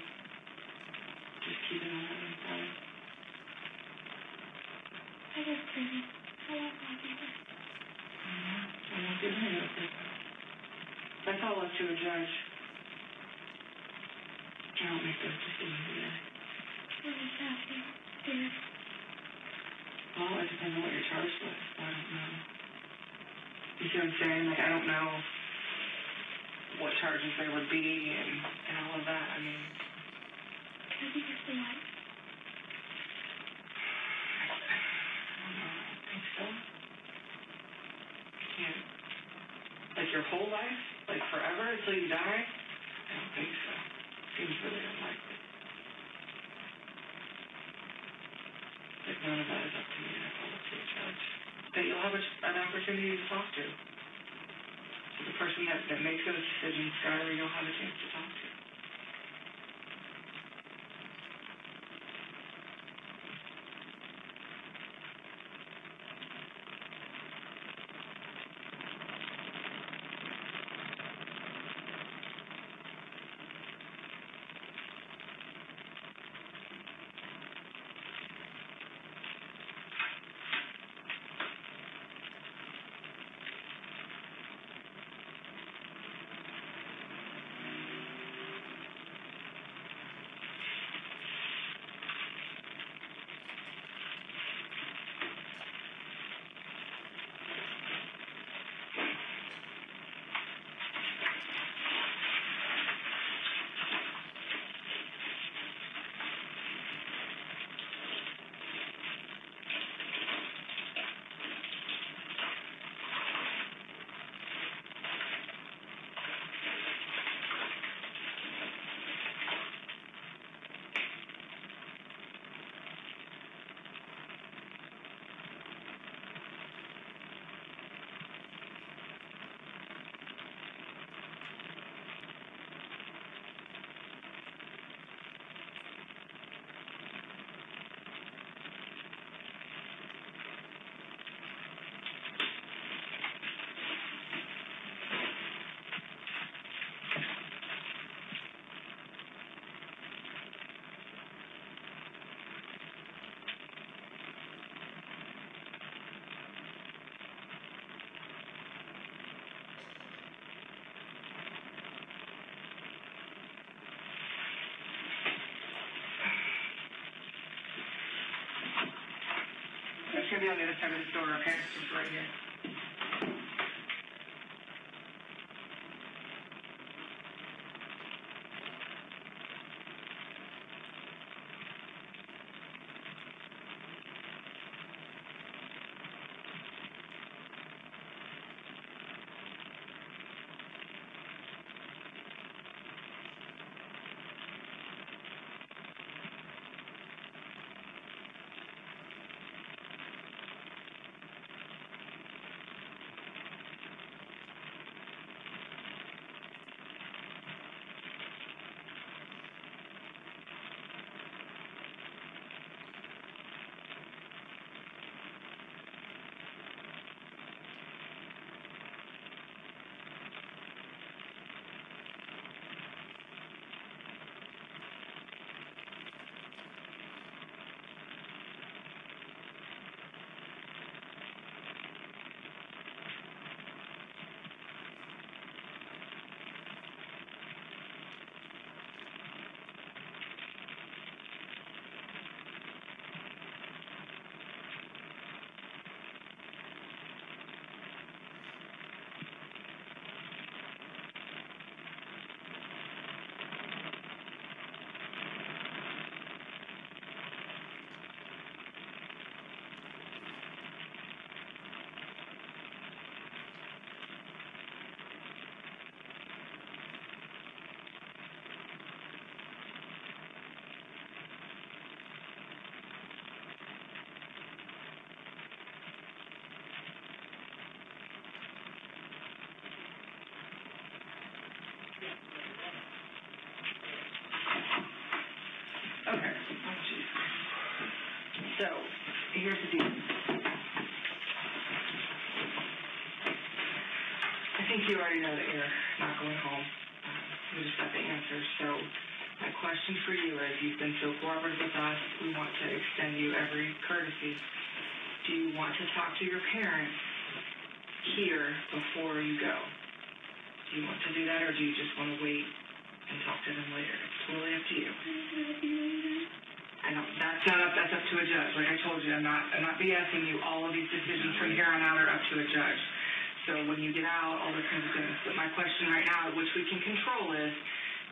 Just keep it all inside.
I just couldn't. I love my brother.
I won't give in with it. That's all up to a judge. I don't make those decisions either.
I'm just happy. Scared.
Well, it depends on what you're charged with. I don't know. You see what I'm saying? Like, I don't know what charges there would be and all of that. I mean,
Can I be just the wife?
I don't know. I don't think so. You can't. Like, your whole life? Like, forever until you die? I don't think so. Seems really unlikely. But none of that is up to me. That's all up to a judge. But you'll have an opportunity to talk to. So the person that makes those decisions, Skylar, you'll have a chance to talk to. gonna be on the other side of this door, okay? Just right here. Okay. Oh, geez. So, here's the deal. I think you already know that you're not going home. We just got the answer. So, my question for you is, you've been so cooperative with us, we want to extend you every courtesy. Do you want to talk to your parents here before you go? Do you want to do that, or do you just want to wait and talk to them later? It's totally up to you. I know that's up to a judge. Like I told you, I'm not BSing you. All of these decisions from here on out are up to a judge. So when you get out, all those kinds of things. But my question right now, which we can control, is: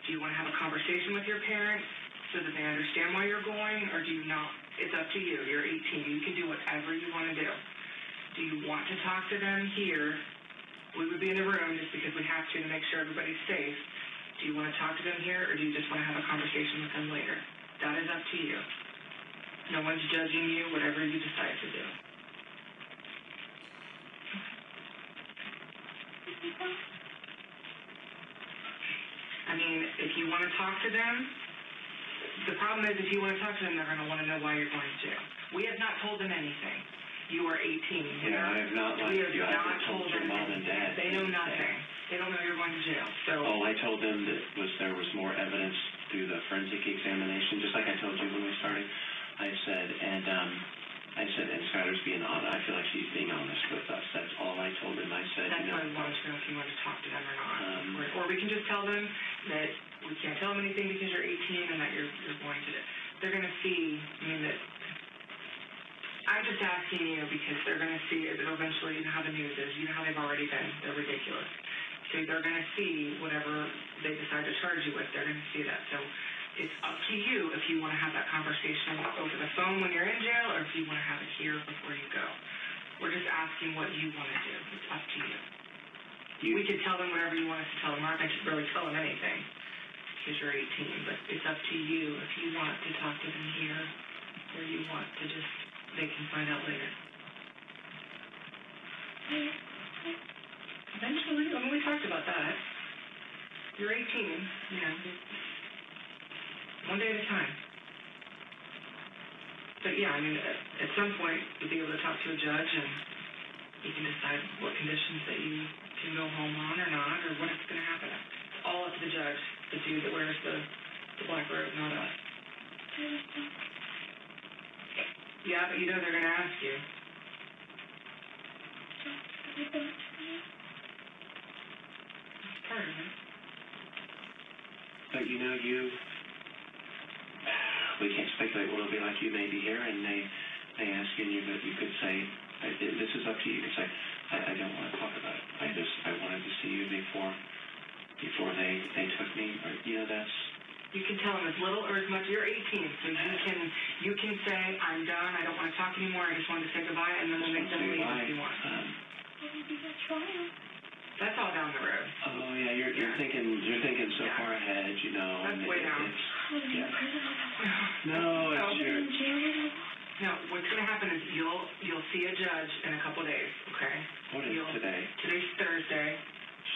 do you want to have a conversation with your parents so that they understand why you're going, or do you not? It's up to you. You're 18. You can do whatever you want to do. Do you want to talk to them here? We would be in the room just because we have to make sure everybody's safe. Do you want to talk to them here, or do you just want to have a conversation with them later? That is up to you. No one's judging you, whatever you decide to do. I mean, if you want to talk to them, the problem is if you want to talk to them, they're going to want to know why you're going to jail. We have not told them anything. You are 18.
Yeah, I have not lied to you. I haven't told your mom and dad.
They know nothing. They don't know you're going to jail. So
All I told them that there was more evidence through the forensic examination, just like I told you when we started. I said, and Skylar's being honest. I feel like she's being honest with us. That's all I told them. I said,
that's why we wanted to know if you want to talk to them or not. Or we can just tell them that we can't tell them anything because you're 18 and that you're going to. They're going to see. I mean that. I'm just asking you because they're going to see it eventually. You know how the news is. You know how they've already been. They're ridiculous. So they're going to see whatever they decide to charge you with. They're going to see that. So it's up to you if you want to have that conversation over the phone when you're in jail, or if you want to have it here before you go. We're just asking what you want to do. It's up to you. We could tell them whatever you want us to tell them. We're not going to really tell them anything because you're 18. But it's up to you if you want to talk to them here, or you want to just. They can find out later. Eventually, I mean, we talked about that. You're 18, you know, one day at a time. But yeah, I mean, at some point, you'll be able to talk to a judge and you can decide what conditions that you can go home on or not, or what is going to happen. It's all up to the judge, the dude that wears the black robe, not us. Yeah, but you know they're going to ask you. That's part of it.
But you know, we can't speculate what it'll be like. You may be here, and they asking you, but you could say, this is up to you. You could say, I don't want to talk about it. I wanted to see you before they took me. Or, that's...
You can tell them as little or as much. You're 18, so you can say, I'm done, I don't want to talk anymore, I just wanted to say goodbye, and then we'll make them leave if you want.
What would be that trial?
That's all down the road.
Oh, yeah, you're thinking so far ahead,
That's way down.
Would it be in prison or
No, it's
would it be in jail or
No, what's going to happen is you'll see a judge in a couple days, okay?
What is today?
Today's Thursday.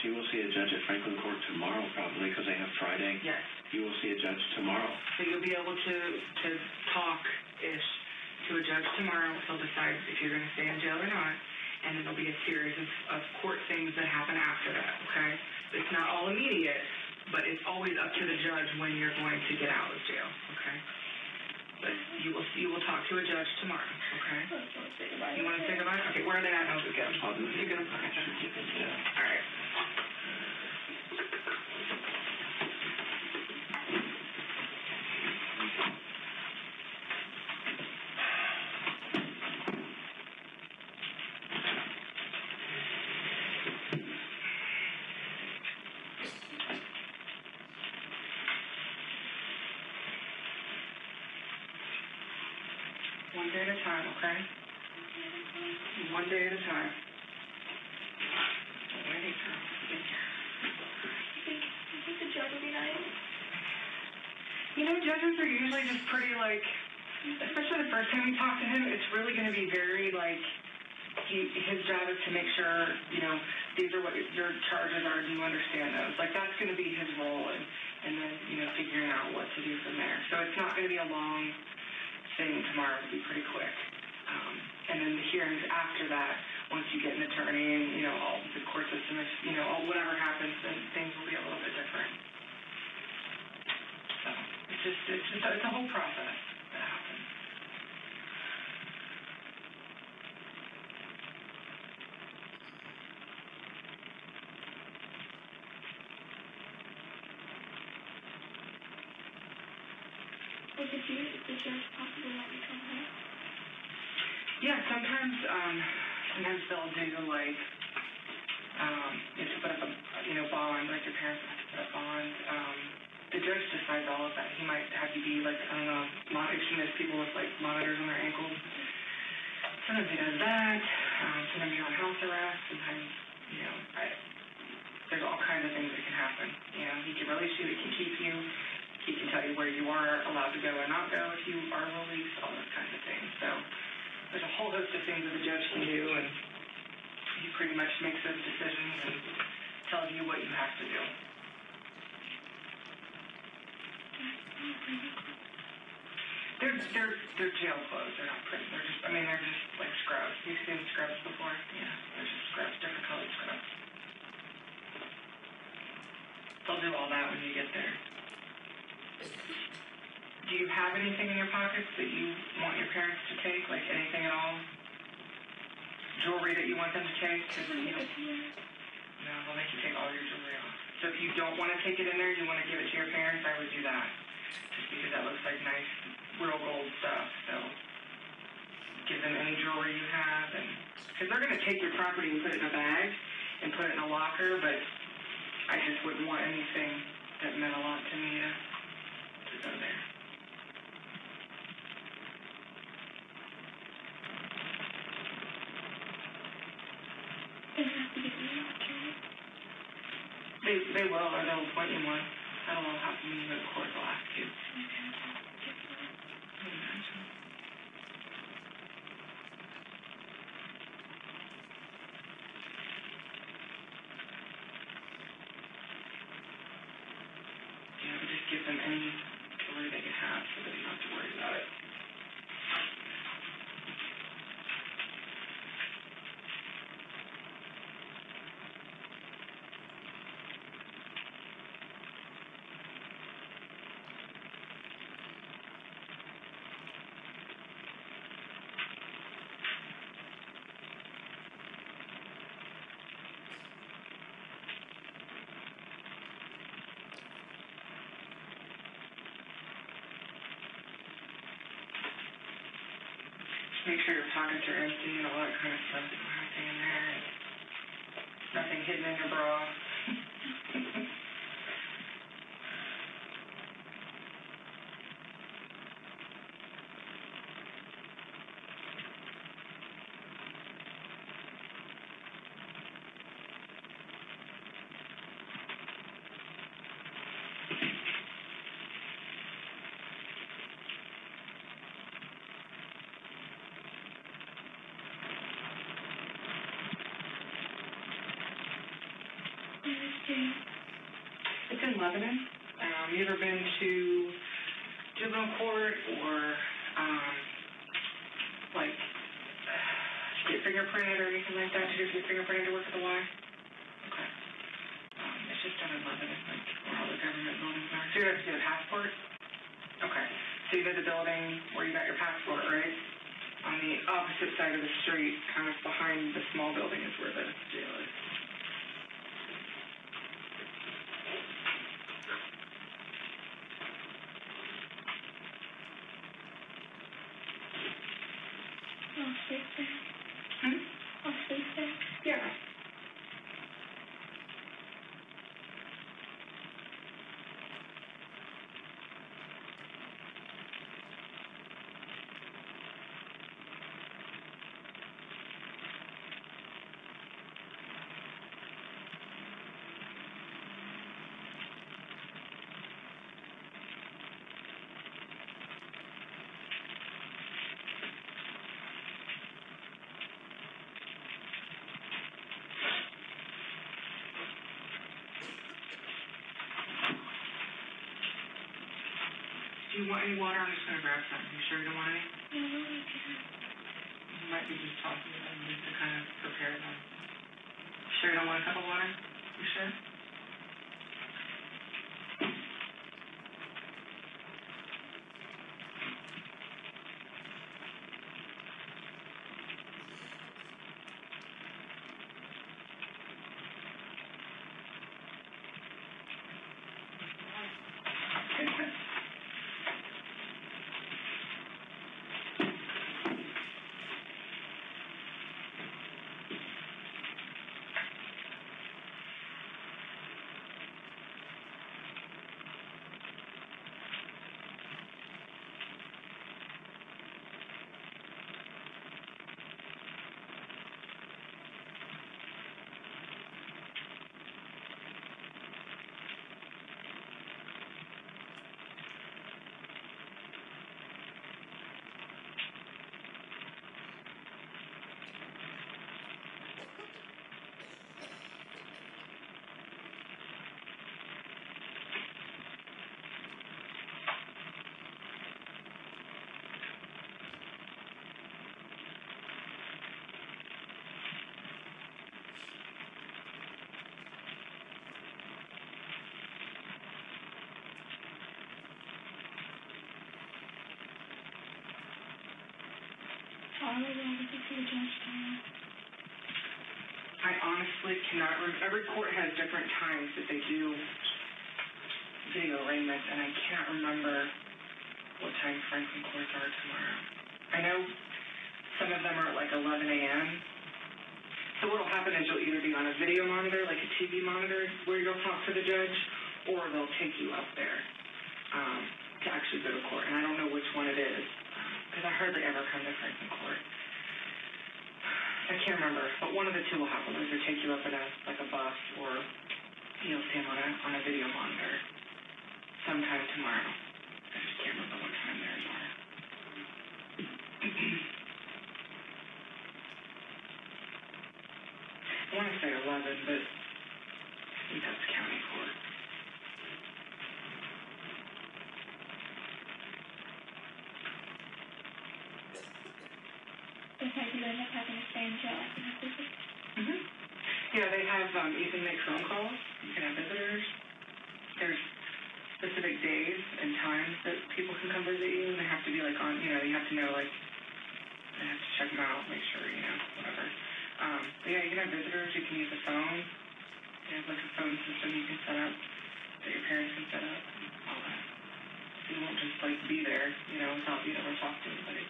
She will see a judge at Franklin Court tomorrow, probably, because they have Friday.
Yes.
You will see a judge tomorrow.
So you'll be able to talk-ish to a judge tomorrow. He'll decide if you're going to stay in jail or not. And then there'll be a series of court things that happen after that, okay? It's not all immediate, but it's always up to the judge when you're going to get out of jail, okay? But you will talk to a judge tomorrow, okay? You want to say goodbye? Okay, where are they at? I'll just get them. You're going to put it. All right. One day at a time, okay? One day at a time. Waiting for
you think the judge would be nice?
Judges are usually just pretty, especially the first time you talk to him, it's really going to be very, his job is to make sure, these are what your charges are, do you understand those? That's going to be his role, and then, figuring out what to do from there. So it's not going to be a long thing tomorrow. It'll be pretty quick. And then the hearings after that, once you get an attorney and, all the court system, whatever happens, then things will be a little bit different. So it's a whole process that happens.
Would the judge possibly let me come home?
Yeah, sometimes they'll do you have to put up a bond, your parents have to put up bond. The judge decides all of that. He might have you be there's people with monitors on their ankles. Sometimes he does that. Sometimes you're on house arrest. Sometimes, there's all kinds of things that can happen. He can release you, he can keep you. He can tell you where you are allowed to go or not go if you are released, all those kinds of things. So there's a whole host of things that the judge can do, and he pretty much makes those decisions and tells you what you have to do. They're jail clothes. They're not prison. They're just like scrubs. You've seen scrubs before? Yeah, they're just scrubs, different colored scrubs. They'll do all that when you get there. Do you have anything in your pockets that you want your parents to take, anything at all? Jewelry that you want them to take? No, they'll make you take all your jewelry off. So if you don't want to take it in there, you want to give it to your parents, I would do that. Just because that looks like nice, real gold stuff. So give them any jewelry you have, because they're going to take your property and put it in a bag and put it in a locker, but I just wouldn't want anything that meant a lot to me to go there. They will, or they'll appoint you one. I don't know how come you go to court, they'll ask you. But just give them any jewelry they can have so that you don't have to worry about it. Make sure your pockets are empty and all that kind of stuff. You don't have anything in there. Nothing hidden in your bra. It's in Lebanon. You ever been to juvenile court or, like, get fingerprinted or anything like that? Did you get fingerprinted to work at the Y? Okay. It's just down in Lebanon, like, where all the government buildings are. So you have to get a passport? Okay. So you did the building where you got your passport, right? On the opposite side of the street, kind of behind the small building is where the jail is.
I'll sleep there. I'll sleep there.
Yeah. Do you want any water? I'm just going to grab some. You sure you don't want any?
No, I can't.
You might be just talking to them just to kind of prepare them. Sure you don't want a cup of water? You sure?
All the way to see the judge tomorrow.
I honestly cannot remember. Every court has different times that they do video arraignments, and I can't remember what time Franklin courts are tomorrow. I know some of them are at like 11 a.m. So what will happen is you'll either be on a video monitor, like a TV monitor, where you'll talk to the judge, or they'll take you up there to actually go to court. And I don't know which one it is, because I hardly ever come to Franklin court. I can't remember, but one of the two will happen. Either take you up in a bus, or you'll see him on a video monitor sometime tomorrow. I just can't remember what time theirs are. I want to say 11, but I think that's county court.
If I do end up having to stay in jail, I can have visitors.
Yeah, they have, you can make phone calls, you can have visitors. There's specific days and times that people can come visit you, and they have to be like on, you have to know, like, they have to check them out, make sure, whatever. But yeah, you can have visitors, you can use a phone. They have like a phone system you can set up, that your parents can set up, and all that. So you won't just like be there, without being able to talk to anybody.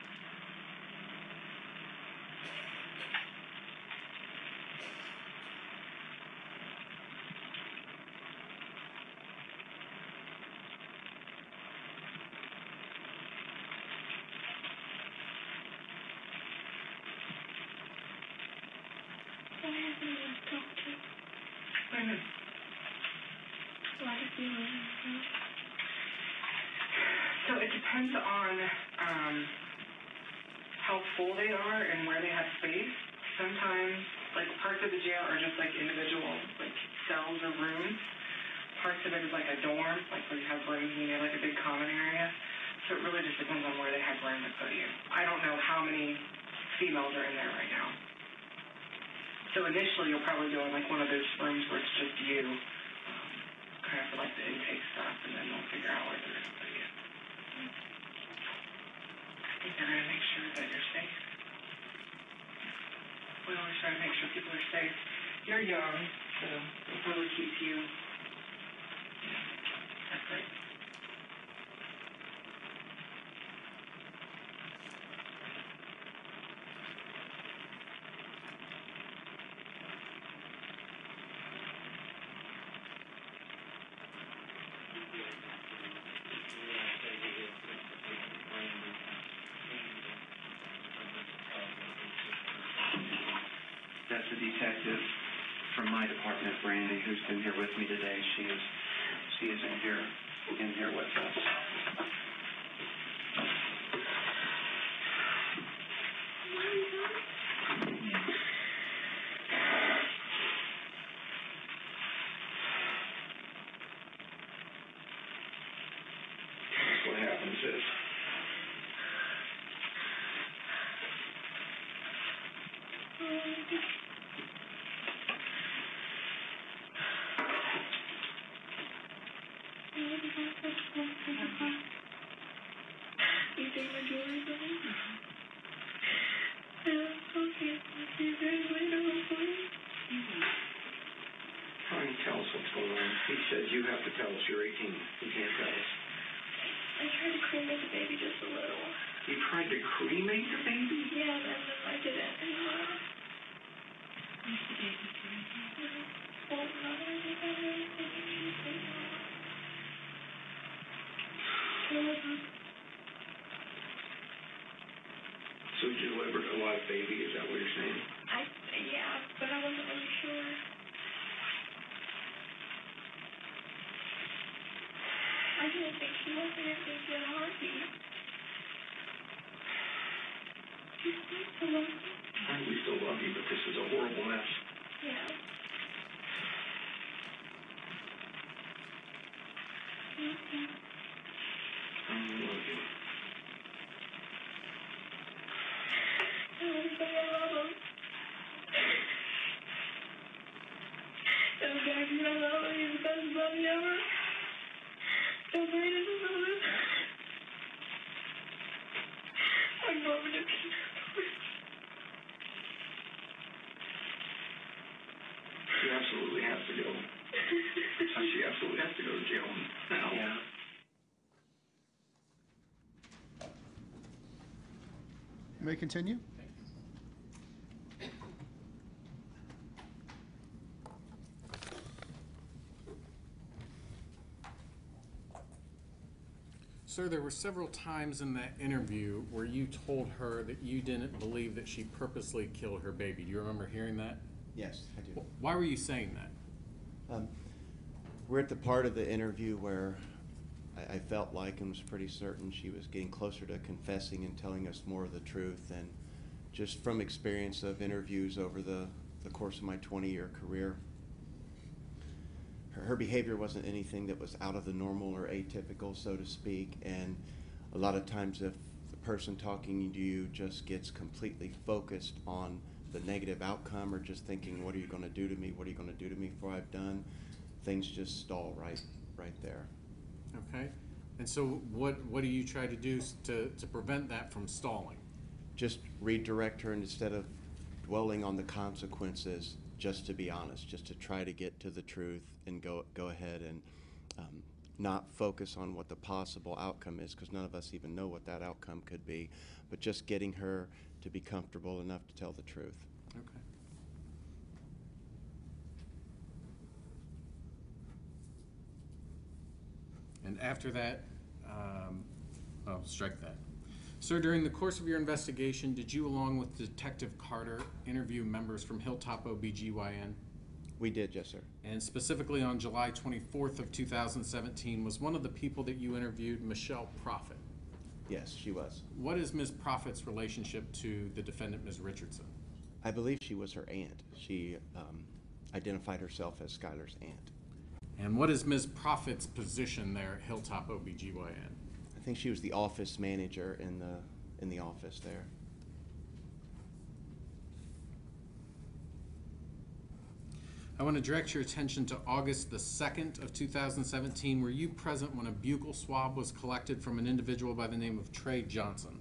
chime in.
Why did you leave?
So it depends on how full they are and where they have space. Sometimes, like, parts of the jail are just like individual, like, cells or rooms. Parts of it is like a dorm, like where you have rooms and you have like a big common area. So it really just depends on where they have room to put you. I don't know how many females are in there right now. So initially you'll probably go in like one of those rooms where it's just you, kind of for like the intake stuff, and then they'll figure out where they're going to put you. I think they're going to make sure that you're safe. We always try to make sure people are safe. You're young, so it'll probably keep you separate.
That's a detective from my department, Brandy, who's been here with me today. She is in here with us. What happens is
You take my jewelry from me? Okay. You're very late on the phone.
Trying to tell us what's going on. He says you have to tell us. You're 18. You can't tell us.
I tried to cremate the baby just a little.
You tried to cremate the baby?
Yeah, and then I didn't.
What's the date, Mr. Richardson?
Well, not really.
So you delivered a live baby, is that what you're saying?
Yeah, but I wasn't really sure. I didn't think she was. I didn't think she had a heartbeat. She still loves me.
We still love you, but this is a horrible mess.
Yeah. Okay.
I love you.
Everything I love him. Daddy, I love him. He's the best buddy ever. So great as a brother. I'm going to be.
She absolutely has to go. She absolutely has to go to jail now. Yeah.
You may continue.
Sir, there were several times in that interview where you told her that you didn't believe that she purposely killed her baby. Do you remember hearing that?
Yes, I do.
Why were you saying that?
We're at the part of the interview where I felt like and was pretty certain she was getting closer to confessing and telling us more of the truth. And just from experience of interviews over the course of my 20-year career, her behavior wasn't anything that was out of the normal or atypical, so to speak. And a lot of times if the person talking to you just gets completely focused on the negative outcome or just thinking, what are you going to do to me? What are you going to do to me for what I've done? Things just stall right there.
Okay. And so what do you try to do to prevent that from stalling?
Just redirect her, and instead of dwelling on the consequences, just to be honest, just to try to get to the truth and go ahead and not focus on what the possible outcome is, because none of us even know what that outcome could be, but just getting her to be comfortable enough to tell the truth.
Okay. And after that, strike that. Sir, during the course of your investigation, did you, along with Detective Carter, interview members from Hilltop OBGYN?
We did, yes, sir.
And specifically on July 24th of 2017, was one of the people that you interviewed Michelle Prophet.
Yes, she was.
What is Ms. Prophet's relationship to the defendant, Ms. Richardson?
I believe she was her aunt. She identified herself as Skylar's aunt.
And what is Ms. Prophet's position there at Hilltop OBGYN?
I think she was the office manager in the office there.
I want to direct your attention to August the 2nd of 2017. Were you present when a buccal swab was collected from an individual by the name of Trey Johnson?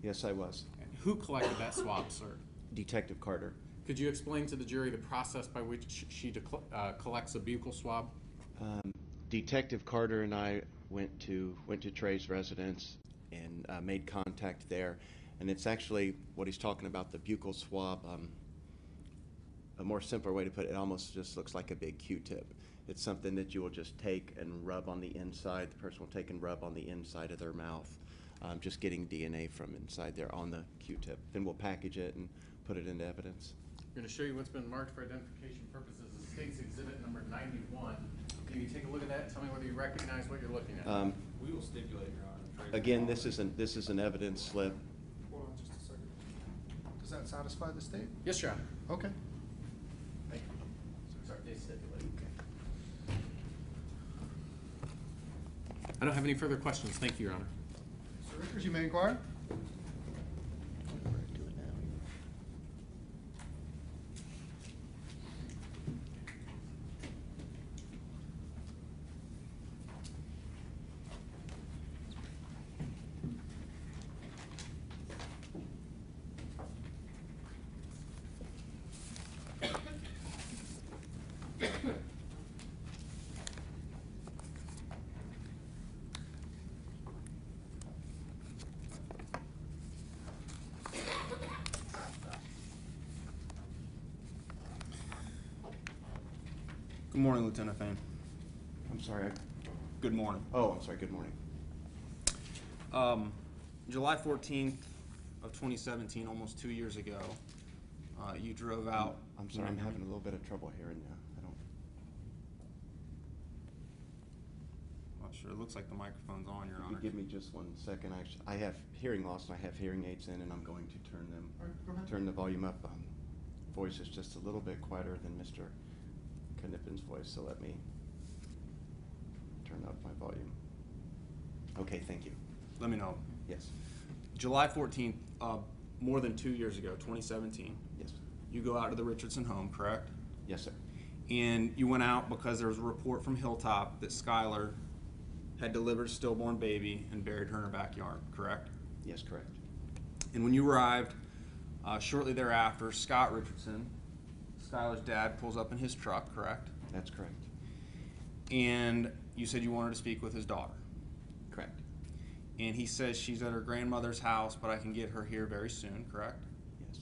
Yes, I was.
And who collected that swab, sir?
Detective Carter.
Could you explain to the jury the process by which she collects a buccal swab?
Detective Carter and I went to Trey's residence and made contact there. And it's actually what he's talking about, the buccal swab. A more simpler way to put it, it almost just looks like a big Q-tip. It's something that you will just take and rub on the inside. The person will take and rub on the inside of their mouth, just getting DNA from inside there on the Q-tip. Then we'll package it and put it into evidence.
I'm going to show you what's been marked for identification purposes as State's Exhibit number 91. Can you take a look at that? Tell me whether you recognize what you're looking at.
We will stipulate, Your Honor.
Again, this is an evidence slip.
Hold on just a second. Does that satisfy the state?
Yes, Your Honor.
Okay.
Thank you. Sorry, they stipulate. I don't have any further questions. Thank you, Your Honor.
Mr. Rickers, you may inquire.
Good morning, Lieutenant Fain.
I'm sorry.
Good morning.
I'm sorry. Good morning.
July 14th of 2017, almost 2 years ago, you drove out.
I'm sorry. I'm having a little bit of trouble hearing you.
Not sure. It looks like the microphone's on, Your Honor.
If you give me just 1 second. I have hearing loss and I have hearing aids in, and I'm going to turn them.
All right, go ahead.
Turn the volume up. Voice is just a little bit quieter than Mr. Knippen's voice, so let me turn up my volume. Okay, thank you.
Let me know.
Yes.
July 14th, more than 2 years ago, 2017,
Yes.
you go out to the Richardson home, correct?
Yes, sir.
And you went out because there was a report from Hilltop that Skylar had delivered a stillborn baby and buried her in her backyard, correct?
Yes, correct.
And when you arrived, shortly thereafter, Scott Richardson, Skylar's dad, pulls up in his truck, correct?
That's correct.
And you said you wanted to speak with his daughter.
Correct.
And he says she's at her grandmother's house, but I can get her here very soon, correct?
Yes.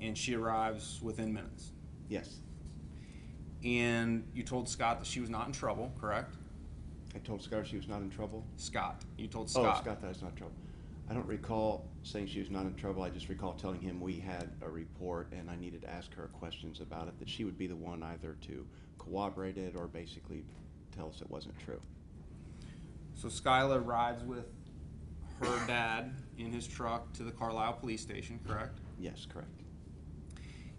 And she arrives within minutes.
Yes.
And you told Scott that she was not in trouble, correct?
I told Skylar she was not in trouble.
Scott. You told Scott.
Oh, Scott that I was not in trouble. I don't recall saying she was not in trouble. I just recall telling him we had a report and I needed to ask her questions about it, that she would be the one either to corroborate it or basically tell us it wasn't true.
So Skylar rides with her dad in his truck to the Carlisle police station, correct?
Yes, correct.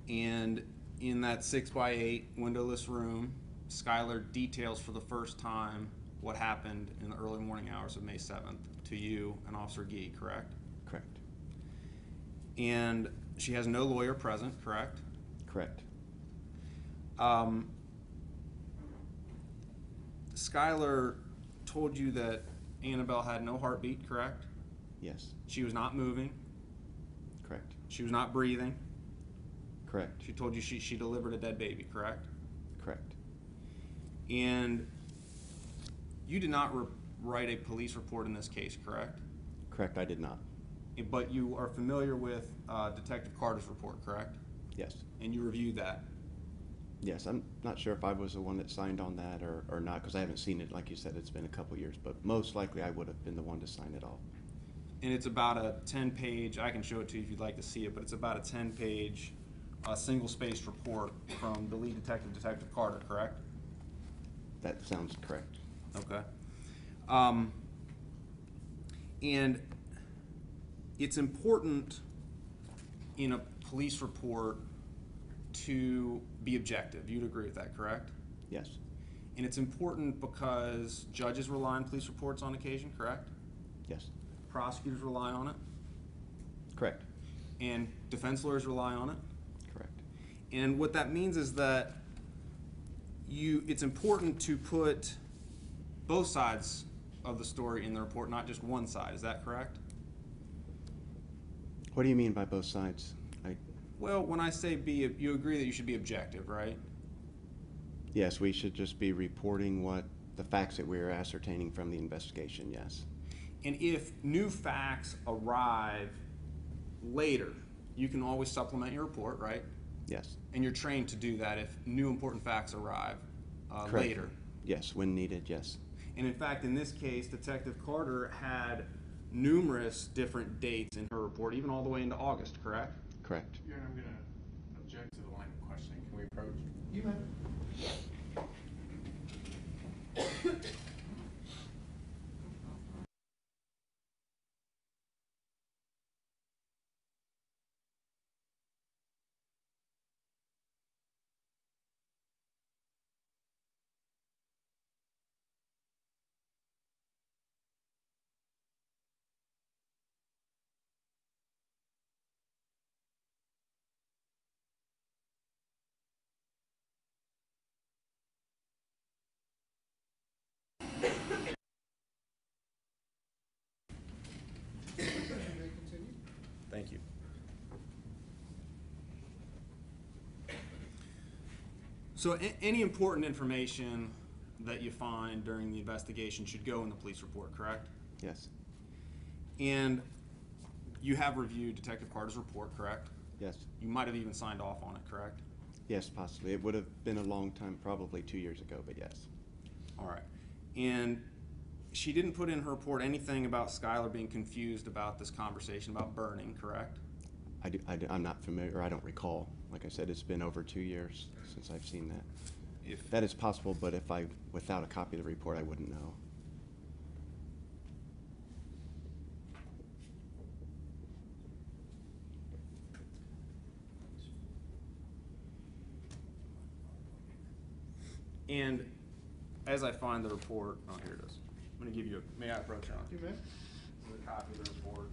And in that 6x8 windowless room, Skylar details for the first time what happened in the early morning hours of May 7th to you and Officer Gee, correct?
Correct.
And she has no lawyer present, correct?
Correct.
Skylar told you that Annabelle had no heartbeat, correct?
Yes.
She was not moving.
Correct.
She was not breathing.
Correct.
She told you she delivered a dead baby, correct?
Correct.
And you did not write a police report in this case, correct?
Correct, I did not.
But you are familiar with Detective Carter's report, correct?
Yes.
And you reviewed that.
Yes, I'm not sure if I was the one that signed on that or not, because I haven't seen it. Like you said, it's been a couple years, but most likely I would have been the one to sign it off.
And it's about a 10-page, I can show it to you if you'd like to see it, but it's about a 10-page a single-spaced report from the lead detective, Detective Carter, correct?
That sounds correct.
Okay. And it's important in a police report to be objective. You'd agree with that, correct?
Yes.
And it's important because judges rely on police reports on occasion, correct?
Yes.
Prosecutors rely on it,
Correct.
and defense lawyers rely on it.
Correct.
And what that means is that it's important to put both sides of the story in the report, not just one side. Is that correct?
What do you mean by both sides?
Well, when I say you agree that you should be objective, right?
Yes, we should just be reporting what the facts that we're ascertaining from the investigation, yes.
And if new facts arrive later, you can always supplement your report, right?
Yes.
And you're trained to do that if new important facts arrive
Correct.
later.
Yes, when needed, yes.
And in fact, in this case, Detective Carter had numerous different dates in her report, even all the way into August, correct?
Correct.
Here, I'm going to object to the line of questioning. Can we approach?
You may.
Thank you. So any important information that you find during the investigation should go in the police report, correct?
Yes.
And you have reviewed Detective Carter's report, correct?
Yes.
You might have even signed off on it, correct?
Yes, possibly. It would have been a long time, probably 2 years ago, but yes.
All right. And she didn't put in her report anything about Skylar being confused about this conversation about burning, correct?
I'm not familiar, or I don't recall. Like I said, it's been over 2 years since I've seen that.
If
That is possible, but without a copy of the report, I wouldn't know.
And as I find the report, oh, here it is. I'm going to give you may I approach it on?
You may.
This is a copy of the report.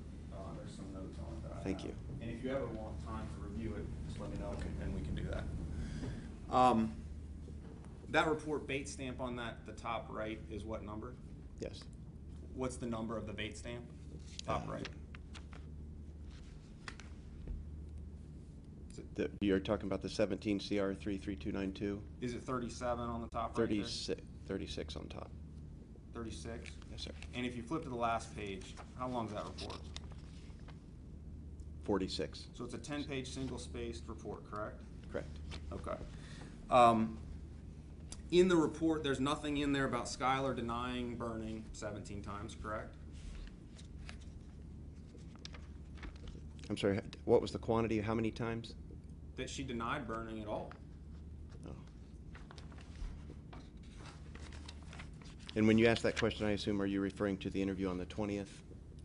There's some notes on it that I
Thank
have.
you.
And if you ever want time to review it, just let me know, and we can do that. That report bait stamp on the top right is what number?
Yes.
What's the number of the bait stamp? Top right.
You're talking about the 17 CR 33292?
Is it 37 on the top right there?
36 on top.
36?
Yes, sir.
And if you flip to the last page, how long is that report?
46.
So it's a 10-page single-spaced report, correct?
Correct.
Okay. In the report, there's nothing in there about Skylar denying burning 17 times, correct?
I'm sorry, what was the quantity? How many times?
That she denied burning at all.
Oh. And when you ask that question, I assume, are you referring to the interview on the 20th?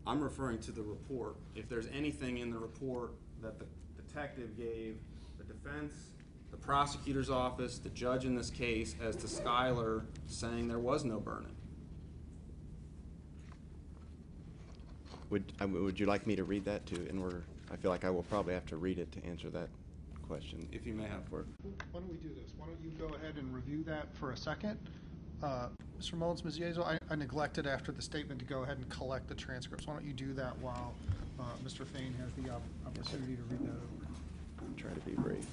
I'm referring to the report. If there's anything in the report that the detective gave the defense, the prosecutor's office, the judge in this case, as to Skylar saying there was no burning.
Would you like me to read that too? I feel like I will probably have to read it to answer that question.
If you may have.
Why don't we do this? Why don't you go ahead and review that for a second? Mr. Mullins, Ms. Yezo, I neglected after the statement to go ahead and collect the transcripts. Why don't you do that while Mr. Fain has the opportunity to read that over?
I'll try to be brief.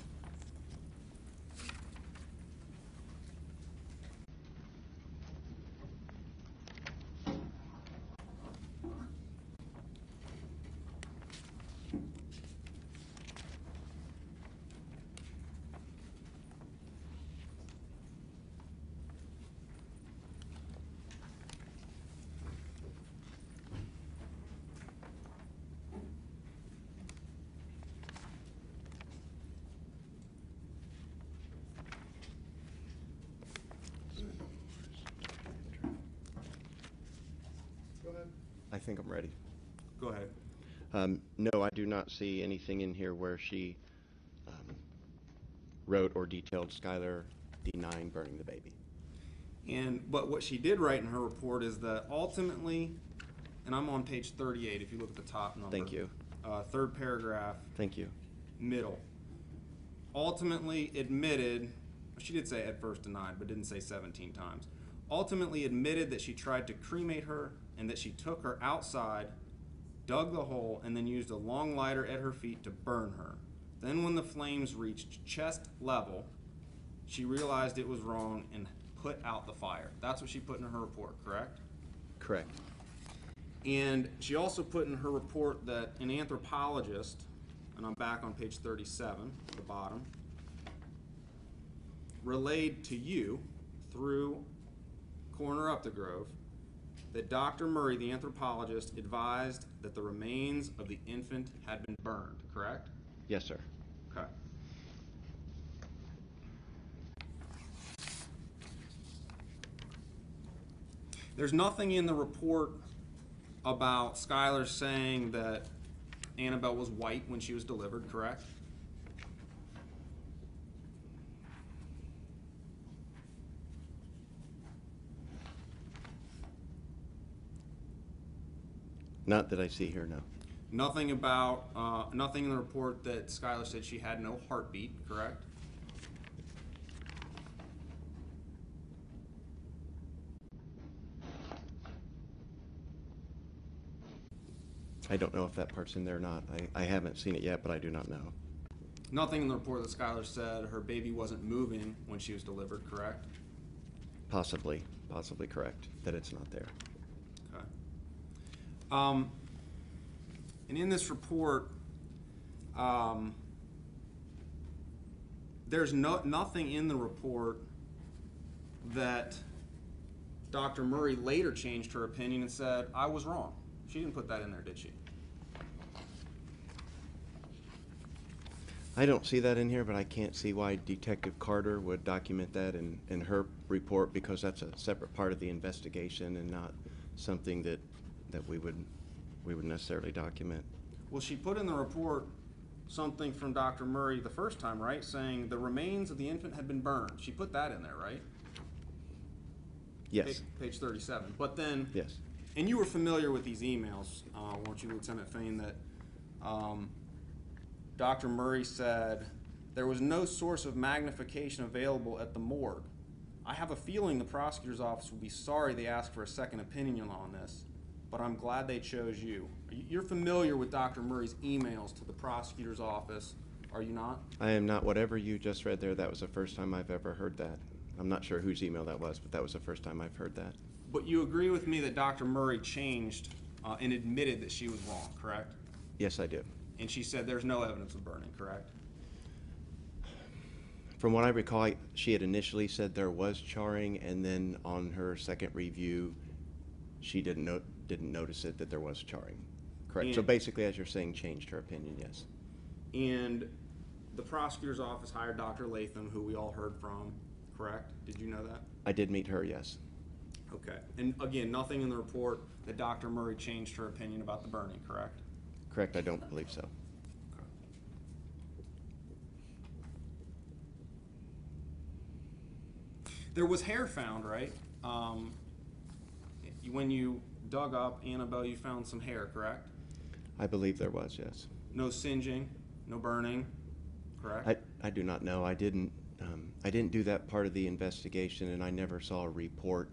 think I'm ready.
Go ahead.
No, I do not see anything in here where she wrote or detailed Skylar denying burning the baby.
But what she did write in her report is that ultimately, and I'm on page 38 if you look at the top number.
Thank you.
Third paragraph,
Thank you.
middle. Ultimately admitted, she did say at first denied, but didn't say 17 times. Ultimately admitted that she tried to cremate her and that she took her outside, dug the hole, and then used a long lighter at her feet to burn her. Then when the flames reached chest level, she realized it was wrong and put out the fire. That's what she put in her report, correct?
Correct.
And she also put in her report that an anthropologist, and I'm back on page 37 at the bottom, relayed to you through Coroner Updegrove that Dr. Murray, the anthropologist, advised that the remains of the infant had been burned, correct?
Yes, sir.
Okay. There's nothing in the report about Skylar saying that Annabelle was white when she was delivered, correct?
Not that I see here, no.
Nothing about, nothing in the report that Skylar said she had no heartbeat, correct?
I don't know if that part's in there or not. I haven't seen it yet, but I do not know.
Nothing in the report that Skylar said her baby wasn't moving when she was delivered, correct?
Possibly correct, that it's not there.
Okay. And in this report, there's nothing in the report that Dr. Murray later changed her opinion and said, I was wrong. She didn't put that in there, did she?
I don't see that in here, but I can't see why Detective Carter would document that in her report, because that's a separate part of the investigation and not something that we would necessarily document.
Well, she put in the report something from Dr. Murray the first time, right? Saying the remains of the infant had been burned. She put that in there, right?
Yes.
Page 37. But then,
Yes.
and you were familiar with these emails, weren't you, Lieutenant Fain, that Dr. Murray said there was no source of magnification available at the morgue. I have a feeling the prosecutor's office will be sorry they asked for a second opinion on this, but I'm glad they chose you. You're familiar with Dr. Murray's emails to the prosecutor's office, are you not?
I am not. Whatever you just read there, that was the first time I've ever heard that. I'm not sure whose email that was, but that was the first time I've heard that.
But you agree with me that Dr. Murray changed and admitted that she was wrong, correct?
Yes, I do.
And she said there's no evidence of burning, correct?
From what I recall, she had initially said there was charring, and then on her second review, she didn't notice it, that there was charring. Correct. So basically, as you're saying, changed her opinion, yes.
And the prosecutor's office hired Dr. Latham, who we all heard from, correct? Did you know that?
I did meet her, yes.
Okay. And again, nothing in the report that Dr. Murray changed her opinion about the burning, correct?
Correct, I don't believe so.
Okay. There was hair found, right? When you dug up Annabelle, you found some hair, correct?
I believe there was, yes.
No singeing, no burning, correct?
I do not know. I didn't do that part of the investigation, and I never saw a report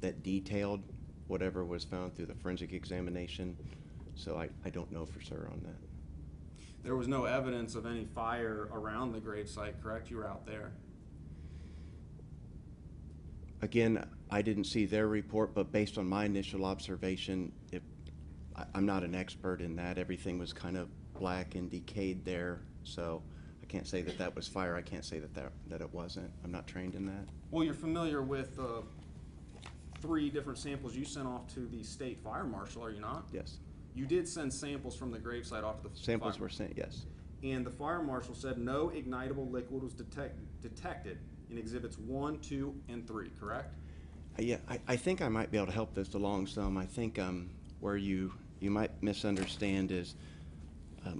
that detailed whatever was found through the forensic examination, so I don't know for sure on that.
There was no evidence of any fire around the gravesite, correct? You were out there.
Again, I didn't see their report, but based on my initial observation, I'm not an expert in that. Everything was kind of black and decayed there, so I can't say that that was fire. I can't say that it wasn't. I'm not trained in that.
Well, you're familiar with 3 different samples you sent off to the state fire marshal, are you not?
Yes.
You did send samples from the gravesite off to the
Samples
fire.
were sent, yes.
And the fire marshal said no ignitable liquid was detected in exhibits 1, 2, and 3, correct?
Yeah, I think I might be able to help this along some. I think where you might misunderstand is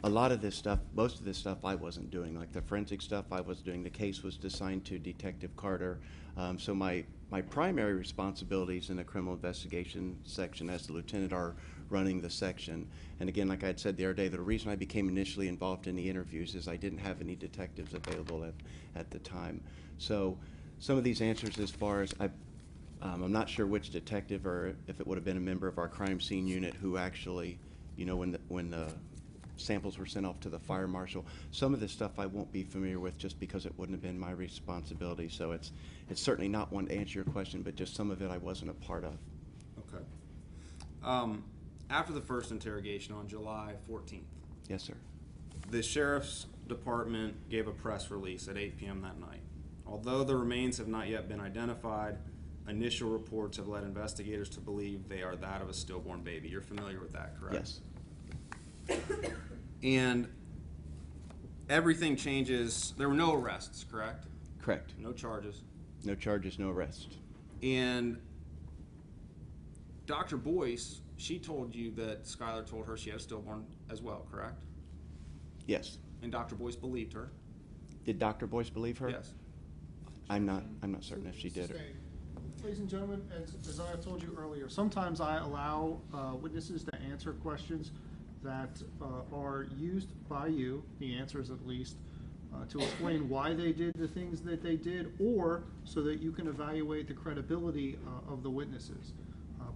a lot of this stuff, most of this stuff I wasn't doing. Like the forensic stuff I was doing. The case was assigned to Detective Carter. So my primary responsibilities in the criminal investigation section as the lieutenant are running the section. And again, like I had said the other day, the reason I became initially involved in the interviews is I didn't have any detectives available at the time. So some of these answers, as far as I'm not sure which detective or if it would have been a member of our crime scene unit who actually, you know, when the samples were sent off to the fire marshal. Some of this stuff I won't be familiar with just because it wouldn't have been my responsibility. So it's certainly not one to answer your question, but just some of it I wasn't a part of.
Okay. After the first interrogation on July 14th,
Yes, sir.
the sheriff's department gave a press release at 8 p.m. that night. Although the remains have not yet been identified, initial reports have led investigators to believe they are that of a stillborn baby. You're familiar with that, correct?
Yes.
And everything changes. There were no arrests, correct?
Correct.
No charges.
No charges, no arrest.
And Dr. Boyce, she told you that Skylar told her she had a stillborn as well, correct?
Yes.
And Dr. Boyce believed her?
Did Dr. Boyce believe her?
Yes.
I'm not certain if she did.
Ladies and gentlemen, as I told you earlier, sometimes I allow witnesses to answer questions that are used by you, the answers at least, to explain why they did the things that they did, or so that you can evaluate the credibility of the witnesses.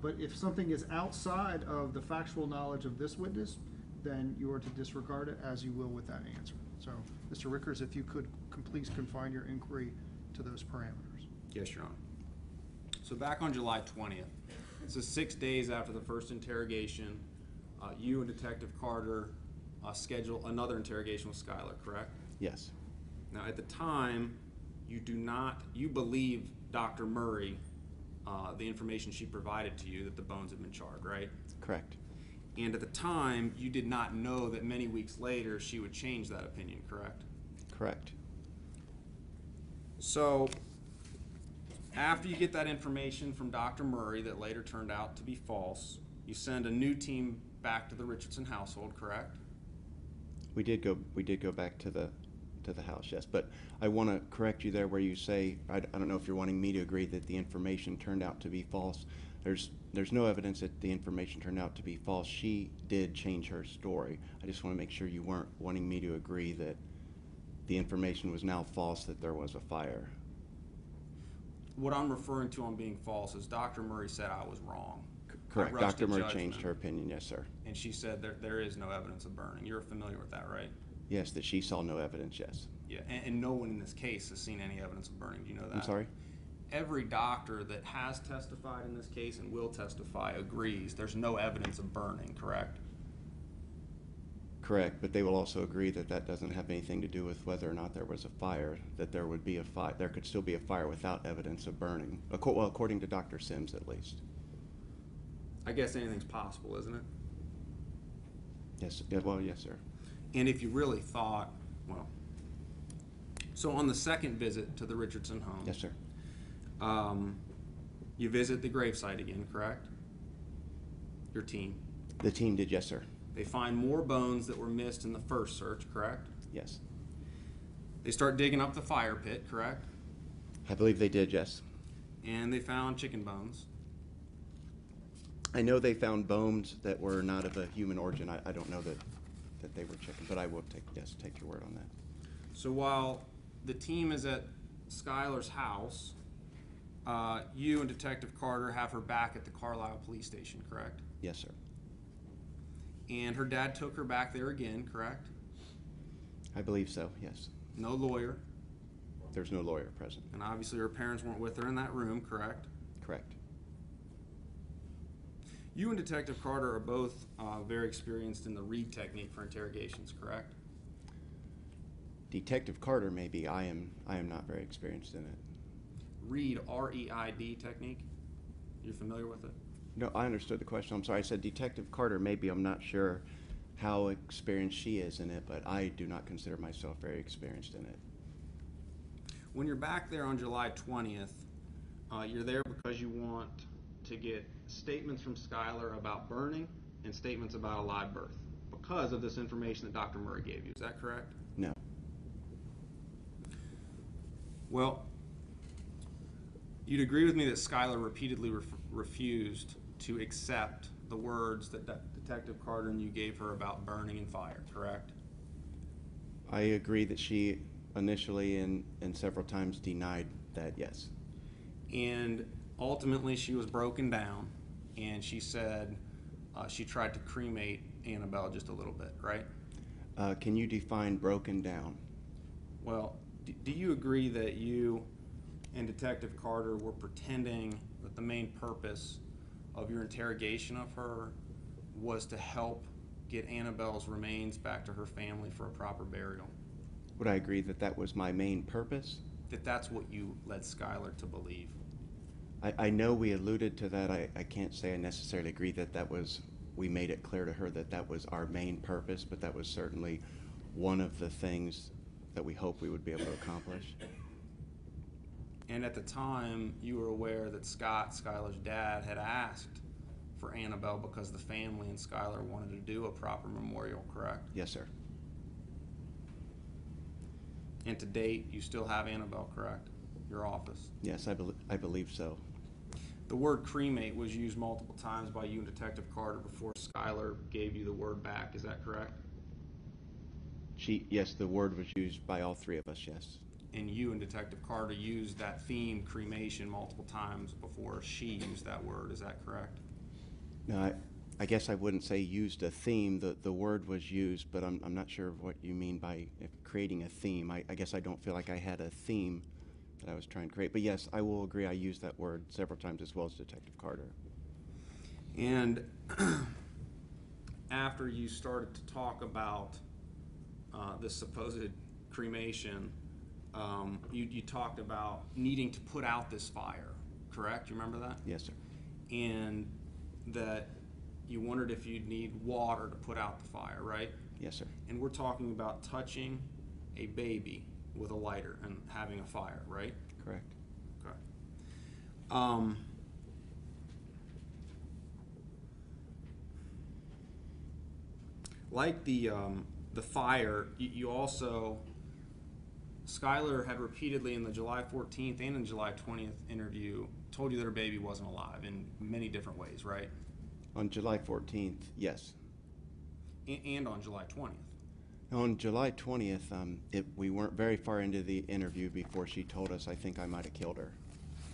But if something is outside of the factual knowledge of this witness, then you are to disregard it as you will with that answer. So, Mr. Rickers, if you could please confine your inquiry to those parameters.
Yes, Your Honor. So back on July 20th, this is 6 days after the first interrogation, you and Detective Carter schedule another interrogation with Skylar, correct?
Yes.
Now at the time, you believe Dr. Murray, the information she provided to you that the bones had been charred, right?
Correct.
And at the time, you did not know that many weeks later she would change that opinion, correct?
Correct.
So after you get that information from Dr. Murray that later turned out to be false, you send a new team back to the Richardson household, correct?
We did go back to the house, yes. But I want to correct you there where you say, I don't know if you're wanting me to agree that the information turned out to be false. There's no evidence that the information turned out to be false. She did change her story. I just want to make sure you weren't wanting me to agree that the information was now false, that there was a fire.
What I'm referring to on being false is Dr. Murray said I was wrong.
Correct.
I rushed
Dr.
to
Murray
judgment,
changed her opinion, yes, sir.
and she said there is no evidence of burning. You're familiar with that, right?
Yes, that she saw no evidence, yes.
Yeah, and no one in this case has seen any evidence of burning. Do you know that?
I'm sorry?
Every doctor that has testified in this case and will testify agrees there's no evidence of burning, correct?
Correct, but they will also agree that that doesn't have anything to do with whether or not there was a fire, that there would be a fire. There could still be a fire without evidence of burning, well, according to Dr. Sims at least.
I guess anything's possible, isn't it?
Yes, yeah, well, yes, sir.
And if you really thought, well, so on the second visit to the Richardson home,
Yes, sir.
You visit the gravesite again, correct? Your team.
The team did, yes, sir.
They find more bones that were missed in the first search, correct?
Yes.
They start digging up the fire pit, correct?
I believe they did, yes.
And they found chicken bones.
I know they found bones that were not of a human origin. I don't know that they were chicken, but I will take your word on that.
So while the team is at Skylar's house, you and Detective Carter have her back at the Carlisle police station, correct?
Yes, sir.
And her dad took her back there again, correct?
I believe so, yes.
No lawyer.
There's no lawyer present.
And obviously her parents weren't with her in that room, correct?
Correct.
You and Detective Carter are both very experienced in the read technique for interrogations, correct?
Detective Carter, maybe. I am not very experienced in it.
Read, R-E-I-D technique. You're familiar with it?
No, I understood the question. I'm sorry. I said Detective Carter, maybe. I'm not sure how experienced she is in it, but I do not consider myself very experienced in it.
When you're back there on July 20th, you're there because you want to get statements from Skylar about burning and statements about a live birth because of this information that Dr. Murray gave you. Is that correct?
No.
Well, you'd agree with me that Skylar repeatedly refused to accept the words that Detective Carter and you gave her about burning and fire, correct?
I agree that she initially and several times denied that, yes.
And ultimately she was broken down and she said she tried to cremate Annabelle just a little bit, right?
Can you define broken down?
Well, do you agree that you and Detective Carter were pretending that the main purpose of your interrogation of her was to help get Annabelle's remains back to her family for a proper burial?
Would I agree that that was my main purpose?
That that's what you led Skylar to believe?
I know we alluded to that. I can't say I necessarily agree that that was, we made it clear to her that that was our main purpose, but that was certainly one of the things that we hope we would be able to accomplish.
And at the time, you were aware that Scott, Skylar's dad, had asked for Annabelle because the family and Skylar wanted to do a proper memorial, correct?
Yes, sir.
And to date, you still have Annabelle, correct? Your office?
Yes, I believe so.
The word cremate was used multiple times by you and Detective Carter before Skylar gave you the word back, is that correct?
Yes, the word was used by all three of us, yes.
And you and Detective Carter used that theme, cremation, multiple times before she used that word, is that correct?
No, I guess I wouldn't say used a theme. The word was used, but I'm not sure what you mean by creating a theme. I guess I don't feel like I had a theme that I was trying to create. But yes, I will agree I used that word several times as well as Detective Carter.
And after you started to talk about this supposed cremation, you talked about needing to put out this fire, correct? You remember that?
Yes, sir.
And that you wondered if you'd need water to put out the fire, right?
Yes, sir.
And we're talking about touching a baby with a lighter and having a fire, right?
Correct.
Okay. Like the fire, you also, Skylar had repeatedly in the July 14th and in July 20th interview told you that her baby wasn't alive in many different ways, right?
On July 14th, yes.
And on July 20th.
On July 20th, we weren't very far into the interview before she told us, I think I might have killed her.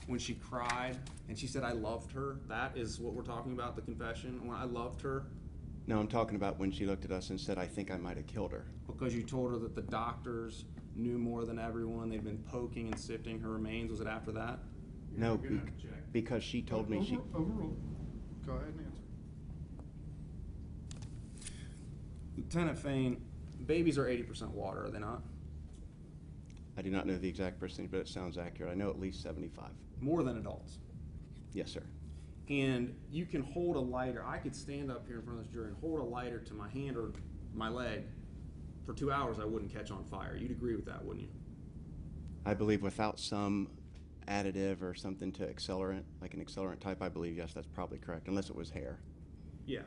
When she cried and she said, I loved her, that is what we're talking about, the confession, when I loved her?
No, I'm talking about when she looked at us and said, I think I might have killed her.
Because you told her that the doctors knew more than everyone, they'd been poking and sifting her remains, was it after that?
No, because she told me she...
Overruled. Go ahead and answer.
Lieutenant Fain, babies are 80% water, are they not?
I do not know the exact percentage, but it sounds accurate. I know at least 75.
More than adults.
Yes, sir.
And you can hold a lighter. I could stand up here in front of this jury and hold a lighter to my hand or my leg. For 2 hours, I wouldn't catch on fire. You'd agree with that, wouldn't you?
I believe without some additive or something to accelerant, like an accelerant type, I believe, yes, that's probably correct, unless it was hair.
Yeah.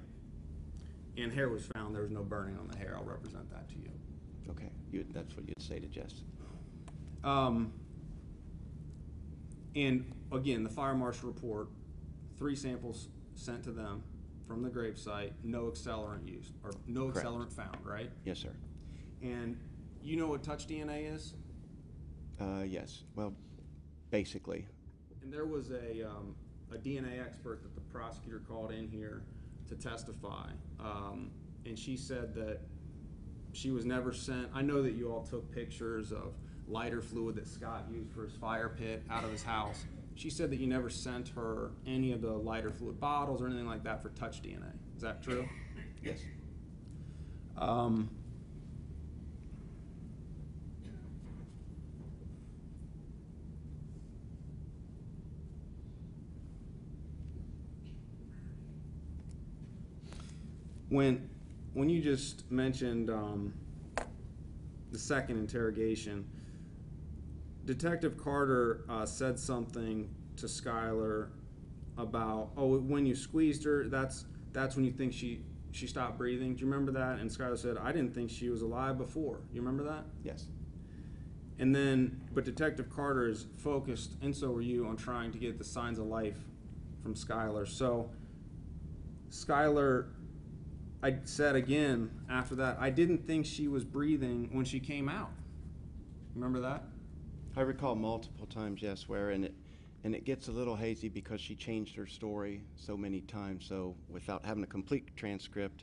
And hair was found. There was no burning on the hair. I'll represent that to you.
Okay, that's what you'd say to Jess.
And again, the fire marshal report, 3 samples sent to them from the gravesite, no accelerant used, or no
Correct.
accelerant found, right?
Yes, sir.
And you know what touch DNA is?
Yes. Well, basically.
And there was a DNA expert that the prosecutor called in here to testify, and she said that she was never sent. I know that you all took pictures of lighter fluid that Scott used for his fire pit out of his house. She said that you never sent her any of the lighter fluid bottles or anything like that for touch DNA. Is that true?
Yes.
When you just mentioned the second interrogation, Detective Carter said something to Skylar about, oh, when you squeezed her, that's when you think she stopped breathing. Do you remember that? And Skylar said, I didn't think she was alive before. You remember that?
Yes.
And then, but Detective Carter is focused, and so were you, on trying to get the signs of life from Skylar. So, Skylar, I said again after that, I didn't think she was breathing when she came out. Remember that?
I recall multiple times, yes, where, and it gets a little hazy because she changed her story so many times. So without having a complete transcript,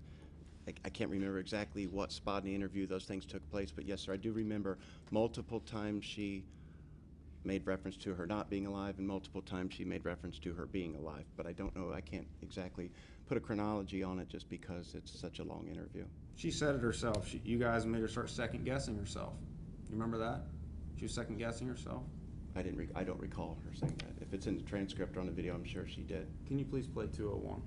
I can't remember exactly what spot in the interview those things took place. But yes, sir, I do remember multiple times she made reference to her not being alive, and multiple times she made reference to her being alive. But I don't know, I can't exactly put a chronology on it just because it's such a long interview.
She said it herself. You guys made her start second guessing herself. You remember that? She was second guessing herself.
I don't recall her saying that. If it's in the transcript or on the video, I'm sure she did.
Can you please play 201?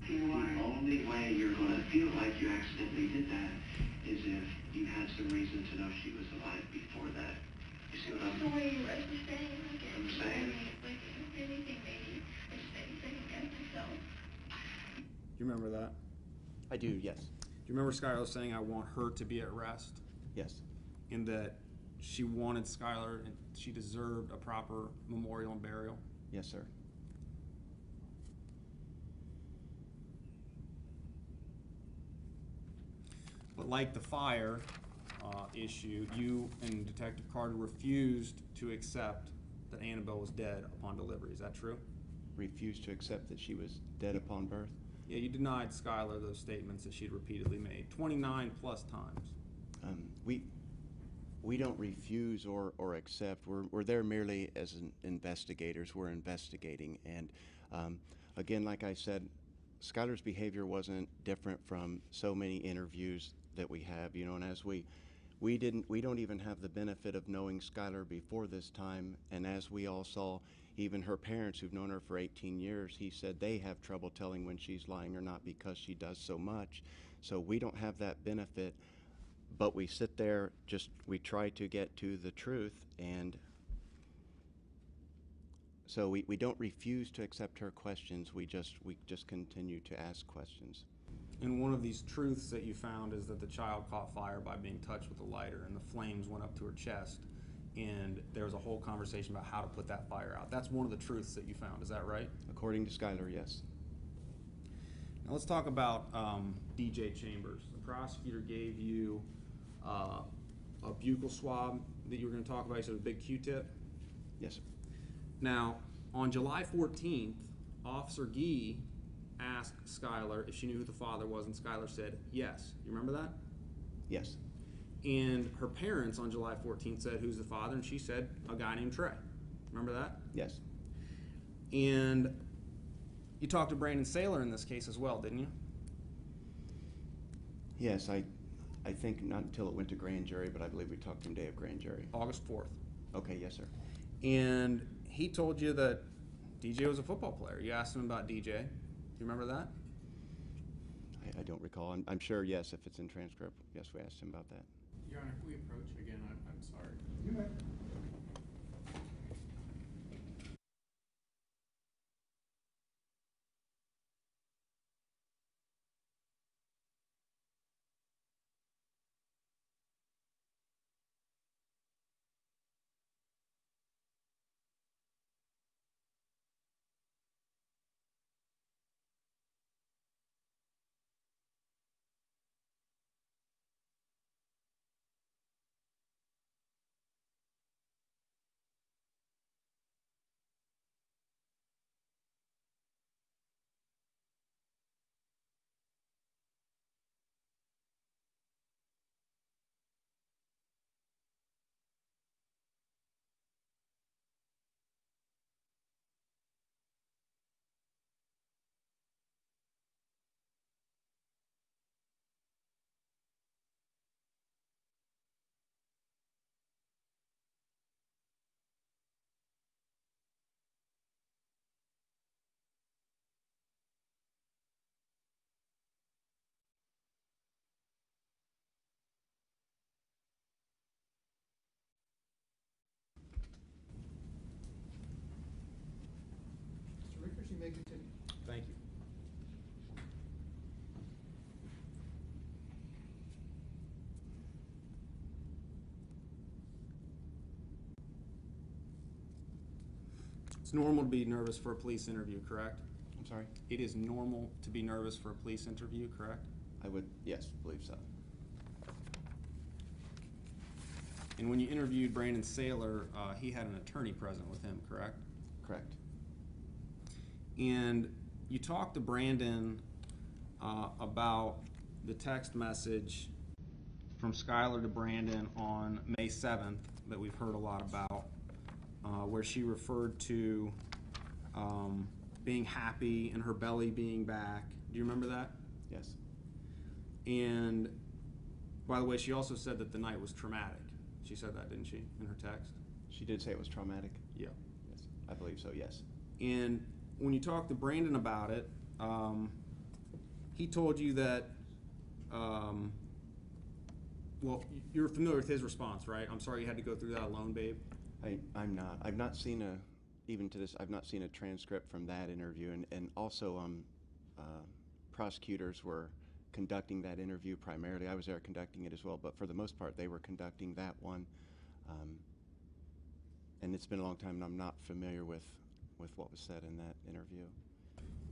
The only way you're going to feel like you accidentally did that is if you had some reason to know she was alive before that. You see what
The way you were just saying, like,
I'm saying?
like, anything maybe, I just maybe second guess myself.
Do you remember that?
I do, yes.
Do you remember Skylar saying, I want her to be at rest?
Yes.
And that she wanted Skylar and she deserved a proper memorial and burial?
Yes, sir.
But like the fire issue, you and Detective Carter refused to accept that Annabelle was dead upon delivery. Is that true?
Refused to accept that she was dead upon birth?
Yeah, you denied Skylar those statements that she'd repeatedly made, 29 plus times.
We don't refuse or accept. We're there merely as investigators. We're investigating. And again, like I said, Skylar's behavior wasn't different from so many interviews that we have, you know, and as we don't even have the benefit of knowing Skylar before this time, and as we all saw, even her parents who've known her for 18 years, he said they have trouble telling when she's lying or not because she does so much. So we don't have that benefit, but we sit there, we try to get to the truth, and so we don't refuse to accept her questions, we just continue to ask questions.
And one of these truths that you found is that the child caught fire by being touched with a lighter, and the flames went up to her chest, and there was a whole conversation about how to put that fire out. That's one of the truths that you found, is that right?
According to Skylar, yes.
Now let's talk about DJ Chambers. The prosecutor gave you a buccal swab that you were going to talk about. You said a big Q-tip.
Yes, sir.
Now, on July 14th, Officer Gee asked Skylar if she knew who the father was, and Skylar said yes. You remember that?
Yes.
And her parents on July 14th said, who's the father? And she said, a guy named Trey. Remember that?
Yes.
And you talked to Brandon Saylor in this case as well, didn't you?
Yes, I think not until it went to grand jury, but I believe we talked to him day of grand jury.
August 4th.
Okay, yes, sir.
And he told you that DJ was a football player. You asked him about DJ. Do you remember that?
I don't recall. I'm sure, yes, if it's in transcript. Yes, we asked him about that.
Your Honor, if we approach again, I'm sorry.
You may.
normal to be nervous for a police interview, correct?
I'm sorry?
It is normal to be nervous for a police interview, correct?
I would, yes, believe so.
And when you interviewed Brandon Saylor, he had an attorney present with him, correct?
Correct.
And you talked to Brandon about the text message from Skylar to Brandon on May 7th that we've heard a lot about, where she referred to being happy and her belly being back. Do you remember that?
Yes.
And by the way, she also said that the night was traumatic. She said that, didn't she, in her text?
She did say it was traumatic?
Yeah.
Yes, I believe so, yes.
And when you talked to Brandon about it, he told you that, well, you're familiar with his response, right? I'm sorry you had to go through that alone, babe.
I'm not. I've not seen even to this, I've not seen a transcript from that interview. And also, prosecutors were conducting that interview primarily. I was there conducting it as well, but for the most part, they were conducting that one. And it's been a long time, and I'm not familiar with what was said in that interview.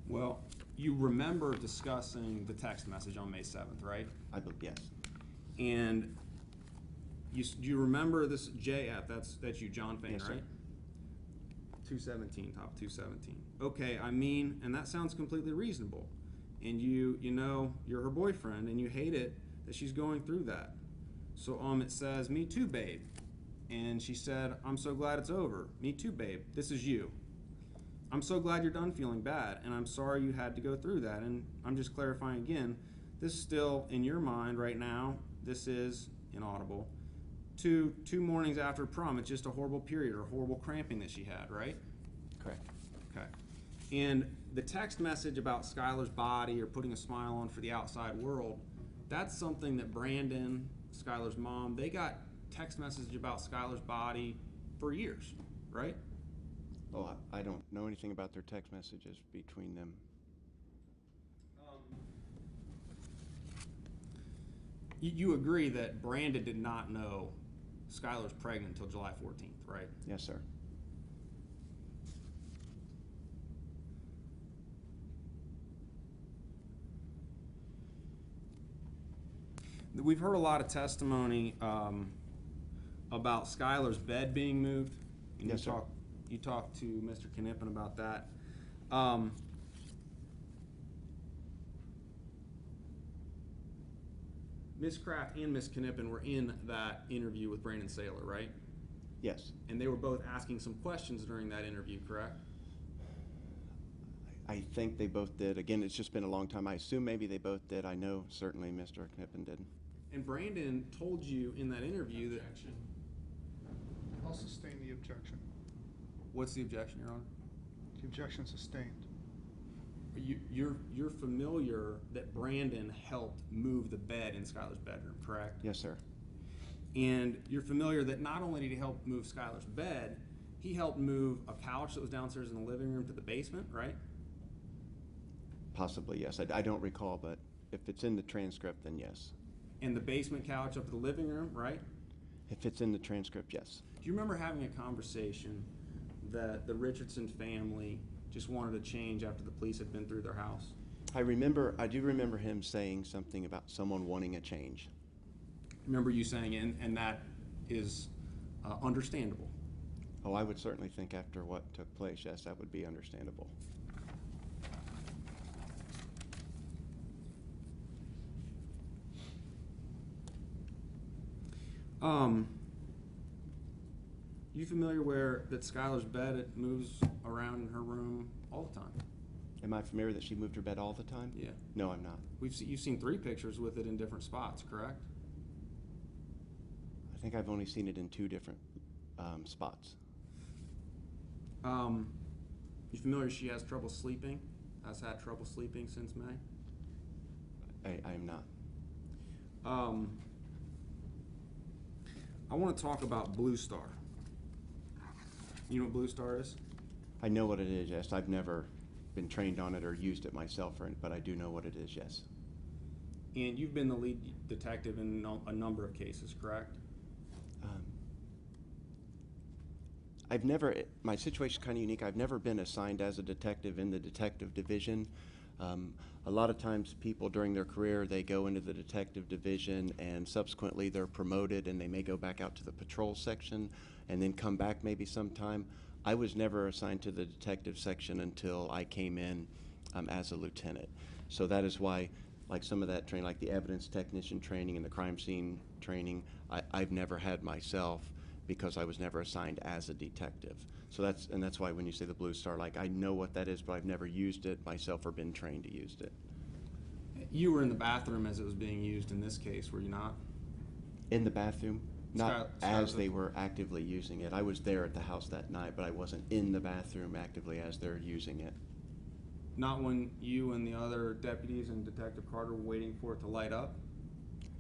Well, you remember discussing the text message on May 7th, right?
Yes.
And you remember this JF, that's you, John Fain,
Yes, sir.
right? 217, top 217. Okay, I mean, and that sounds completely reasonable. And you know, you're her boyfriend, and you hate it that she's going through that. So it says, me too, babe. And she said, I'm so glad it's over. Me too, babe. This is you. I'm so glad you're done feeling bad, and I'm sorry you had to go through that. And I'm just clarifying again, this is still in your mind right now. This is inaudible. Two mornings after prom, it's just a horrible period or horrible cramping that she had, right?
Correct.
Okay. And the text message about Skylar's body or putting a smile on for the outside world, that's something that Brandon, Skylar's mom, they got text message about Skylar's body for years, right?
Oh, I don't know anything about their text messages between them.
You agree that Brandon did not know Skylar's pregnant until July 14th, right?
Yes, sir.
We've heard a lot of testimony about Skylar's bed being moved. And
Yes, sir.
You talked to Mr. Knippen about that. Ms. Kraft and Ms. Knippen were in that interview with Brandon Saylor, right?
Yes.
And they were both asking some questions during that interview, correct?
I think they both did. Again, it's just been a long time. I assume maybe they both did. I know certainly Mr. Knippen did.
And Brandon told you in that interview that...
I'll sustain the objection.
What's the objection, Your Honor?
The objection sustained.
You're familiar that Brandon helped move the bed in Skylar's bedroom, correct?
Yes, sir.
And you're familiar that not only did he help move Skylar's bed, he helped move a couch that was downstairs in the living room to the basement, right?
Possibly, yes. I don't recall, but if it's in the transcript, then yes.
And the basement couch up to the living room, right?
If it's in the transcript, yes.
Do you remember having a conversation that the Richardson family just wanted a change after the police had been through their house?
I do remember him saying something about someone wanting a change.
Remember you saying it, and that is understandable.
Oh, I would certainly think after what took place, yes, that would be understandable.
You familiar that Skylar's bed moves around in her room all the time?
Am I familiar that she moved her bed all the time?
Yeah.
No, I'm not.
You've seen 3 pictures with it in different spots, correct?
I think I've only seen it in 2 different spots.
You familiar she has trouble sleeping? Has had trouble sleeping since May?
I am not.
I want to talk about Blue Star. You know what Blue Star is?
I know what it is, yes. I've never been trained on it or used it myself, but I do know what it is, yes.
And you've been the lead detective in a number of cases, correct?
I've never, my situation's kind of unique. I've never been assigned as a detective in the detective division. A lot of times people during their career, they go into the detective division and subsequently they're promoted and they may go back out to the patrol section and then come back maybe sometime. I was never assigned to the detective section until I came in as a lieutenant. So that is why, like some of that training, like the evidence technician training and the crime scene training, I've never had myself because I was never assigned as a detective. So that's why when you say the Blue Star, like I know what that is, but I've never used it myself or been trained to use it.
You were in the bathroom as it was being used in this case, were you not?
In the bathroom, not as they
Skylar-
were actively using it. I was there at the house that night, but I wasn't in the bathroom actively as they're using it.
Not when you and the other deputies and Detective Carter were waiting for it to light up?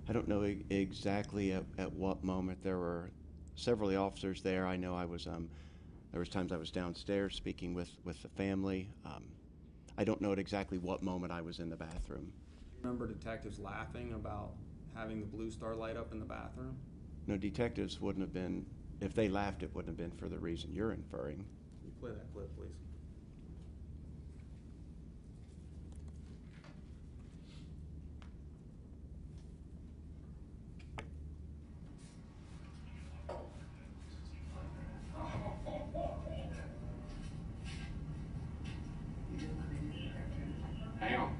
I don't know exactly at what moment. There were several of the officers there. I know I was, there was times I was downstairs speaking with the family. I don't know at exactly what moment I was in the bathroom.
Remember detectives laughing about having the Blue Star light up in the bathroom?
No, detectives wouldn't have been, if they laughed, it wouldn't have been for the reason you're inferring.
Can you play that clip, please?
Hang on.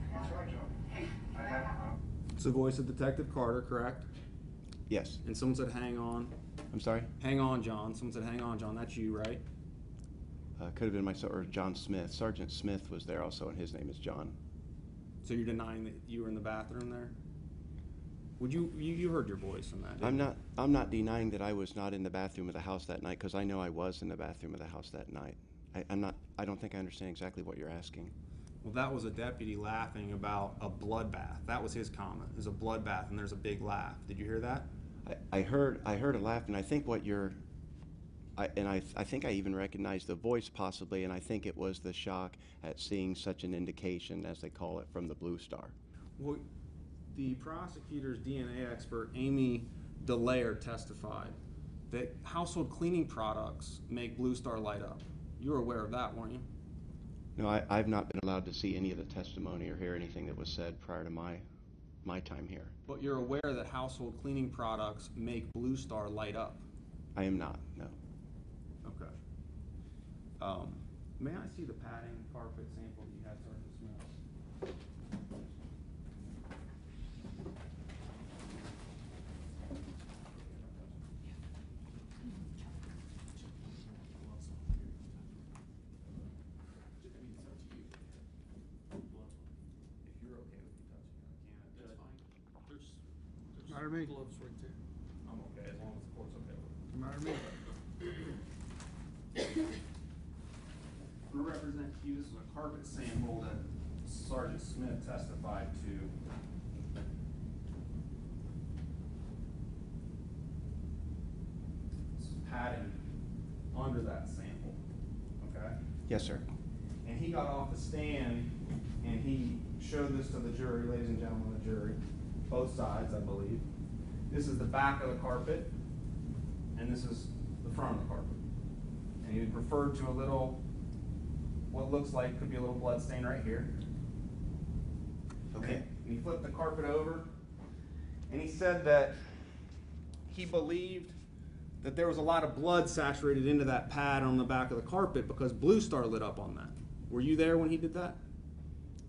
It's the voice of Detective Carter, correct?
Yes.
And someone said, hang on.
I'm sorry?
Hang on, John. Someone said, hang on, John. That's you, right?
Could have been myself or John Smith. Sergeant Smith was there also, and his name is John.
So you're denying that you were in the bathroom there? Would you heard your voice in that, didn't you?
I'm not denying that I was not in the bathroom of the house that night, because I know I was in the bathroom of the house that night. I don't think I understand exactly what you're asking.
Well, that was a deputy laughing about a bloodbath. That was his comment. There's a bloodbath and there's a big laugh. Did you hear that?
I heard a laugh, and I think what you're, I think I even recognized the voice possibly, and I think it was the shock at seeing such an indication, as they call it, from the Blue Star.
Well, the prosecutor's DNA expert, Amy DeLayer, testified that household cleaning products make Blue Star light up. You were aware of that, weren't you?
No, I've not been allowed to see any of the testimony or hear anything that was said prior to my time here.
But you're aware that household cleaning products make Blue Star light up?
I am not, no.
Okay. May I see the padding carpet sample that you had, Sergeant Smith?
Matter to me.
Gloves right there.
I'm okay, as long as the court's okay with it.
Matter to me.
I'm going to represent to you, this is a carpet sample that Sergeant Smith testified to. This is padding under that sample, okay?
Yes, sir.
And he got off the stand and he showed this to the jury, ladies and gentlemen of the jury, both sides, I believe. This is the back of the carpet, and this is the front of the carpet. And he referred to a little, what looks like could be a little blood stain right here.
Okay.
And he flipped the carpet over, and he said that he believed that there was a lot of blood saturated into that pad on the back of the carpet because Blue Star lit up on that. Were you there when he did that?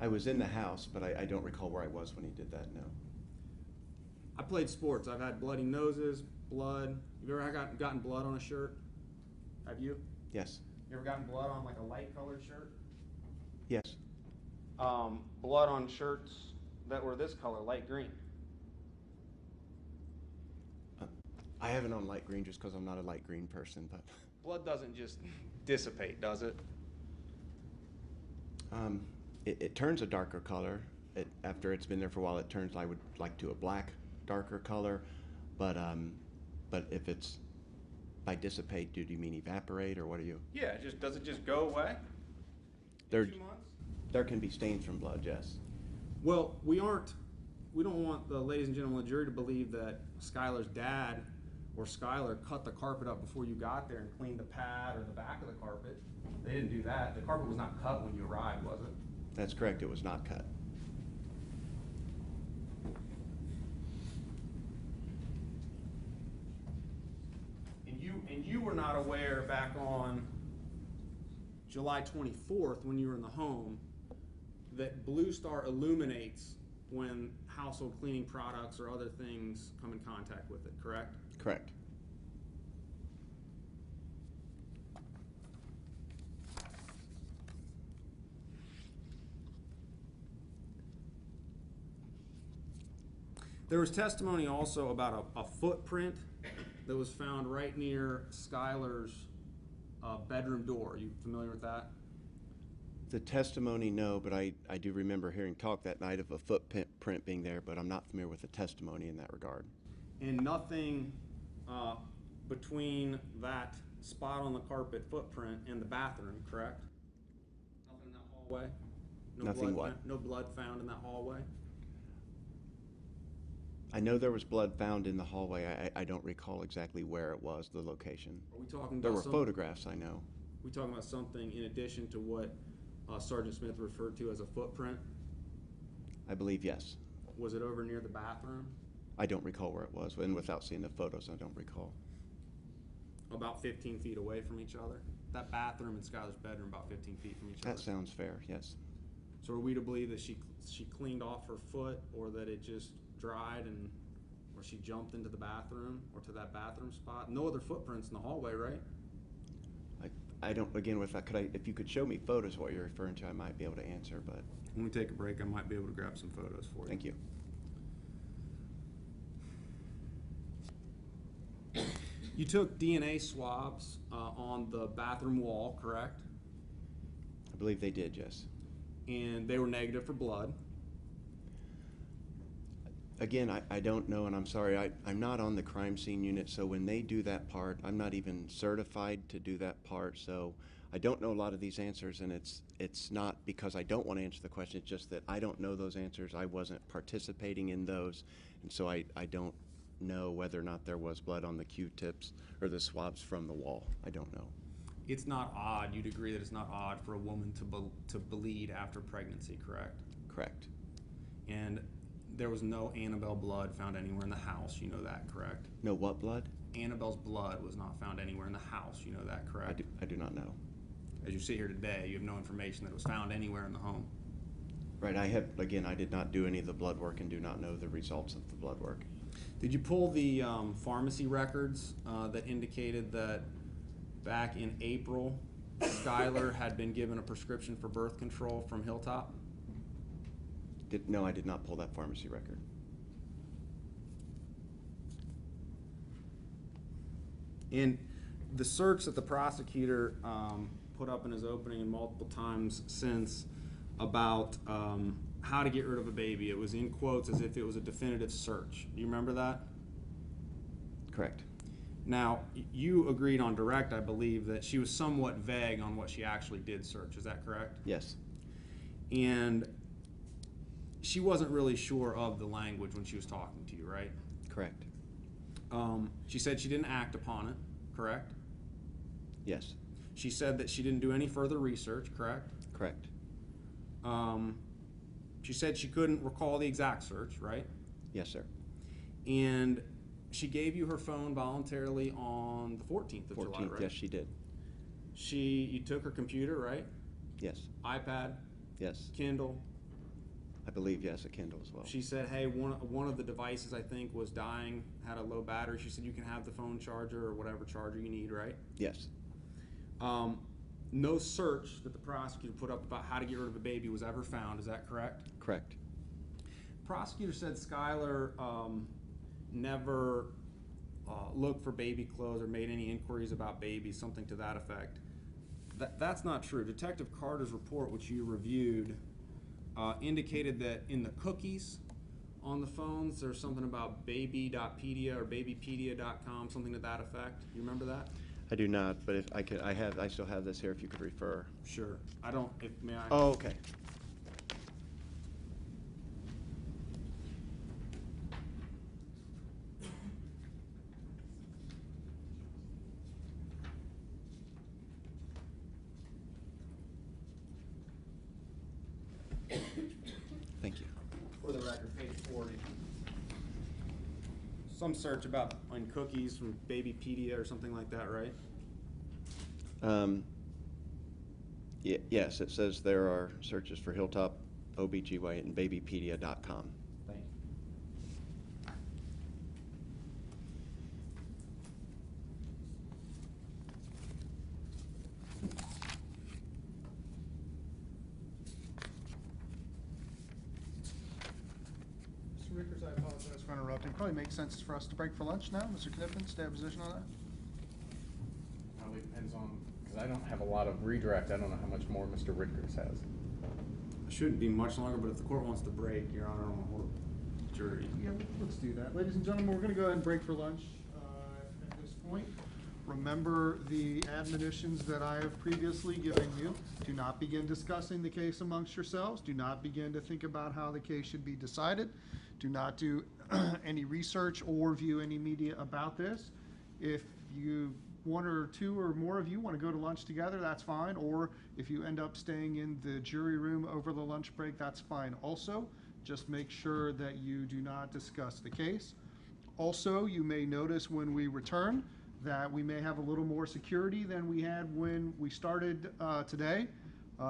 I was in the house, but I don't recall where I was when he did that, no.
I played sports. I've had bloody noses, blood. You ever gotten blood on a shirt? Have you?
Yes.
You ever gotten blood on like a light colored shirt?
Yes.
Blood on shirts that were this color, light green.
I have it on light green just because I'm not a light green person, but.
Blood doesn't just dissipate, does it?
It turns a darker color. After it's been there for a while, it turns, I would like to, a black, darker color. But if it's by dissipate, do you mean evaporate, or what are you?
Yeah, does it just go away?
There,
2 months?
there can be stains from blood, yes.
Well, we don't want the ladies and gentlemen of the jury to believe that Skylar's dad or Skylar cut the carpet up before you got there and cleaned the pad or the back of the carpet. They didn't do that. The carpet was not cut when you arrived, was it?
That's correct, it was not cut.
And you were not aware back on July 24th when you were in the home that Blue Star illuminates when household cleaning products or other things come in contact with it, correct?
Correct.
There was testimony also about a footprint that was found right near Skylar's bedroom door. Are you familiar with that?
The testimony, no, but I do remember hearing talk that night of a footprint being there, but I'm not familiar with the testimony in that regard.
And nothing between that spot on the carpet footprint and the bathroom, correct? Nothing in that hallway?
Nothing what?
No blood found in that hallway?
I know there was blood found in the hallway. I don't recall exactly where it was, the location.
Are we talking about
There were photographs, I know.
we talking about something in addition to what Sergeant Smith referred to as a footprint?
I believe yes.
Was it over near the bathroom?
I don't recall where it was, and without seeing the photos, I don't recall.
About 15 feet away from each other? That bathroom and Skylar's bedroom about 15 feet from each other?
That sounds fair, yes.
So are we to believe that she cleaned off her foot, or that it just dried, and or she jumped into the bathroom or to that bathroom spot? No other footprints in the hallway, right?
I don't, again, with that, if you could show me photos of what you're referring to, I might be able to answer, but
When we take a break, I might be able to grab some photos for you.
thank you.
You took DNA swabs on the bathroom wall, correct?
I believe they did, yes.
And they were negative for blood.
Again, I don't know, and I'm sorry, I'm not on the crime scene unit, so when they do that part, I'm not even certified to do that part, so I don't know a lot of these answers, and it's not because I don't want to answer the question, it's just that I don't know those answers. I wasn't participating in those, and so I don't know whether or not there was blood on the Q-tips or the swabs from the wall. I don't know.
It's not odd, you'd agree that it's not odd for a woman to bleed after pregnancy, correct?
Correct.
And there was no Annabelle blood found anywhere in the house, you know that, correct?
No what blood?
Annabelle's blood was not found anywhere in the house, you know that, correct?
I do not know.
As you sit here today, you have no information that it was found anywhere in the home.
Right, I did not do any of the blood work and do not know the results of the blood work.
Did you pull the pharmacy records that indicated that back in April, Skylar had been given a prescription for birth control from Hilltop?
No, I did not pull that pharmacy record.
And the search that the prosecutor put up in his opening and multiple times since about how to get rid of a baby, it was in quotes as if it was a definitive search. Do you remember that?
Correct.
Now, you agreed on direct, I believe, that she was somewhat vague on what she actually did search. Is that correct?
Yes.
And she wasn't really sure of the language when she was talking to you, right?
Correct.
She said she didn't act upon it, correct?
Yes.
She said that she didn't do any further research, correct?
Correct.
She said she couldn't recall the exact search, right?
Yes, sir.
And she gave you her phone voluntarily on the 14th of July,
14th,
right?
yes, she did.
You took her computer, right?
Yes.
iPad,
Yes.
Kindle.
I believe, yes, a Kindle as well.
She said, hey, one of the devices I think was dying, had a low battery. She said you can have the phone charger or whatever charger you need, right?
Yes.
No search that the prosecutor put up about how to get rid of a baby was ever found. Is that correct?
Correct.
Prosecutor said Skylar never looked for baby clothes or made any inquiries about babies, something to that effect. That's not true. Detective Carter's report, which you reviewed, indicated that in the cookies on the phones, there's something about baby.pedia or babypedia.com, something to that effect. You remember that?
I do not, but if I could, I still have this here if you could refer.
Sure. I don't, may I?
Oh, okay.
For the record, page 40. Some search about on cookies from Babypedia or something like that, right?
Yes, it says there are searches for Hilltop, OBGYN, and babypedia.com.
Thank you.
Mr. Rickers, I apologize for interrupting. Probably makes sense for us to break for lunch now. Mr. Knippen, stay a position on that.
Probably depends on, because I don't have a lot of redirect. I don't know how much more Mr. Rickers has.
It shouldn't be much longer, but if the court wants to break, Your Honor, on the whole jury.
Yeah, let's do that. Ladies and gentlemen, we're going to go ahead and break for lunch at this point. Remember the admonitions that I have previously given you. Do not begin discussing the case amongst yourselves. Do not begin to think about how the case should be decided. Do not do any research or view any media about this. If you, one or two or more of you want to go to lunch together, that's fine. Or if you end up staying in the jury room over the lunch break, that's fine also. Just make sure that you do not discuss the case. Also, you may notice when we return that we may have a little more security than we had when we started today.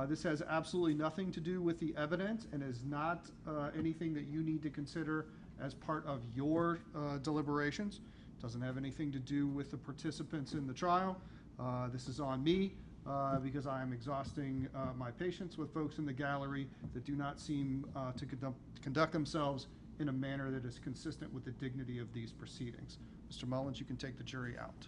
This has absolutely nothing to do with the evidence and is not anything that you need to consider as part of your deliberations. It doesn't have anything to do with the participants in the trial. This is on me because I am exhausting my patience with folks in the gallery that do not seem to conduct themselves in a manner that is consistent with the dignity of these proceedings. Mr. Mullins, you can take the jury out.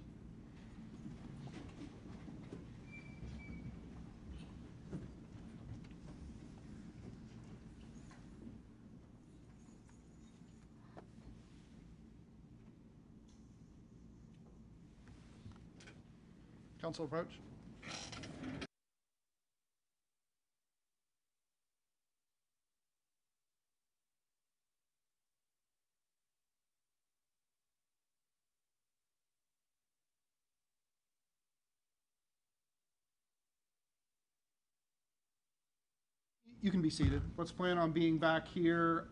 Counsel approach. You can be seated. Let's plan on being back here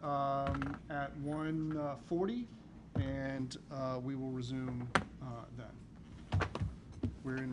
at 1:40, and we will resume then. We're in